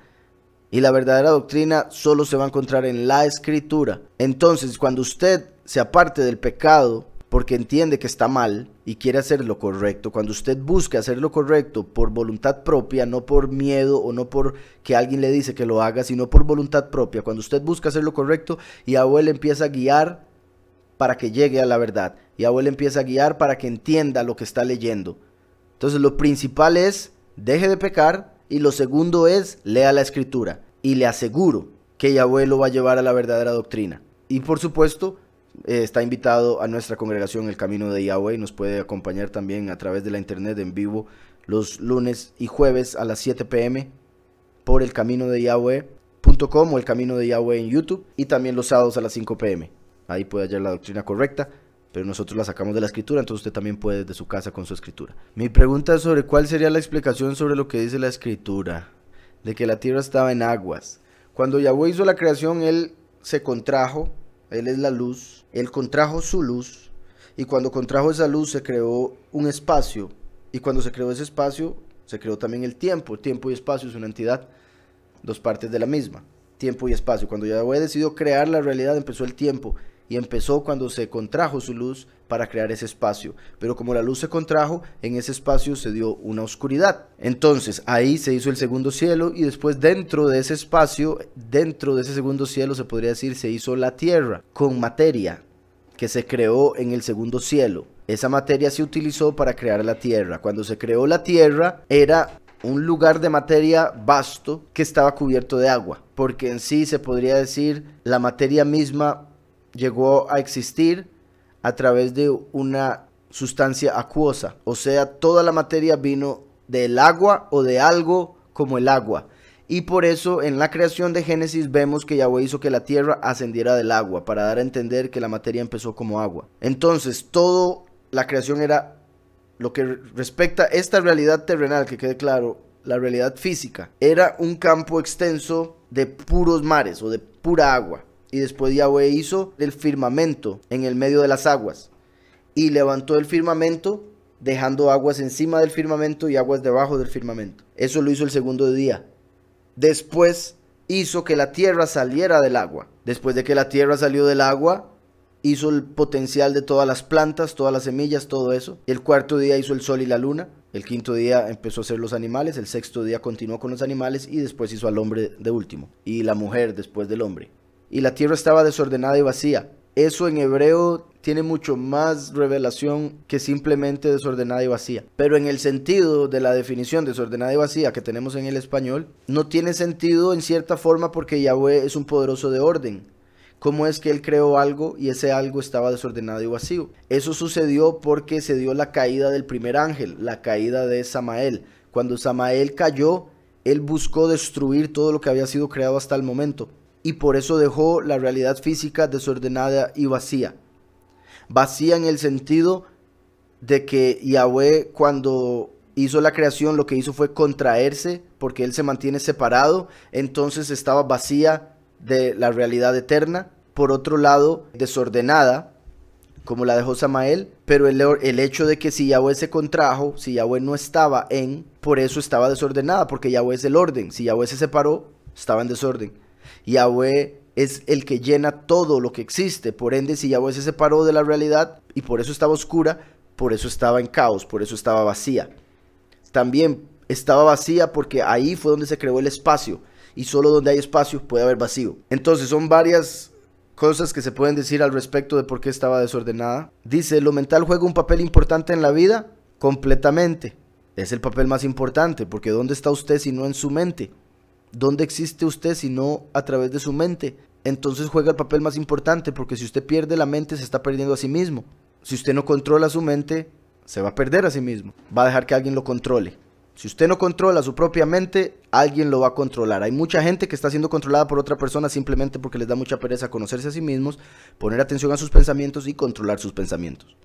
Y la verdadera doctrina solo se va a encontrar en la escritura. Entonces, cuando usted se aparte del pecado porque entiende que está mal y quiere hacer lo correcto, cuando usted busca hacer lo correcto por voluntad propia, no por miedo o no por que alguien le dice que lo haga, sino por voluntad propia, cuando usted busca hacer lo correcto, Yahweh le empieza a guiar para que llegue a la verdad. Yahweh le empieza a guiar para que entienda lo que está leyendo. Entonces lo principal es, deje de pecar, y lo segundo es, lea la escritura. Y le aseguro que Yahweh lo va a llevar a la verdadera doctrina. Y por supuesto, está invitado a nuestra congregación El Camino de Yahweh. Nos puede acompañar también a través de la internet en vivo los lunes y jueves a las 7 p.m. por elcaminodeYahweh.com o El Camino de Yahweh en YouTube, y también los sábados a las 5 p.m. Ahí puede hallar la doctrina correcta, pero nosotros la sacamos de la escritura, entonces usted también puede desde su casa con su escritura. Mi pregunta es sobre cuál sería la explicación sobre lo que dice la escritura, de que la tierra estaba en aguas. Cuando Yahweh hizo la creación, Él se contrajo, Él es la luz, Él contrajo su luz, y cuando contrajo esa luz se creó un espacio, y cuando se creó ese espacio, se creó también el tiempo. Tiempo y espacio es una entidad, dos partes de la misma, tiempo y espacio. Cuando Yahweh decidió crear la realidad, empezó el tiempo, y empezó cuando se contrajo su luz para crear ese espacio. Pero como la luz se contrajo, en ese espacio se dio una oscuridad. Entonces ahí se hizo el segundo cielo, y después dentro de ese espacio, dentro de ese segundo cielo, se podría decir, se hizo la tierra con materia que se creó en el segundo cielo. Esa materia se utilizó para crear la tierra. Cuando se creó la tierra, era un lugar de materia vasto que estaba cubierto de agua, porque en sí se podría decir la materia misma llegó a existir a través de una sustancia acuosa, o sea, toda la materia vino del agua o de algo como el agua, y por eso en la creación de Génesis vemos que Yahweh hizo que la tierra ascendiera del agua, para dar a entender que la materia empezó como agua. Entonces toda la creación era, lo que respecta a esta realidad terrenal, que quede claro, la realidad física, era un campo extenso de puros mares o de pura agua. Y después Yahweh hizo el firmamento en el medio de las aguas, y levantó el firmamento dejando aguas encima del firmamento y aguas debajo del firmamento. Eso lo hizo el segundo día. Después hizo que la tierra saliera del agua. Después de que la tierra salió del agua, hizo el potencial de todas las plantas, todas las semillas, todo eso. El cuarto día hizo el sol y la luna. El quinto día empezó a hacer los animales. El sexto día continuó con los animales, y después hizo al hombre de último, y la mujer después del hombre. Y la tierra estaba desordenada y vacía. Eso en hebreo tiene mucho más revelación que simplemente desordenada y vacía. Pero en el sentido de la definición desordenada y vacía que tenemos en el español, no tiene sentido en cierta forma, porque Yahweh es un poderoso de orden. ¿Cómo es que Él creó algo y ese algo estaba desordenado y vacío? Eso sucedió porque se dio la caída del primer ángel, la caída de Samael. Cuando Samael cayó, él buscó destruir todo lo que había sido creado hasta el momento. Y por eso dejó la realidad física desordenada y vacía. Vacía en el sentido de que Yahweh, cuando hizo la creación, lo que hizo fue contraerse, porque él se mantiene separado. Entonces estaba vacía de la realidad eterna. Por otro lado, desordenada, como la dejó Samael, pero el hecho de que si Yahweh se contrajo, si Yahweh no estaba por eso estaba desordenada, porque Yahweh es el orden. Si Yahweh se separó, estaba en desorden. Yahweh es el que llena todo lo que existe, por ende, si Yahweh se separó de la realidad y por eso estaba oscura, por eso estaba en caos, por eso estaba vacía. También estaba vacía porque ahí fue donde se creó el espacio, y solo donde hay espacio puede haber vacío. Entonces son varias cosas que se pueden decir al respecto de por qué estaba desordenada. Dice, ¿lo mental juega un papel importante en la vida? Completamente. Es el papel más importante, porque ¿dónde está usted si no en su mente? ¿Dónde existe usted si no a través de su mente? Entonces juega el papel más importante, porque si usted pierde la mente, se está perdiendo a sí mismo. Si usted no controla su mente, se va a perder a sí mismo. Va a dejar que alguien lo controle. Si usted no controla su propia mente, alguien lo va a controlar. Hay mucha gente que está siendo controlada por otra persona simplemente porque les da mucha pereza conocerse a sí mismos, poner atención a sus pensamientos y controlar sus pensamientos.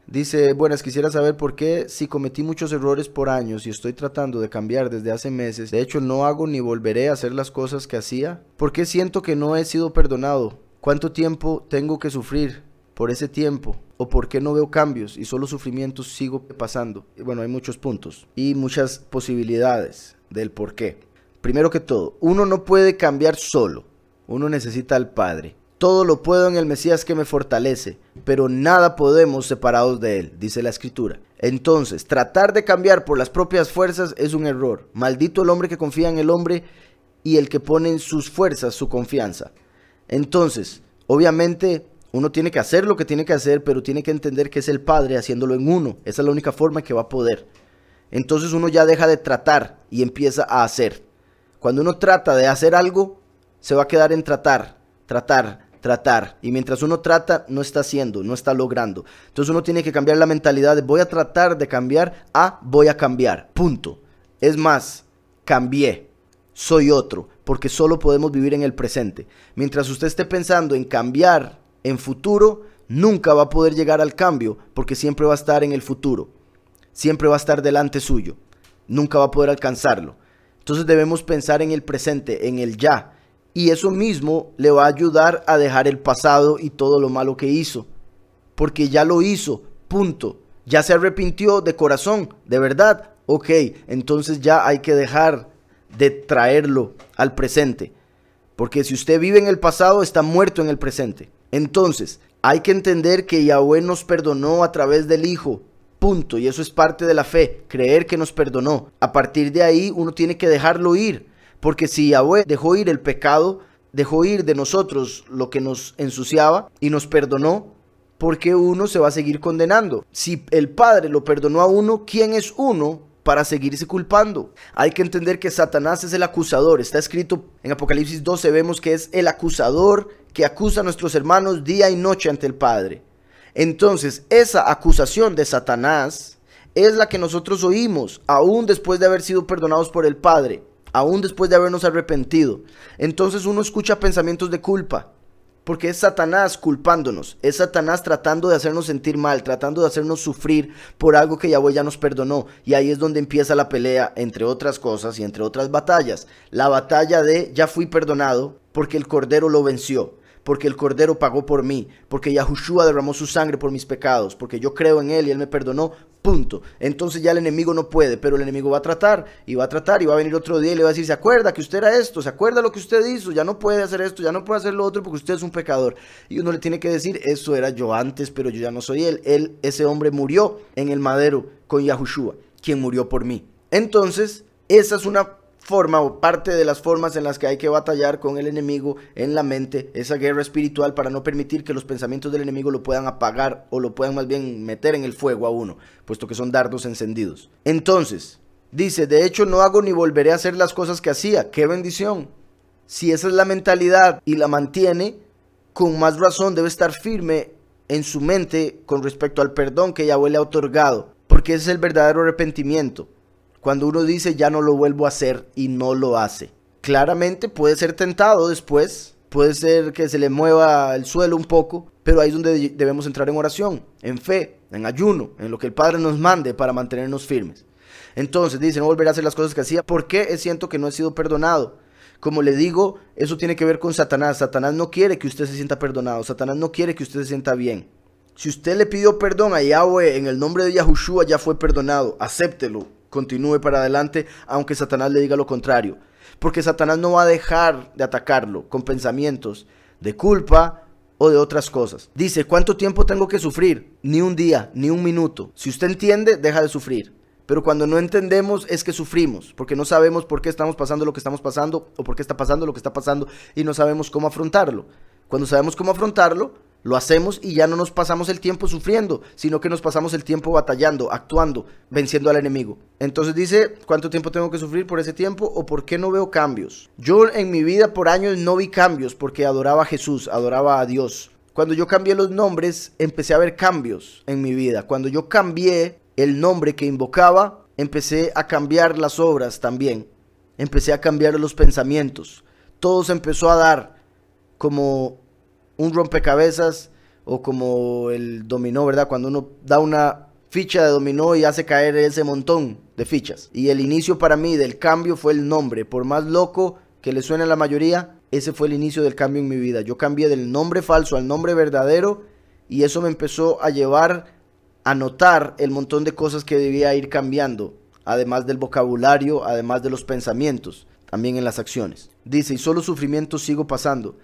Dice, buenas, quisiera saber por qué si cometí muchos errores por años y estoy tratando de cambiar desde hace meses, de hecho no hago ni volveré a hacer las cosas que hacía. ¿Por qué siento que no he sido perdonado? ¿Cuánto tiempo tengo que sufrir por ese tiempo? ¿O por qué no veo cambios y solo sufrimientos sigo pasando? Bueno, hay muchos puntos y muchas posibilidades del por qué. Primero que todo, uno no puede cambiar solo, uno necesita al Padre. Todo lo puedo en el Mesías que me fortalece, pero nada podemos separados de él, dice la Escritura. Entonces, tratar de cambiar por las propias fuerzas es un error. Maldito el hombre que confía en el hombre y el que pone en sus fuerzas su confianza. Entonces, obviamente, uno tiene que hacer lo que tiene que hacer, pero tiene que entender que es el Padre haciéndolo en uno. Esa es la única forma que va a poder. Entonces uno ya deja de tratar y empieza a hacer. Cuando uno trata de hacer algo, se va a quedar en tratar. Y mientras uno trata, no está haciendo, no está logrando. Entonces uno tiene que cambiar la mentalidad de voy a tratar de cambiar a voy a cambiar. Punto. Es más, cambié. Soy otro. Porque solo podemos vivir en el presente. Mientras usted esté pensando en cambiar en futuro, nunca va a poder llegar al cambio, porque siempre va a estar en el futuro. Siempre va a estar delante suyo. Nunca va a poder alcanzarlo. Entonces debemos pensar en el presente, en el ya. Y eso mismo le va a ayudar a dejar el pasado y todo lo malo que hizo. Porque ya lo hizo, punto. Ya se arrepintió de corazón, de verdad. Ok, entonces ya hay que dejar de traerlo al presente. Porque si usted vive en el pasado, está muerto en el presente. Entonces, hay que entender que Yahweh nos perdonó a través del Hijo. Punto. Y eso es parte de la fe, creer que nos perdonó. A partir de ahí, uno tiene que dejarlo ir. Porque si Yahweh dejó ir el pecado, dejó ir de nosotros lo que nos ensuciaba y nos perdonó, ¿por qué uno se va a seguir condenando? Si el Padre lo perdonó a uno, ¿quién es uno para seguirse culpando? Hay que entender que Satanás es el acusador. Está escrito en Apocalipsis 12, vemos que es el acusador que acusa a nuestros hermanos día y noche ante el Padre. Entonces, esa acusación de Satanás es la que nosotros oímos, aún después de haber sido perdonados por el Padre. Aún después de habernos arrepentido. Entonces uno escucha pensamientos de culpa, porque es Satanás culpándonos, es Satanás tratando de hacernos sentir mal, tratando de hacernos sufrir por algo que Yahweh ya nos perdonó. Y ahí es donde empieza la pelea, entre otras cosas y entre otras batallas. La batalla de ya fui perdonado porque el Cordero lo venció, porque el Cordero pagó por mí, porque Yahushua derramó su sangre por mis pecados, porque yo creo en él y él me perdonó. Punto. Entonces ya el enemigo no puede, pero el enemigo va a tratar y va a venir otro día y le va a decir, ¿se acuerda que usted era esto? ¿Se acuerda lo que usted hizo? Ya no puede hacer esto, ya no puede hacer lo otro porque usted es un pecador. Y uno le tiene que decir, eso era yo antes, pero yo ya no soy él. Ese hombre murió en el madero con Yahushua, quien murió por mí. Entonces, esa es una forma o parte de las formas en las que hay que batallar con el enemigo en la mente, esa guerra espiritual, para no permitir que los pensamientos del enemigo lo puedan apagar o lo puedan más bien meter en el fuego a uno, puesto que son dardos encendidos. Entonces, dice, de hecho no hago ni volveré a hacer las cosas que hacía. ¡Qué bendición! Si esa es la mentalidad y la mantiene, con más razón debe estar firme en su mente con respecto al perdón que Yahweh le ha otorgado, porque ese es el verdadero arrepentimiento. Cuando uno dice ya no lo vuelvo a hacer y no lo hace. Claramente puede ser tentado después, puede ser que se le mueva el suelo un poco, pero ahí es donde debemos entrar en oración, en fe, en ayuno, en lo que el Padre nos mande para mantenernos firmes. Entonces dice, no volverá a hacer las cosas que hacía. ¿Por qué siento que no he sido perdonado? Como le digo, eso tiene que ver con Satanás. Satanás no quiere que usted se sienta perdonado. Satanás no quiere que usted se sienta bien. Si usted le pidió perdón a Yahweh en el nombre de Yahushua, ya fue perdonado. Acéptelo. Continúe para adelante, aunque Satanás le diga lo contrario. Porque Satanás no va a dejar de atacarlo con pensamientos de culpa o de otras cosas. Dice, ¿cuánto tiempo tengo que sufrir? Ni un día, ni un minuto. Si usted entiende, deja de sufrir. Pero cuando no entendemos es que sufrimos, porque no sabemos por qué estamos pasando lo que estamos pasando, o por qué está pasando lo que está pasando, y no sabemos cómo afrontarlo. Cuando sabemos cómo afrontarlo, lo hacemos y ya no nos pasamos el tiempo sufriendo, sino que nos pasamos el tiempo batallando, actuando, venciendo al enemigo. Entonces dice, ¿cuánto tiempo tengo que sufrir por ese tiempo? ¿O por qué no veo cambios? Yo en mi vida por años no vi cambios porque adoraba a Jesús, adoraba a Dios. Cuando yo cambié los nombres, empecé a ver cambios en mi vida. Cuando yo cambié el nombre que invocaba, empecé a cambiar las obras también. Empecé a cambiar los pensamientos. Todo se empezó a dar como un rompecabezas o como el dominó, ¿verdad? Cuando uno da una ficha de dominó y hace caer ese montón de fichas. Y el inicio para mí del cambio fue el nombre. Por más loco que le suene a la mayoría, ese fue el inicio del cambio en mi vida. Yo cambié del nombre falso al nombre verdadero y eso me empezó a llevar a notar el montón de cosas que debía ir cambiando, además del vocabulario, además de los pensamientos, también en las acciones. Dice, y solo sufrimiento sigo pasando.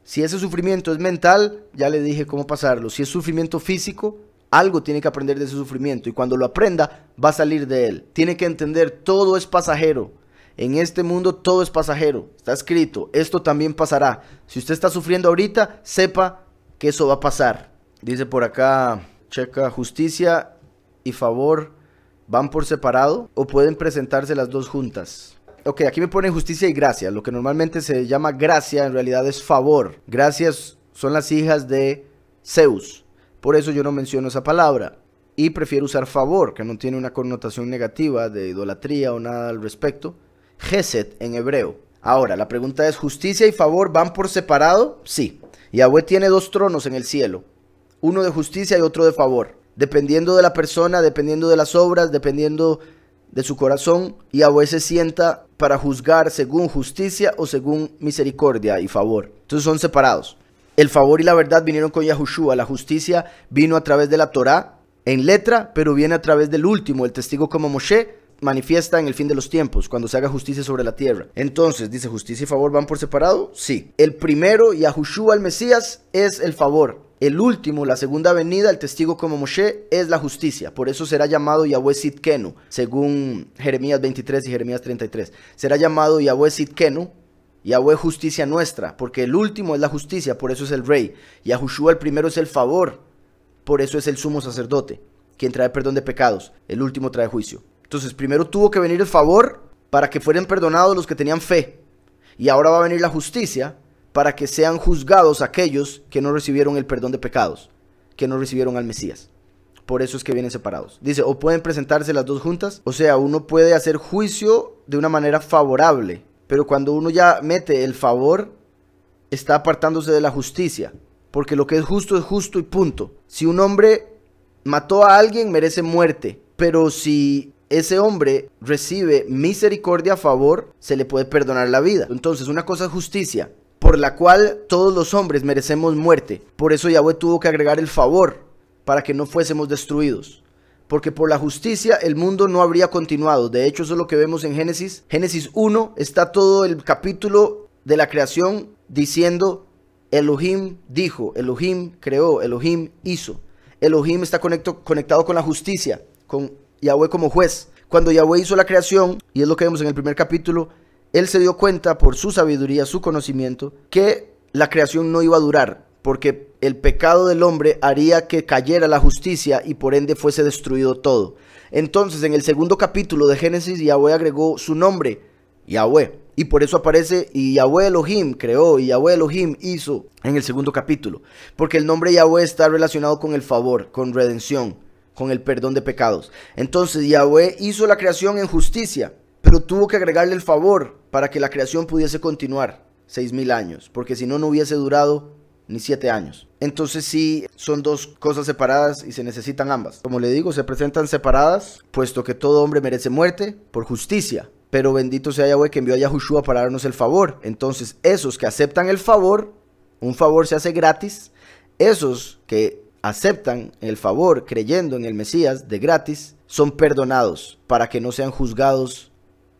Si ese sufrimiento es mental, ya le dije cómo pasarlo. Si es sufrimiento físico, algo tiene que aprender de ese sufrimiento. Y cuando lo aprenda, va a salir de él. Tiene que entender, todo es pasajero. En este mundo todo es pasajero. Está escrito, esto también pasará. Si usted está sufriendo ahorita, sepa que eso va a pasar. Dice por acá, checa, justicia y favor, ¿van por separado o pueden presentarse las dos juntas? Ok, aquí me ponen justicia y gracia. Lo que normalmente se llama gracia en realidad es favor. Gracias son las hijas de Zeus. Por eso yo no menciono esa palabra. Y prefiero usar favor, que no tiene una connotación negativa de idolatría o nada al respecto. Gesed en hebreo. Ahora, la pregunta es, ¿justicia y favor van por separado? Sí. Yahweh tiene dos tronos en el cielo. Uno de justicia y otro de favor. Dependiendo de la persona, dependiendo de las obras, dependiendo de su corazón, Yahweh se sienta para juzgar según justicia o según misericordia y favor. Entonces son separados. El favor y la verdad vinieron con Yahushua. La justicia vino a través de la Torá en letra, pero viene a través del último, el testigo como Moshe, manifiesta en el fin de los tiempos, cuando se haga justicia sobre la tierra. Entonces, dice, ¿justicia y favor van por separado? Sí. El primero, Yahushua el Mesías, es el favor. El último, la segunda venida, el testigo como Moshe, es la justicia. Por eso será llamado Yahweh Sidkenu, según Jeremías 23 y Jeremías 33. Será llamado Yahweh Sidkenu, Yahweh justicia nuestra, porque el último es la justicia, por eso es el rey. Yahushua el primero es el favor, por eso es el sumo sacerdote, quien trae perdón de pecados. El último trae juicio. Entonces, primero tuvo que venir el favor para que fueran perdonados los que tenían fe. Y ahora va a venir la justicia para que sean juzgados aquellos que no recibieron el perdón de pecados, que no recibieron al Mesías. Por eso es que vienen separados. Dice, o pueden presentarse las dos juntas. O sea, uno puede hacer juicio de una manera favorable. Pero cuando uno ya mete el favor, está apartándose de la justicia. Porque lo que es justo y punto. Si un hombre mató a alguien, merece muerte. Pero si ese hombre recibe misericordia a favor, se le puede perdonar la vida. Entonces, una cosa es justicia, por la cual todos los hombres merecemos muerte. Por eso Yahweh tuvo que agregar el favor, para que no fuésemos destruidos. Porque por la justicia el mundo no habría continuado. De hecho, eso es lo que vemos en Génesis. Génesis 1 está todo el capítulo de la creación diciendo, Elohim dijo, Elohim creó, Elohim hizo. Elohim está conectado con la justicia, con Yahweh como juez. Cuando Yahweh hizo la creación, y es lo que vemos en el primer capítulo, Él se dio cuenta por su sabiduría, su conocimiento, que la creación no iba a durar, porque el pecado del hombre haría que cayera la justicia y por ende fuese destruido todo. Entonces, en el segundo capítulo de Génesis, Yahweh agregó su nombre, Yahweh. Y por eso aparece, y Yahweh Elohim creó, y Yahweh Elohim hizo, en el segundo capítulo. Porque el nombre Yahweh está relacionado con el favor, con redención, con el perdón de pecados. Entonces Yahweh hizo la creación en justicia, pero tuvo que agregarle el favor para que la creación pudiese continuar 6000 años, porque si no, no hubiese durado ni 7 años. Entonces sí, son dos cosas separadas y se necesitan ambas. Como le digo, se presentan separadas, puesto que todo hombre merece muerte por justicia. Pero bendito sea Yahweh que envió a Yahushua para darnos el favor. Entonces esos que aceptan el favor, un favor se hace gratis. Esos que aceptan el favor creyendo en el Mesías de gratis, son perdonados para que no sean juzgados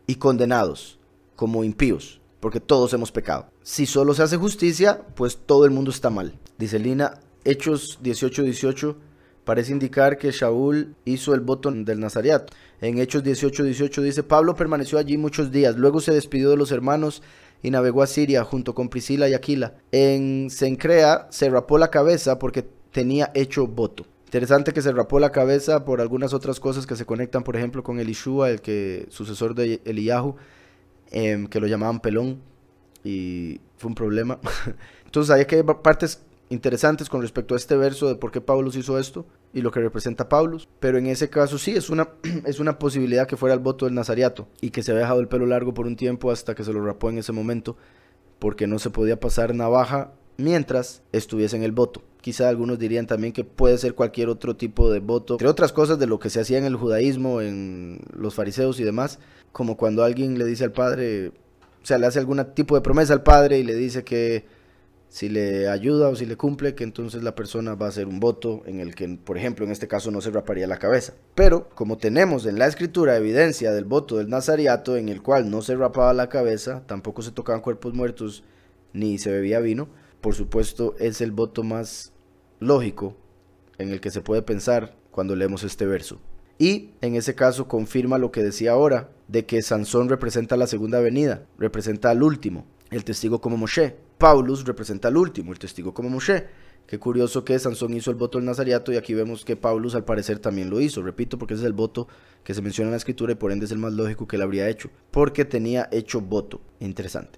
y condenados como impíos, porque todos hemos pecado. Si solo se hace justicia, pues todo el mundo está mal. Dice Lina, Hechos 18:18 parece indicar que Shaul hizo el voto del Nazariato. En Hechos 18:18 dice, Pablo permaneció allí muchos días, luego se despidió de los hermanos y navegó a Siria junto con Priscila y Aquila. En Cencrea se rapó la cabeza porque tenía hecho voto. Interesante que se rapó la cabeza por algunas otras cosas que se conectan, por ejemplo, con Elishua, sucesor de Eliyahu, que lo llamaban pelón, y fue un problema. Entonces hay que partes interesantes con respecto a este verso de por qué Pablo hizo esto y lo que representa Pablo, pero en ese caso sí es una posibilidad que fuera el voto del Nazariato y que se había dejado el pelo largo por un tiempo hasta que se lo rapó en ese momento, porque no se podía pasar navaja mientras estuviese en el voto. Quizá algunos dirían también que puede ser cualquier otro tipo de voto, entre otras cosas de lo que se hacía en el judaísmo, en los fariseos y demás, como cuando alguien le dice al padre, o sea, le hace algún tipo de promesa al padre y le dice que si le ayuda o si le cumple, que entonces la persona va a hacer un voto en el que, por ejemplo, en este caso no se raparía la cabeza. Pero como tenemos en la escritura evidencia del voto del Nazariato, en el cual no se rapaba la cabeza, tampoco se tocaban cuerpos muertos, ni se bebía vino, por supuesto es el voto más lógico en el que se puede pensar cuando leemos este verso. Y en ese caso confirma lo que decía ahora, de que Sansón representa la segunda venida, representa al último, el testigo como Moshe. Paulus representa al último, el testigo como Moshe. Qué curioso que Sansón hizo el voto del Nazariato y aquí vemos que Paulus al parecer también lo hizo. Repito, porque ese es el voto que se menciona en la escritura y por ende es el más lógico que él habría hecho, porque tenía hecho voto. Interesante.